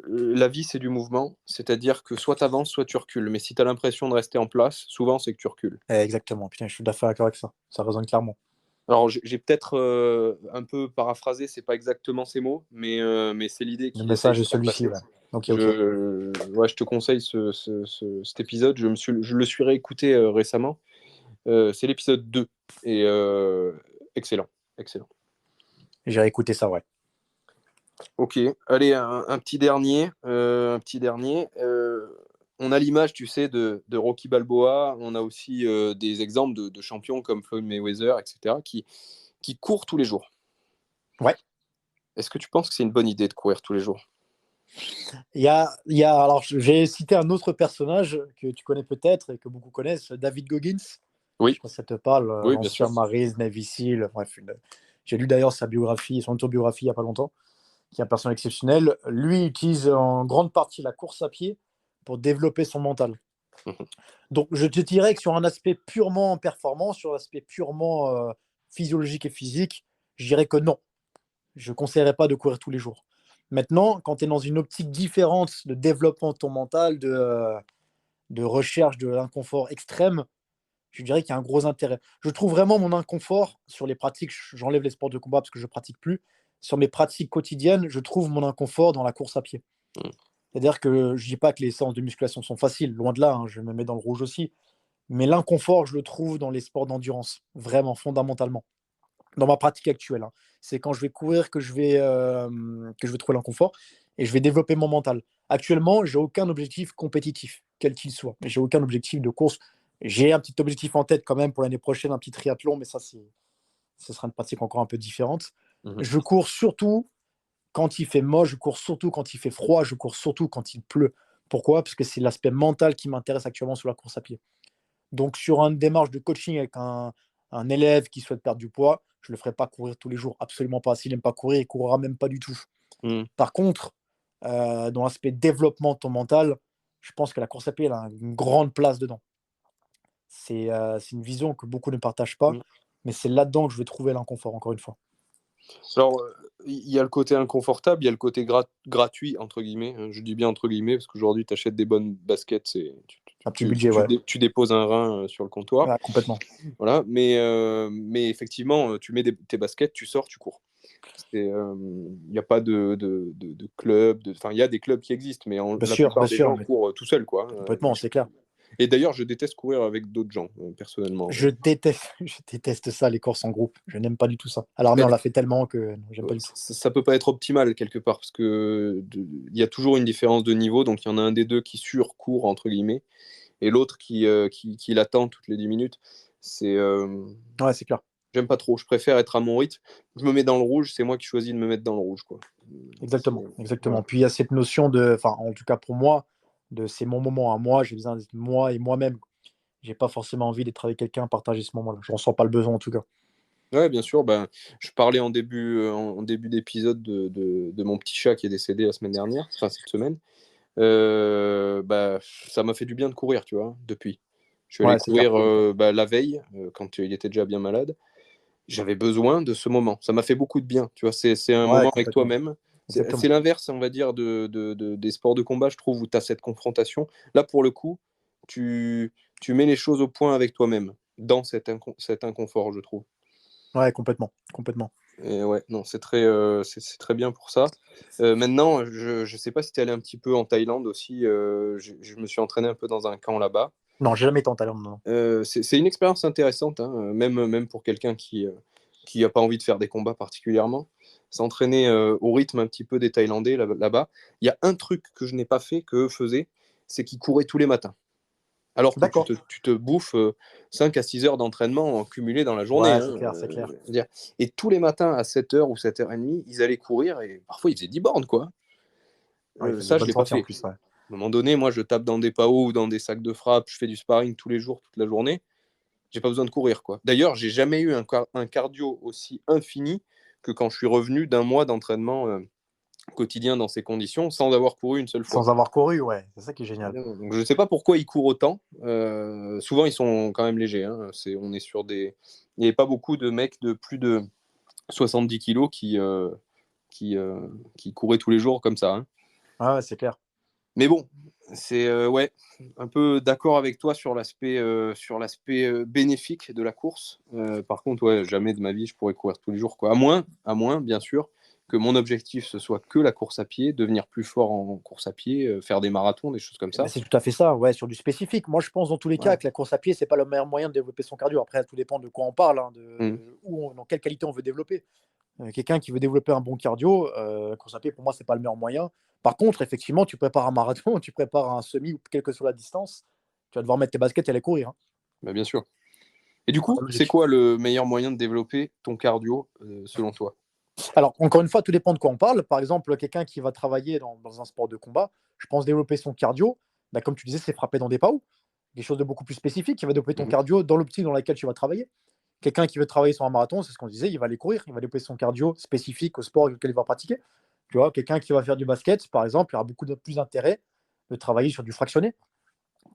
la vie, c'est du mouvement, c'est-à-dire que soit tu avances, soit tu recules. Mais si tu as l'impression de rester en place, souvent, c'est que tu recules. Exactement. Putain, je suis d'accord avec ça. Ça résonne clairement. Alors, j'ai peut-être un peu paraphrasé, c'est pas exactement ces mots, mais c'est l'idée Le qu'il essaye message de est faire celui-ci. passer. Ouais. Ok. Je te conseille cet épisode. Je le suis réécouté récemment. C'est l'épisode 2. Et excellent. Excellent. J'ai réécouté ça, ouais. Ok, allez, un petit dernier. On a l'image, tu sais, de Rocky Balboa. On a aussi des exemples de champions comme Floyd Mayweather, etc., qui courent tous les jours. Ouais. Est-ce que tu penses que c'est une bonne idée de courir tous les jours? Alors, j'ai cité un autre personnage que tu connais peut-être et que beaucoup connaissent, David Goggins. Oui. Je sais pas si ça te parle, Oui, bien l'ancien sûr. Marines, Navy SEAL. Bref, j'ai lu d'ailleurs sa biographie, son autobiographie il n'y a pas longtemps, qui est un personnage exceptionnel. Lui utilise en grande partie la course à pied pour développer son mental. Mhm. Donc, je te dirais que sur un aspect purement performance, sur l'aspect purement physiologique et physique, je dirais que non. Je ne conseillerais pas de courir tous les jours. Maintenant, quand tu es dans une optique différente de développement de ton mental, de recherche de l'inconfort extrême, je dirais qu'il y a un gros intérêt. Je trouve vraiment mon inconfort sur les pratiques, j'enlève les sports de combat parce que je ne pratique plus, sur mes pratiques quotidiennes, je trouve mon inconfort dans la course à pied. C'est-à-dire que je ne dis pas que les séances de musculation sont faciles, loin de là, hein, je me mets dans le rouge aussi, mais l'inconfort, je le trouve dans les sports d'endurance, vraiment, fondamentalement. Dans ma pratique actuelle, hein. C'est quand je vais courir que je vais trouver l'inconfort et je vais développer mon mental. Actuellement, j'ai aucun objectif compétitif, quel qu'il soit. J'ai aucun objectif de course. J'ai un petit objectif en tête quand même pour l'année prochaine, un petit triathlon, mais ça, ce sera une pratique encore un peu différente. Mhm. Je cours surtout quand il fait moche, je cours surtout quand il fait froid, je cours surtout quand il pleut. Pourquoi? Parce que c'est l'aspect mental qui m'intéresse actuellement sur la course à pied. Donc, sur une démarche de coaching avec un élève qui souhaite perdre du poids, je ne le ferai pas courir tous les jours. Absolument pas. S'il n'aime pas courir, il ne courra même pas du tout. Par contre, dans l'aspect développement de ton mental, je pense que la course à pied elle a une grande place dedans. C'est une vision que beaucoup ne partagent pas, mais c'est là-dedans que je vais trouver l'inconfort, encore une fois. Alors, il y a le côté inconfortable, il y a le côté gratuit, entre guillemets. Je dis bien entre guillemets, parce qu'aujourd'hui, tu achètes des bonnes baskets, Un petit budget, ouais. tu déposes un rein sur le comptoir. Ouais, complètement. Voilà. Mais effectivement, tu mets tes baskets, tu sors, tu cours. Il n'y a pas de club. Enfin, il y a des clubs qui existent, mais la plupart des gens courent tout seuls, quoi. Complètement, c'est clair. Et d'ailleurs, je déteste courir avec d'autres gens, personnellement. Je déteste ça, les courses en groupe. Je n'aime pas du tout ça. À l'armée, on l'a fait tellement que j'aime pas du tout. Ça peut pas être optimal quelque part, parce que il y a toujours une différence de niveau. Donc, il y en a un des deux qui surcourt, entre guillemets, et l'autre qui l'attend toutes les 10 minutes. Ouais, c'est clair. J'aime pas trop. Je préfère être à mon rythme. Je me mets dans le rouge, c'est moi qui choisis de me mettre dans le rouge, quoi. Exactement. Voilà. Puis il y a cette notion en tout cas pour moi, c'est mon moment à moi, j'ai besoin d'être moi et moi-même. J'ai pas forcément envie d'être avec quelqu'un, partager ce moment-là. Je ressens pas le besoin en tout cas. Ouais, bien sûr. Ben, je parlais en début d'épisode de mon petit chat qui est décédé la semaine dernière, enfin cette semaine. Ça m'a fait du bien de courir, tu vois, depuis. Je suis allé courir la veille, quand il était déjà bien malade. J'avais besoin de ce moment. Ça m'a fait beaucoup de bien, tu vois. C'est un moment avec toi-même. C'est l'inverse, on va dire, des sports de combat, je trouve, où tu as cette confrontation. Là, pour le coup, tu mets les choses au point avec toi-même, dans cet inconfort, je trouve. Ouais, complètement. Et ouais, non, c'est très bien pour ça. Maintenant, je sais pas si tu es allé un petit peu en Thaïlande aussi. Je me suis entraîné un peu dans un camp là-bas. Non, j'ai jamais été en Thaïlande. Non. C'est une expérience intéressante, hein, même pour quelqu'un qui n'a pas envie de faire des combats particulièrement. S'entraîner au rythme un petit peu des Thaïlandais là-bas. Il y a un truc que je n'ai pas fait, qu'eux faisaient, c'est qu'ils couraient tous les matins. Alors que tu te bouffes 5 à 6 heures d'entraînement en cumulé dans la journée. Ouais, c'est clair. Et tous les matins à 7h ou 7h30, ils allaient courir et parfois ils faisaient 10 bornes, quoi. Ouais, il fait des Ça, je bonnes l'ai pas sorties en fait. plus. Ouais. À un moment donné, moi, je tape dans des PAO ou dans des sacs de frappe, je fais du sparring tous les jours, toute la journée. J'ai pas besoin de courir, quoi. D'ailleurs, j'ai jamais eu un cardio aussi infini que quand je suis revenu d'un mois d'entraînement quotidien dans ces conditions sans avoir couru une seule fois. Sans avoir couru, ouais, c'est ça qui est génial. Donc, je ne sais pas pourquoi ils courent autant. Souvent, ils sont quand même légers. Hein. On est sur des. Il n'y avait pas beaucoup de mecs de plus de 70 kilos qui couraient tous les jours comme ça. Hein. Ah, ouais, c'est clair. Mais bon, c'est ouais, un peu d'accord avec toi sur l'aspect bénéfique de la course. Par contre, ouais, jamais de ma vie je pourrais courir tous les jours, quoi. À moins, bien sûr, que mon objectif ce soit que la course à pied, devenir plus fort en course à pied, faire des marathons, des choses comme Ben, ça. c'est tout à fait ça, ouais, sur du spécifique. Moi, je pense dans tous les cas Ouais. que la course à pied, c'est pas le meilleur moyen de développer son cardio. Après, tout dépend de quoi on parle, hein, Mm. dans quelle qualité on veut développer. Quelqu'un qui veut développer un bon cardio, la course à pied, pour moi, c'est pas le meilleur moyen. Par contre, effectivement, tu prépares un marathon, tu prépares un semi, ou quelle que soit la distance, tu vas devoir mettre tes baskets et aller courir. Hein. Bah, bien sûr. Et du C'est coup, c'est logique. quoi le meilleur moyen de développer ton cardio selon toi? Alors, encore une fois, tout dépend de quoi on parle. Par exemple, quelqu'un qui va travailler dans un sport de combat, je pense développer son cardio, bah, comme tu disais, c'est frapper dans des PAO. Quelque chose de beaucoup plus spécifique qui va développer ton Mhm. cardio dans l'optique dans laquelle tu vas travailler. Quelqu'un qui veut travailler sur un marathon, c'est ce qu'on disait, il va aller courir, il va développer son cardio spécifique au sport auquel il va pratiquer. Tu vois, quelqu'un qui va faire du basket, par exemple, il aura beaucoup plus d'intérêt de travailler sur du fractionné,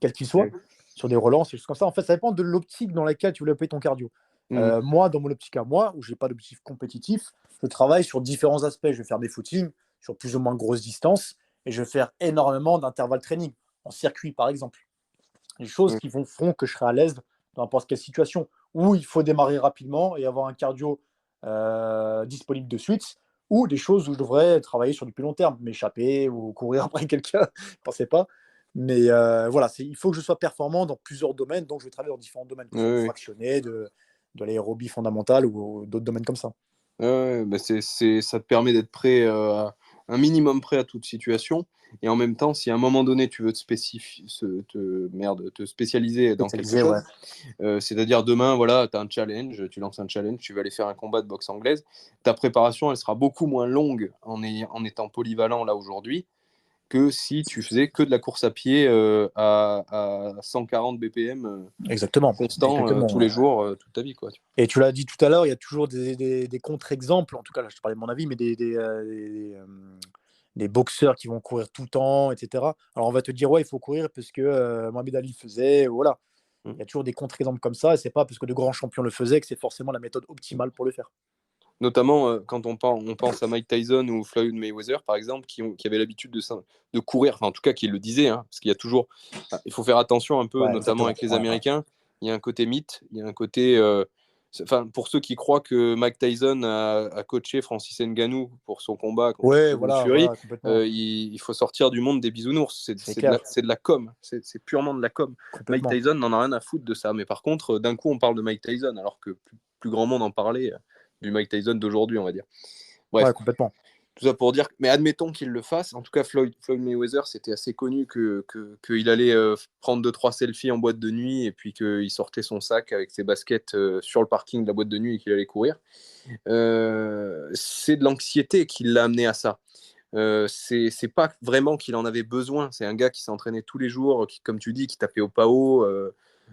quel qu'il soit, Ouais. sur des relances, des choses comme ça. En fait, ça dépend de l'optique dans laquelle tu veux développer ton cardio. Mhm. Moi, dans mon optique à moi, où je n'ai pas d'objectif compétitif, je travaille sur différents aspects. Je vais faire des footings sur plus ou moins grosses distances et je vais faire énormément d'intervalles training, en circuit par exemple. Les choses Ouais. qui feront que je serai à l'aise dans n'importe quelle situation où il faut démarrer rapidement et avoir un cardio disponible de suite, ou des choses où je devrais travailler sur du plus long terme, m'échapper ou courir après quelqu'un, je ne pensais pas. Mais voilà, il faut que je sois performant dans plusieurs domaines, donc je vais travailler dans différents domaines, que ce soit du Ouais. fractionné, de l'aérobie fondamentale ou d'autres domaines comme ça. Ouais, bah ça te permet d'être prêt, un minimum prêt à toute situation. Et en même temps, si à un moment donné, tu veux te spécialiser dans quelque Spécialisé, ouais. chose, c'est-à-dire demain, voilà, tu as un challenge, tu lances un challenge, tu vas aller faire un combat de boxe anglaise, ta préparation, elle sera beaucoup moins longue en étant polyvalent là aujourd'hui que si tu faisais que de la course à pied à 140 BPM Exactement. constant tous Exactement. les jours, toute ta vie, quoi. Et tu l'as dit tout à l'heure, il y a toujours des contre-exemples, en tout cas là je te parlais de mon avis, mais des boxeurs qui vont courir tout le temps, etc. Alors on va te dire, ouais, il faut courir parce que Mohamed Ali le faisait, voilà. Mm. Il y a toujours des contre-exemples comme ça, et c'est pas parce que de grands champions le faisaient que c'est forcément la méthode optimale pour le faire. Notamment quand on pense à Mike Tyson ou Floyd Mayweather, par exemple, qui avaient l'habitude de courir, enfin en tout cas qui le disaient, hein, parce qu'il y a toujours, il faut faire attention un peu, Ouais, notamment exactement. avec les Ouais, ouais. Américains, il y a un côté mythe, il y a un côté, enfin pour ceux qui croient que Mike Tyson a coaché Francis Ngannou pour son combat contre Ouais, Tyson voilà, Fury, voilà, complètement. il faut sortir du monde des bisounours, C'est clair, c'est de la com, c'est purement de la com. Mike complètement. Tyson n'en a rien à foutre de ça, mais par contre, d'un coup on parle de Mike Tyson, alors que plus grand monde en parlait du Mike Tyson d'aujourd'hui, on va dire. Ouais, Bref, complètement. tout ça pour dire, mais admettons qu'il le fasse. En tout cas, Floyd Mayweather, c'était assez connu qu'il allait prendre 2-3 selfies en boîte de nuit et puis qu'il sortait son sac avec ses baskets sur le parking de la boîte de nuit et qu'il allait courir. C'est de l'anxiété qui l'a amené à ça. C'est pas vraiment qu'il en avait besoin. C'est un gars qui s'entraînait tous les jours, qui, comme tu dis, qui tapait au PAO.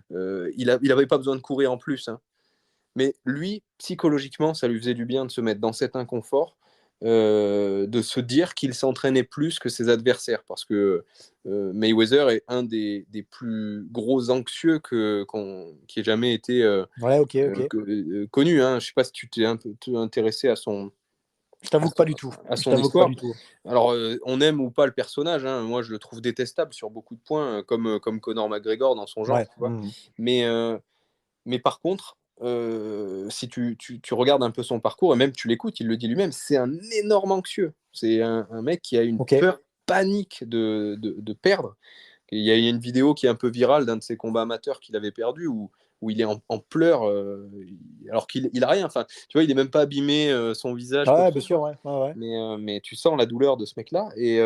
Il avait pas besoin de courir en plus. Hein. Mais lui, psychologiquement, ça lui faisait du bien de se mettre dans cet inconfort, de se dire qu'il s'entraînait plus que ses adversaires, parce que Mayweather est un des plus gros anxieux qui ait jamais été Ouais, ok, ok. connu. Hein. Je ne sais pas si tu t'es un peu intéressé Je t'avoue que pas du tout. à Je son t'avoue que pas histoire. du tout. Alors, on aime ou pas le personnage, hein. Moi je le trouve détestable sur beaucoup de points, comme Conor McGregor dans son genre, Ouais. tu vois. Mais, mais par contre, si tu regardes un peu son parcours, et même tu l'écoutes, il le dit lui-même, c'est un énorme anxieux. C'est un mec qui a une Ok. peur panique de perdre. Il y a une vidéo qui est un peu virale d'un de ses combats amateurs qu'il avait perdu, où il est en pleurs, alors qu'il il a rien. Enfin, tu vois, il n'est même pas abîmé son visage, quoi que Ouais, ce bien sûr, soit. ouais. Ouais, ouais. Mais tu sens la douleur de ce mec-là. Et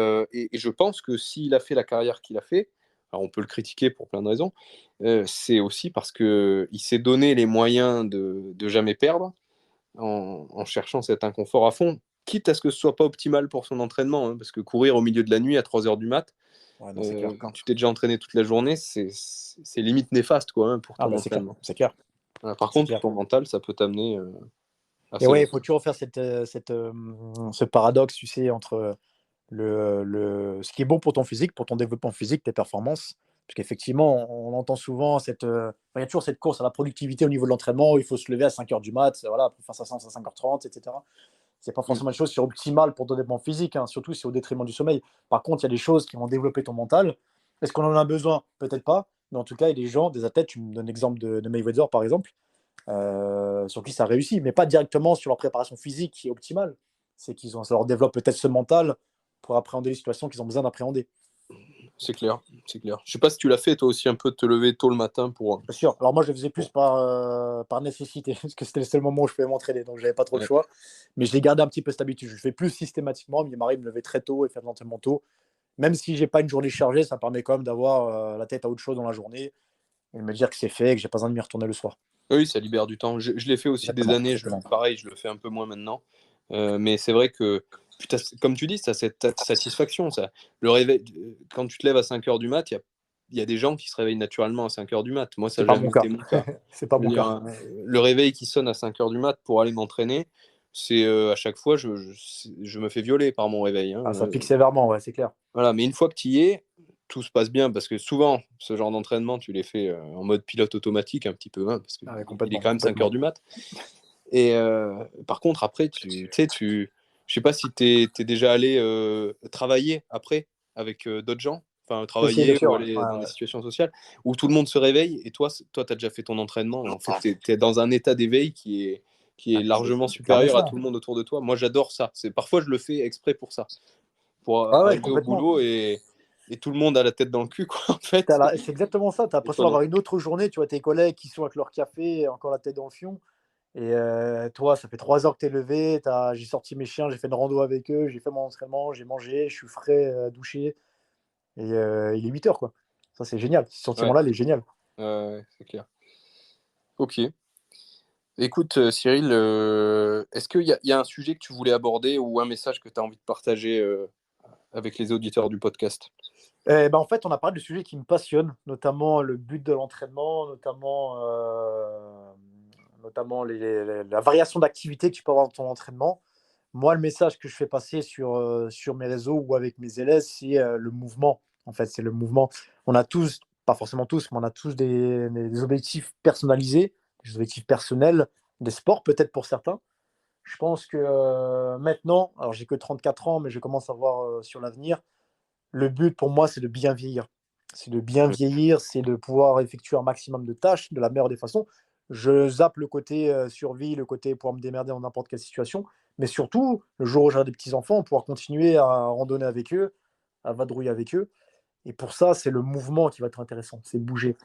je pense que s'il a fait la carrière qu'il a fait, alors on peut le critiquer pour plein de raisons, c'est aussi parce qu'il s'est donné les moyens de jamais perdre en cherchant cet inconfort à fond. quitte à ce que ce soit pas optimal pour son entraînement, hein, parce que courir au milieu de la nuit à 3 heures du mat, Ouais, non, c'est clair. quand tu t'es déjà entraîné toute la journée, c'est limite néfaste quoi, hein, pour ton entraînement. C'est clair. Voilà, par contre, pour ton mental, ça peut t'amener et ouais, il faut toujours faire ce paradoxe, tu sais, entre ce qui est bon pour ton physique, pour ton développement physique, tes performances. Parce qu'effectivement, on entend souvent il y a toujours cette course à la productivité au niveau de l'entraînement où il faut se lever à 5 heures du mat, voilà, pour faire sa séance à 5h30, etc. C'est pas forcément une chose qui est optimale pour ton développement physique, hein, surtout si c'est au détriment du sommeil. Par contre, il y a des choses qui vont développer ton mental. Est-ce qu'on en a besoin? Peut-être pas. Mais en tout cas, il y a des gens, des athlètes, tu me donnes l'exemple de Mayweather par exemple, sur qui ça réussit, mais pas directement sur leur préparation physique qui est optimale. C'est ça leur développe peut-être ce mental pour appréhender les situations qu'ils ont besoin d'appréhender. C'est clair, c'est clair. Je sais pas si tu l'as fait toi aussi un peu de te lever tôt le matin pour. Bien sûr. Alors moi je le faisais plus par nécessité, parce que c'était le seul moment où je pouvais m'entraîner, donc j'avais pas trop le choix. Mais j'ai gardé un petit peu cette habitude. Je le fais plus systématiquement, mais il m'arrive de me lever très tôt et faire de l'entraînement tôt. Même si j'ai pas une journée chargée, ça permet quand même d'avoir la tête à autre chose dans la journée et de me dire que c'est fait et que j'ai pas besoin de m'y retourner le soir. Oui, ça libère du temps. Je l'ai fait aussi des années. Pareil, je le fais un peu moins maintenant. Mais c'est vrai que, comme tu dis, ça cette satisfaction. Ça. Le réveil, quand tu te lèves à 5 heures du mat, il y a des gens qui se réveillent naturellement à 5 heures du mat. Moi, ça n'a jamais été mon cas. C'est pas mon cas. Le réveil qui sonne à 5 heures du mat pour aller m'entraîner, c'est à chaque fois, je me fais violer par mon réveil. Hein. Ça pique sévèrement, ouais, c'est clair. Voilà, mais une fois que tu y es, tout se passe bien parce que souvent, ce genre d'entraînement, tu les fais en mode pilote automatique un petit peu, hein, parce qu'il est quand même 5 heures du mat. Et par contre, après, je sais pas si tu es déjà allé travailler après avec d'autres gens, enfin travailler ou aller dans des situations sociales où tout le monde se réveille et toi tu as déjà fait ton entraînement. En fait, tu es dans un état d'éveil qui est largement supérieur à tout le monde autour de toi. Moi, j'adore ça. Parfois, je le fais exprès pour ça. Pour arriver au boulot et tout le monde a la tête dans le cul, quoi, en fait. C'est exactement ça. Tu as l'impression d'avoir une autre journée. Tu vois tes collègues qui sont avec leur café, encore la tête dans le fion. Et toi, ça fait 3 heures que tu es levé. J'ai sorti mes chiens, j'ai fait une rando avec eux, j'ai fait mon entraînement, j'ai mangé, je suis frais, douché. Et il est 8 heures, quoi. Ça, c'est génial. Ce sentiment-là, il est génial. C'est clair. Ok. Écoute, Cyril, est-ce qu'il y a un sujet que tu voulais aborder ou un message que tu as envie de partager avec les auditeurs du podcast? En fait, on a parlé de sujets qui me passionnent, notamment le but de l'entraînement, notamment la variation d'activité que tu peux avoir dans ton entraînement. Moi, le message que je fais passer sur mes réseaux ou avec mes élèves, c'est le mouvement. En fait, c'est le mouvement. On a tous, pas forcément tous, mais on a tous des objectifs personnalisés, des objectifs personnels, des sports peut-être pour certains. Je pense que maintenant, alors j'ai que 34 ans, mais je commence à voir sur l'avenir. Le but pour moi, c'est de bien vieillir. C'est de bien vieillir, c'est de pouvoir effectuer un maximum de tâches de la meilleure des façons. Je zappe le côté survie, le côté pouvoir me démerder dans n'importe quelle situation. Mais surtout, le jour où j'aurai des petits-enfants, pouvoir continuer à randonner avec eux, à vadrouiller avec eux. Et pour ça, c'est le mouvement qui va être intéressant, c'est bouger.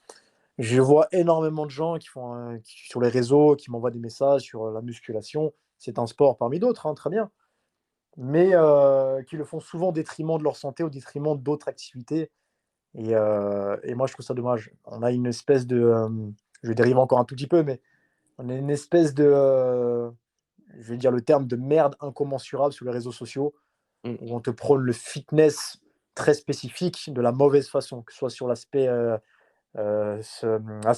Je vois énormément de gens sur les réseaux, qui m'envoient des messages sur la musculation. C'est un sport parmi d'autres, hein, très bien. Mais qui le font souvent au détriment de leur santé, au détriment d'autres activités. Et moi, je trouve ça dommage. On a une espèce de... je vais dériver encore un tout petit peu, mais on a une espèce de... je vais dire le terme de merde incommensurable sur les réseaux sociaux, où on te prône le fitness très spécifique de la mauvaise façon, que ce soit sur l'aspect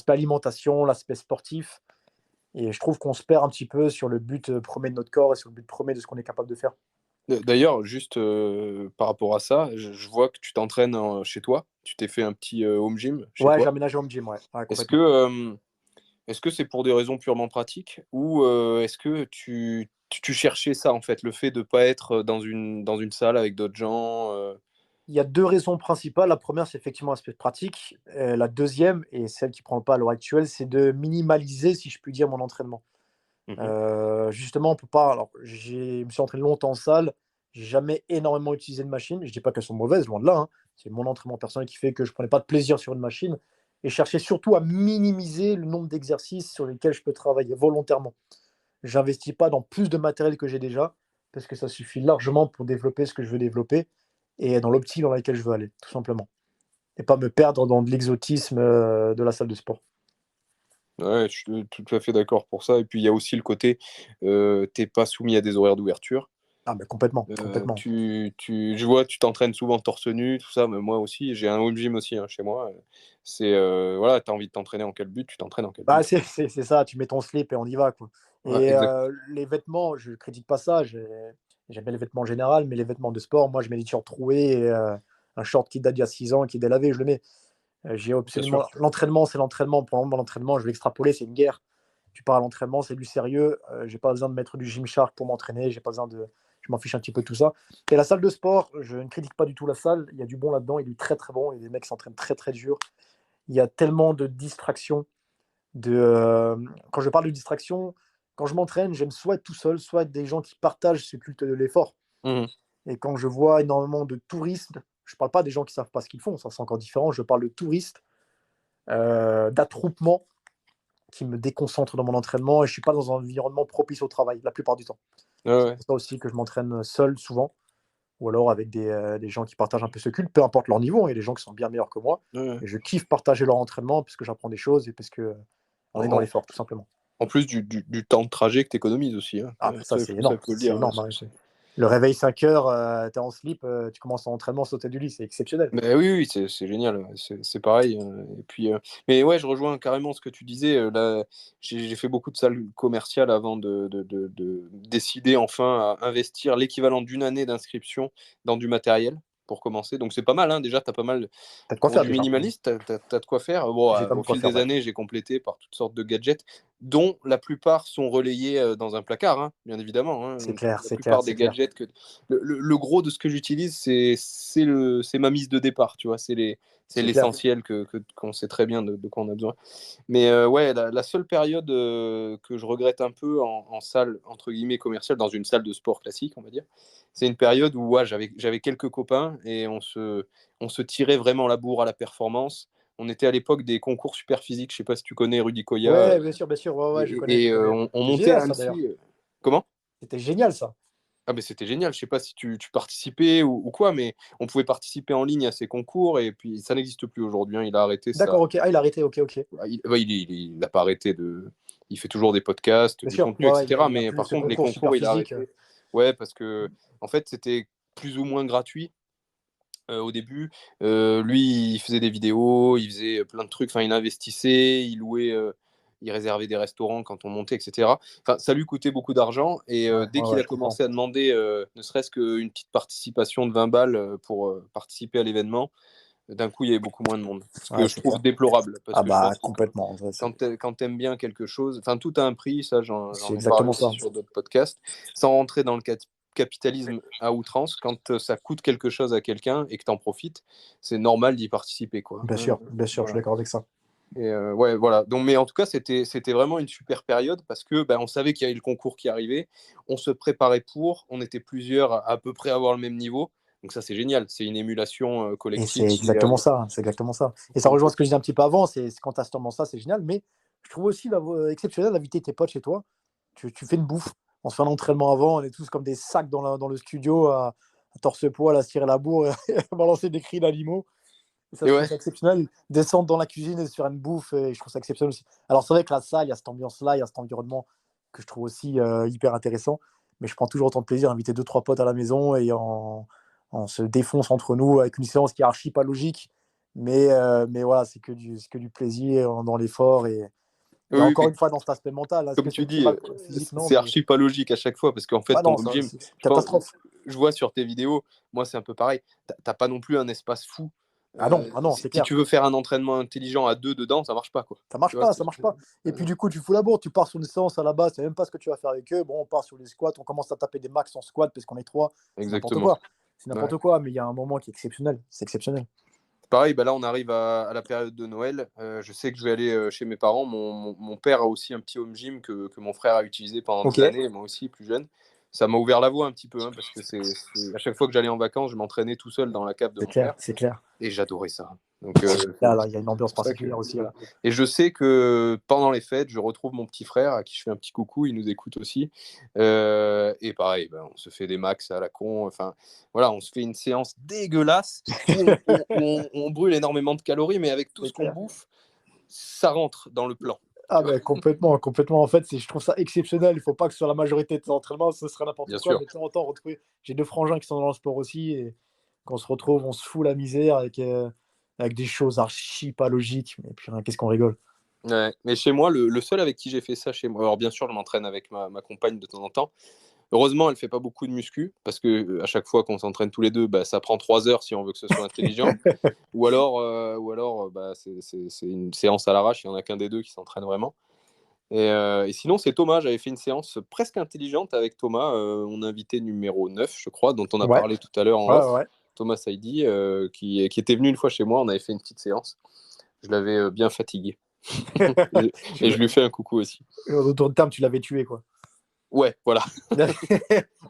alimentation, l'aspect sportif. Et je trouve qu'on se perd un petit peu sur le but premier de notre corps et sur le but premier de ce qu'on est capable de faire. D'ailleurs, juste par rapport à ça, je vois que tu t'entraînes chez toi. Tu t'es fait un petit home gym chez toi. J'ai aménagé home gym, ouais. Est-ce que c'est pour des raisons purement pratiques ou est-ce que tu cherchais ça, en fait, le fait de ne pas être dans une salle avec d'autres gens Il y a 2 raisons principales. La première, c'est effectivement l'aspect pratique. La deuxième, et celle qui prend le pas à l'heure actuelle, c'est de minimaliser, si je puis dire, mon entraînement. Justement, on peut pas. Alors, je me suis entraîné longtemps en salle. J'ai jamais énormément utilisé de machines. Je dis pas qu'elles sont mauvaises, loin de là, hein. C'est mon entraînement personnel qui fait que je prenais pas de plaisir sur une machine et cherchais surtout à minimiser le nombre d'exercices sur lesquels je peux travailler volontairement. J'investis pas dans plus de matériel que j'ai déjà parce que ça suffit largement pour développer ce que je veux développer et dans l'optique dans laquelle je veux aller, tout simplement. Et pas me perdre dans de l'exotisme de la salle de sport. Ouais, je suis tout à fait d'accord pour ça. Et puis, il y a aussi le côté, tu n'es pas soumis à des horaires d'ouverture. Ah, mais complètement, complètement. Je vois, tu t'entraînes souvent torse nu, tout ça, mais moi aussi, j'ai un home gym aussi chez moi. Voilà, tu as envie de t'entraîner en quel but, tu t'entraînes en quel Bah, but. c'est ça, tu mets ton slip et on y va, quoi. Ouais, Et exact. les vêtements, je critique pas ça, j'aime bien les vêtements en général, mais les vêtements de sport, moi, je mets des t-shirts troués et un short qui date d'il y a 6 ans, qui est délavé, je le mets. J'ai Bien sûr. absolument l'entraînement, c'est l'entraînement. Pour le moment, l'entraînement, je vais l'extrapoler, c'est une guerre. Tu pars à l'entraînement, c'est du sérieux. J'ai pas besoin de mettre du Gymshark pour m'entraîner, j'ai pas besoin de je m'en fiche un petit peu de tout ça. Et la salle de sport, je ne critique pas du tout la salle, il y a du bon là-dedans, il est très, très bon et les mecs s'entraînent très, très dur. Il y a tellement de distractions. Quand je parle de distraction, quand je m'entraîne, j'aime soit être tout seul, soit être des gens qui partagent ce culte de l'effort. Mhm. Et quand je vois énormément de touristes, je ne parle pas des gens qui ne savent pas ce qu'ils font, ça c'est encore différent, je parle de touristes, d'attroupement qui me déconcentrent dans mon entraînement et je ne suis pas dans un environnement propice au travail la plupart du temps. Ouais, C'est ouais. pour ça aussi que je m'entraîne seul souvent, ou alors avec des gens qui partagent un peu ce culte, peu importe leur niveau, il y a des gens qui sont bien meilleurs que moi, Ouais, ouais. et je kiffe partager leur entraînement parce que j'apprends des choses et parce que on est dans En, l'effort, tout simplement. en plus du temps de trajet que tu économises aussi. Hein. Ah, mais ça, c'est Ça, énorme. faut le C'est dire. Hein. énorme, hein. Le réveil 5 heures, tu es en slip, tu commences ton entraînement, sauter du lit, c'est exceptionnel. Mais oui, oui, c'est génial. Ouais. C'est pareil. Et puis, mais ouais, je rejoins carrément ce que tu disais. Là, j'ai fait beaucoup de salles commerciales avant de décider enfin à investir l'équivalent d'une année d'inscription dans du matériel pour commencer. Donc c'est pas mal. Hein. Déjà, tu as pas mal. T'as de quoi Pour faire du déjà. minimaliste, t'as de quoi faire. Bon, J'ai quand au même quoi fil faire, des ouais. années, j'ai complété par toutes sortes de gadgets, dont la plupart sont relayés dans un placard, hein, bien évidemment. Hein. C'est clair, La c'est clair, plupart c'est des clair. gadgets le gros de ce que j'utilise, c'est ma mise de départ, tu vois, c'est C'est clair. l'essentiel qu'on sait très bien de quoi on a besoin. Mais ouais, la seule période que je regrette un peu en salle, entre guillemets, commerciale, dans une salle de sport classique, on va dire, c'est une période où ouais, j'avais quelques copains et on se tirait vraiment la bourre à la performance. On était à l'époque des concours super physiques, je sais pas si tu connais Rudy Koya, Ouais, bien sûr, ouais, ouais, je connais, je connais. on C'est montait génial à ça d'ailleurs. Annecy. Comment? C'était génial ça. Ah ben c'était génial, je sais pas si tu participais ou quoi, mais on pouvait participer en ligne à ces concours et puis ça n'existe plus aujourd'hui, hein, il a arrêté D'accord, ça. ok. Ah, il a arrêté, ok, ok. Il n'a pas arrêté de. Il fait toujours des podcasts, Bien du sûr, contenu, ouais, ouais, etc. il y a Mais plus par ce contre, les concours super concours, il a physique. arrêté. Ouais, parce que en fait, c'était plus ou moins gratuit au début. Lui, il faisait des vidéos, il faisait plein de trucs. Enfin, il investissait, il louait, il réservait des restaurants quand on montait, etc. Enfin, ça lui coûtait beaucoup d'argent. Et Ouais, dès ouais, qu'il ouais, a je comprends. commencé à demander ne serait-ce qu'une petite participation de 20 balles pour participer à l'événement, d'un coup, il y avait beaucoup moins de monde. Ce que Ouais, je c'est trouve clair. déplorable, parce Ah que je bah pense que complètement. quand tu aimes bien quelque chose, enfin tout a un prix, ça C'est j'en ai parlé exactement aussi ça. sur d'autres podcasts, sans rentrer dans le capitalisme à outrance, quand ça coûte quelque chose à quelqu'un et que tu en profites, c'est normal d'y participer, quoi. Bien sûr, je suis Voilà. d'accord avec ça. Et ouais, voilà. Donc, mais en tout cas, c'était vraiment une super période parce que ben, on savait qu'il y avait le concours qui arrivait, on se préparait pour, on était plusieurs à peu près avoir le même niveau. Donc ça, c'est génial. C'est une émulation Et collective c'est qui est exactement ça, c'est exactement ça. Et ça rejoint ce que je disais un petit peu avant, c'est quand tu as sûrement ça, c'est génial, mais je trouve aussi exceptionnel d'inviter tes potes chez toi. Tu fais une bouffe, on se fait un entraînement avant, on est tous comme des sacs dans le studio à torse-poil, à se tirer la bourre, et à balancer des cris d'animaux. Et ça, Et je trouve ouais, ça exceptionnel. Descendre dans la cuisine et se faire une bouffe, et je trouve ça exceptionnel aussi. Alors, c'est vrai que la salle, il y a cette ambiance-là, il y a cet environnement que je trouve aussi hyper intéressant. Mais je prends toujours autant de plaisir à inviter deux, trois potes à la maison et on se défonce entre nous avec une séance qui est archi pas logique. Mais voilà, c'est que du plaisir dans l'effort. Et oui, encore mais une fois, dans cet aspect mental, est-ce comme que c'est tu dis, optimal pour le physique? Non, c'est mais archi pas logique à chaque fois parce qu'en fait, bah ton non, home gym, c'est je pense, catastrophe. je vois sur tes vidéos, moi c'est un peu pareil. T'as pas non plus un espace fou. Ah non, c'est Si clair. tu veux faire un entraînement intelligent à deux dedans, ça marche pas quoi. Ça Tu marche vois pas, ce que ça je marche veux pas. dire. Et puis du coup, tu fous la bourre, tu pars sur une séance à la base, tu sais même pas ce que tu vas faire avec eux. Bon, on part sur les squats, on commence à taper des max en squat parce qu'on est trois. C'est n'importe Exactement. quoi. C'est Ouais. n'importe quoi, mais il y a un moment qui est exceptionnel. C'est exceptionnel. Pareil, bah là on arrive à la période de Noël. Je sais que je vais aller chez mes parents. Mon père a aussi un petit home gym que mon frère a utilisé pendant Ok. des années, et moi aussi plus jeune. Ça m'a ouvert la voie un petit peu, hein, parce que à chaque fois que j'allais en vacances, je m'entraînais tout seul dans la cave de C'est mon clair, père. c'est clair. Et j'adorais ça. Donc, Là, il y a une ambiance pour ça que particulière aussi. Ouais. voilà. Et je sais que pendant les fêtes, je retrouve mon petit frère à qui je fais un petit coucou, il nous écoute aussi. Et pareil, ben, on se fait des max à la con. Enfin, voilà, on se fait une séance dégueulasse où on brûle énormément de calories, mais avec tout C'est ce qu'on clair. bouffe, ça rentre dans le plan. Ah ben complètement, complètement. En fait, je trouve ça exceptionnel. Il faut pas que ce soit la majorité de tes entraînements, ce serait n'importe Bien quoi. sûr. Mais de temps en temps, retrouver. J'ai 2 frangins qui sont dans le sport aussi, et quand on se retrouve, on se fout la misère avec des choses archi pas logiques. Mais puis, qu'est-ce qu'on rigole. Ouais. Mais chez moi, le seul avec qui j'ai fait ça chez moi, alors bien sûr, je m'entraîne avec ma compagne de temps en temps. Heureusement, elle fait pas beaucoup de muscu parce que à chaque fois qu'on s'entraîne tous les deux, bah, ça prend 3 heures si on veut que ce soit intelligent. Ou alors bah, c'est une séance à l'arrache, il n'y en a qu'un des deux qui s'entraîne vraiment. Et sinon, c'est Thomas. J'avais fait une séance presque intelligente avec Thomas, mon invité numéro 9, je crois, dont on a Ouais, parlé tout à l'heure en ouais, off. ouais. Thomas Saidi, qui était venu une fois chez moi. On avait fait une petite séance. Je l'avais bien fatigué. Et je lui fais un coucou aussi. Autour de terme, tu l'avais tué, quoi. Ouais, voilà.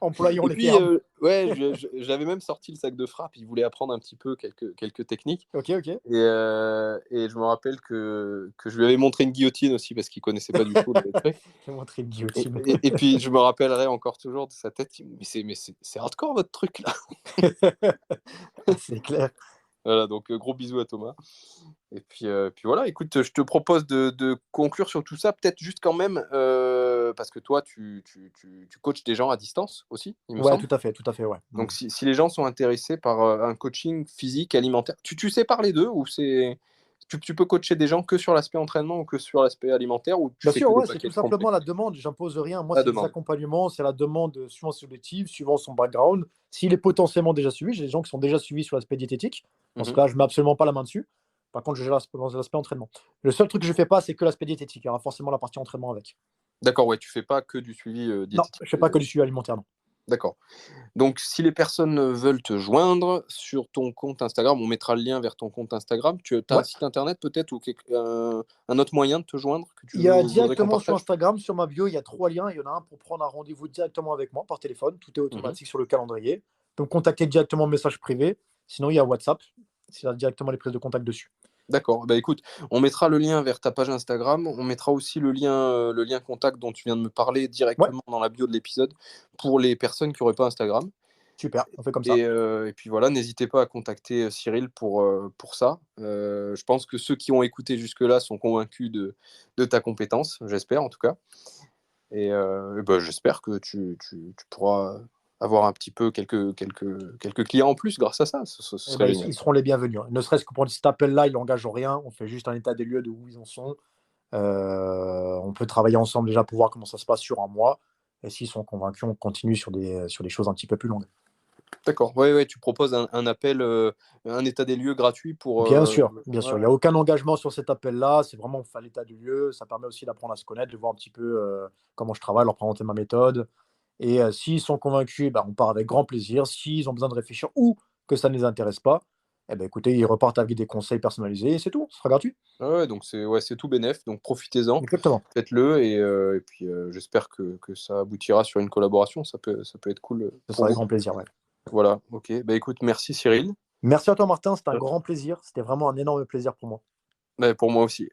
Employons Et les puis, termes. ouais, j'avais même sorti le sac de frappe. Il voulait apprendre un petit peu quelques techniques. Ok. Et je me rappelle que je lui avais montré une guillotine aussi parce qu'il connaissait pas du tout le truc. J'ai montré une Et, guillotine. et puis je me rappellerai encore toujours de sa tête. Il me dit, mais c'est hardcore votre truc là. C'est clair. Voilà, donc gros bisous à Thomas. Et puis voilà, écoute, je te propose de conclure sur tout ça, peut-être juste quand même, parce que toi, tu coaches des gens à distance aussi, il me Ouais, semble. tout à fait, ouais. Donc si les gens sont intéressés par un coaching physique, alimentaire, tu sais parler d'eux ou tu peux coacher des gens que sur l'aspect entraînement ou que sur l'aspect alimentaire ou tu Bien fais sûr, que des ouais, c'est tout packages complets? simplement la demande. J'impose rien. Moi, La c'est des demande. accompagnements, c'est la demande suivant ses objectifs, suivant son background. S'il est potentiellement déjà suivi, j'ai des gens qui sont déjà suivis sur l'aspect diététique. Dans ce Mhm. cas, je ne mets absolument pas la main dessus. Par contre, je gère l'aspect entraînement. Le seul truc que je ne fais pas, c'est que l'aspect diététique. Il y aura forcément la partie entraînement avec. D'accord, ouais, tu fais pas que du suivi Non, diététique. je ne fais pas que du suivi alimentaire, non. D'accord. Donc, si les personnes veulent te joindre sur ton compte Instagram, on mettra le lien vers ton compte Instagram. Tu as un Ouais. site internet peut-être ou un autre moyen de te joindre que tu Il y a voudrais qu'on directement sur partage? Instagram, sur ma bio, il y a 3 liens. Il y en a un pour prendre un rendez-vous directement avec moi par téléphone. Tout est Mhm. automatique sur le calendrier. Tu peux me contacter directement en message privé. Sinon, il y a WhatsApp. Il y a directement les prises de contact dessus. D'accord. Bah écoute, on mettra le lien vers ta page Instagram. On mettra aussi le lien contact dont tu viens de me parler Ouais, directement dans la bio de l'épisode pour les personnes qui n'auraient pas Instagram. super. On fait comme ça. Et puis voilà, n'hésitez pas à contacter Cyril pour ça. Je pense que ceux qui ont écouté jusque-là sont convaincus de ta compétence, j'espère en tout cas. Et bah, j'espère que tu pourras avoir un petit peu quelques clients en plus grâce à ça. Ce Eh serait ben, génial. ils seront les bienvenus. Ne serait-ce que pour cet appel-là, ils n'engagent rien. On fait juste un état des lieux de où ils en sont. On peut travailler ensemble déjà pour voir comment ça se passe sur un mois. Et s'ils sont convaincus, on continue sur des choses un petit peu plus longues. D'accord. Ouais, ouais, tu proposes un appel, un état des lieux gratuit pour. Bien sûr, bien sûr. Il n'y Ouais. a aucun engagement sur cet appel-là. C'est vraiment on fait l'état du lieu. Ça permet aussi d'apprendre à se connaître, de voir un petit peu comment je travaille, leur présenter ma méthode. Et s'ils sont convaincus, on part avec grand plaisir. S'ils ont besoin de réfléchir ou que ça ne les intéresse pas, écoutez, ils repartent avec des conseils personnalisés et c'est tout. Ce sera gratuit. Ouais, donc c'est tout bénef. Donc profitez-en, Exactement. faites-le et puis j'espère que ça aboutira sur une collaboration. Ça peut être cool Ce pour sera avec vous. grand plaisir. Ouais. Voilà. Ok. Bah écoute, merci Cyril. Merci à toi, Martin. C'était un grand plaisir. C'était vraiment un énorme plaisir pour moi. Bah, pour moi aussi.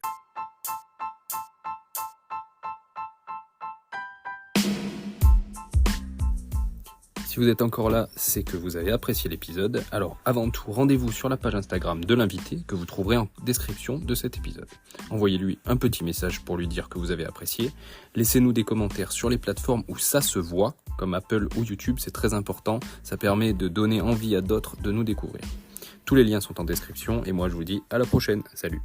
Si vous êtes encore là, c'est que vous avez apprécié l'épisode. Alors avant tout, rendez-vous sur la page Instagram de l'invité que vous trouverez en description de cet épisode. Envoyez-lui un petit message pour lui dire que vous avez apprécié. Laissez-nous des commentaires sur les plateformes où ça se voit, comme Apple ou YouTube, c'est très important. Ça permet de donner envie à d'autres de nous découvrir. Tous les liens sont en description et moi je vous dis à la prochaine. Salut!